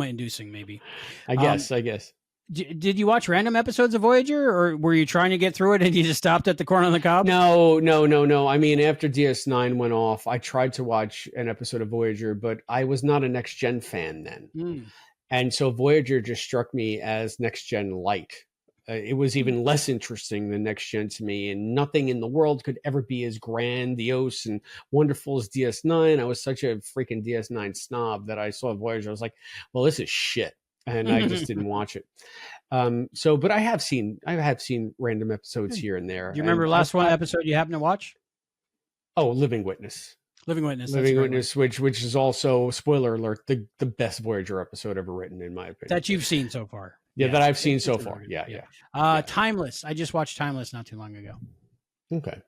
inducing, maybe. I guess. Did you watch random episodes of Voyager, or were you trying to get through it and you just stopped at the Corn on the Cob? No. I mean, after DS9 went off, I tried to watch an episode of Voyager, but I was not a Next Gen fan then. And so Voyager just struck me as Next Gen light. It was even less interesting than Next Gen to me, and nothing in the world could ever be as grandiose and wonderful as DS9. I was such a freaking DS9 snob that I saw Voyager. I was like, well, this is shit. And I just didn't watch it. But I have seen random episodes here and there. Do you remember last episode you happened to watch? Oh, Living Witness. Living Witness, which is also, spoiler alert, the best Voyager episode ever written, in my opinion. That you've seen so far. that I've seen so far. Yeah. Timeless. I just watched Timeless not too long ago. Okay.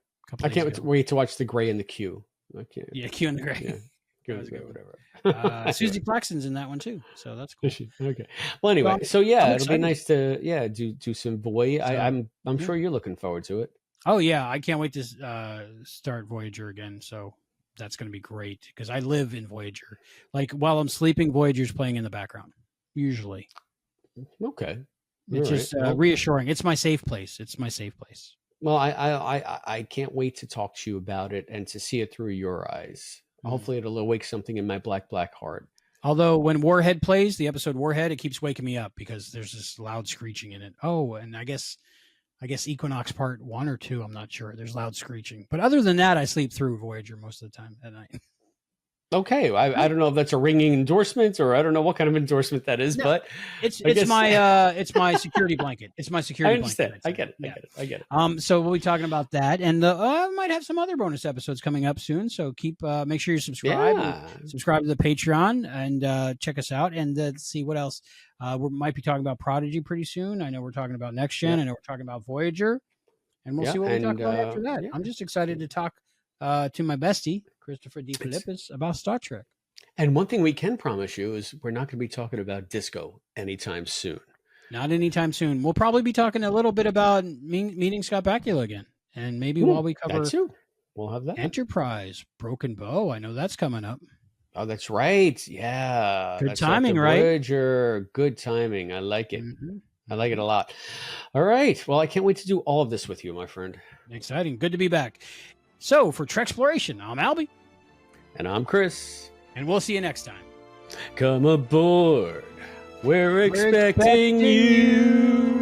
I can't wait to watch The Gray and the Q. I can't. Yeah, Q and the Gray. Yeah. Q and the Gray, whatever. Susie Plaxton's in that one too, so that's cool. Okay. Well, anyway, so yeah, it'll be nice to do some Voy. So, I'm sure you're looking forward to it. Oh yeah, I can't wait to start Voyager again. So that's going to be great because I live in Voyager. Like while I'm sleeping, Voyager's playing in the background usually. Okay. It's just reassuring. It's my safe place. It's my safe place. Well, I can't wait to talk to you about it and to see it through your eyes. Hopefully it'll awake something in my black heart. Although when Warhead plays, the episode Warhead, it keeps waking me up because there's this loud screeching in it. Oh, and I guess Equinox Part 1 or 2, I'm not sure. There's loud screeching. But other than that, I sleep through Voyager most of the time at night. Okay, I don't know if that's a ringing endorsement or I don't know what kind of endorsement that is, but it's my security blanket. It's my security blanket. I understand. I get it. So we'll be talking about that, and I might have some other bonus episodes coming up soon. So make sure you subscribe. Yeah. Subscribe to the Patreon and check us out and see what else. We might be talking about Prodigy pretty soon. I know we're talking about Next Gen. I know we're talking about Voyager, and we'll see what we talk about after that. I'm just excited to talk to my bestie, Christopher D. Philippus, about Star Trek. And one thing we can promise you is we're not going to be talking about disco anytime soon. Not anytime soon. We'll probably be talking a little bit about meeting Scott Bakula again. And maybe while we cover we'll have that. Enterprise, Broken Bow. I know that's coming up. Oh, that's right. Yeah. Good timing, right? Voyager. Good timing. I like it. I like it a lot. All right. Well, I can't wait to do all of this with you, my friend. Exciting. Good to be back. So for Treksploration, I'm Albie. And I'm Chris. And we'll see you next time. Come aboard. We're expecting you.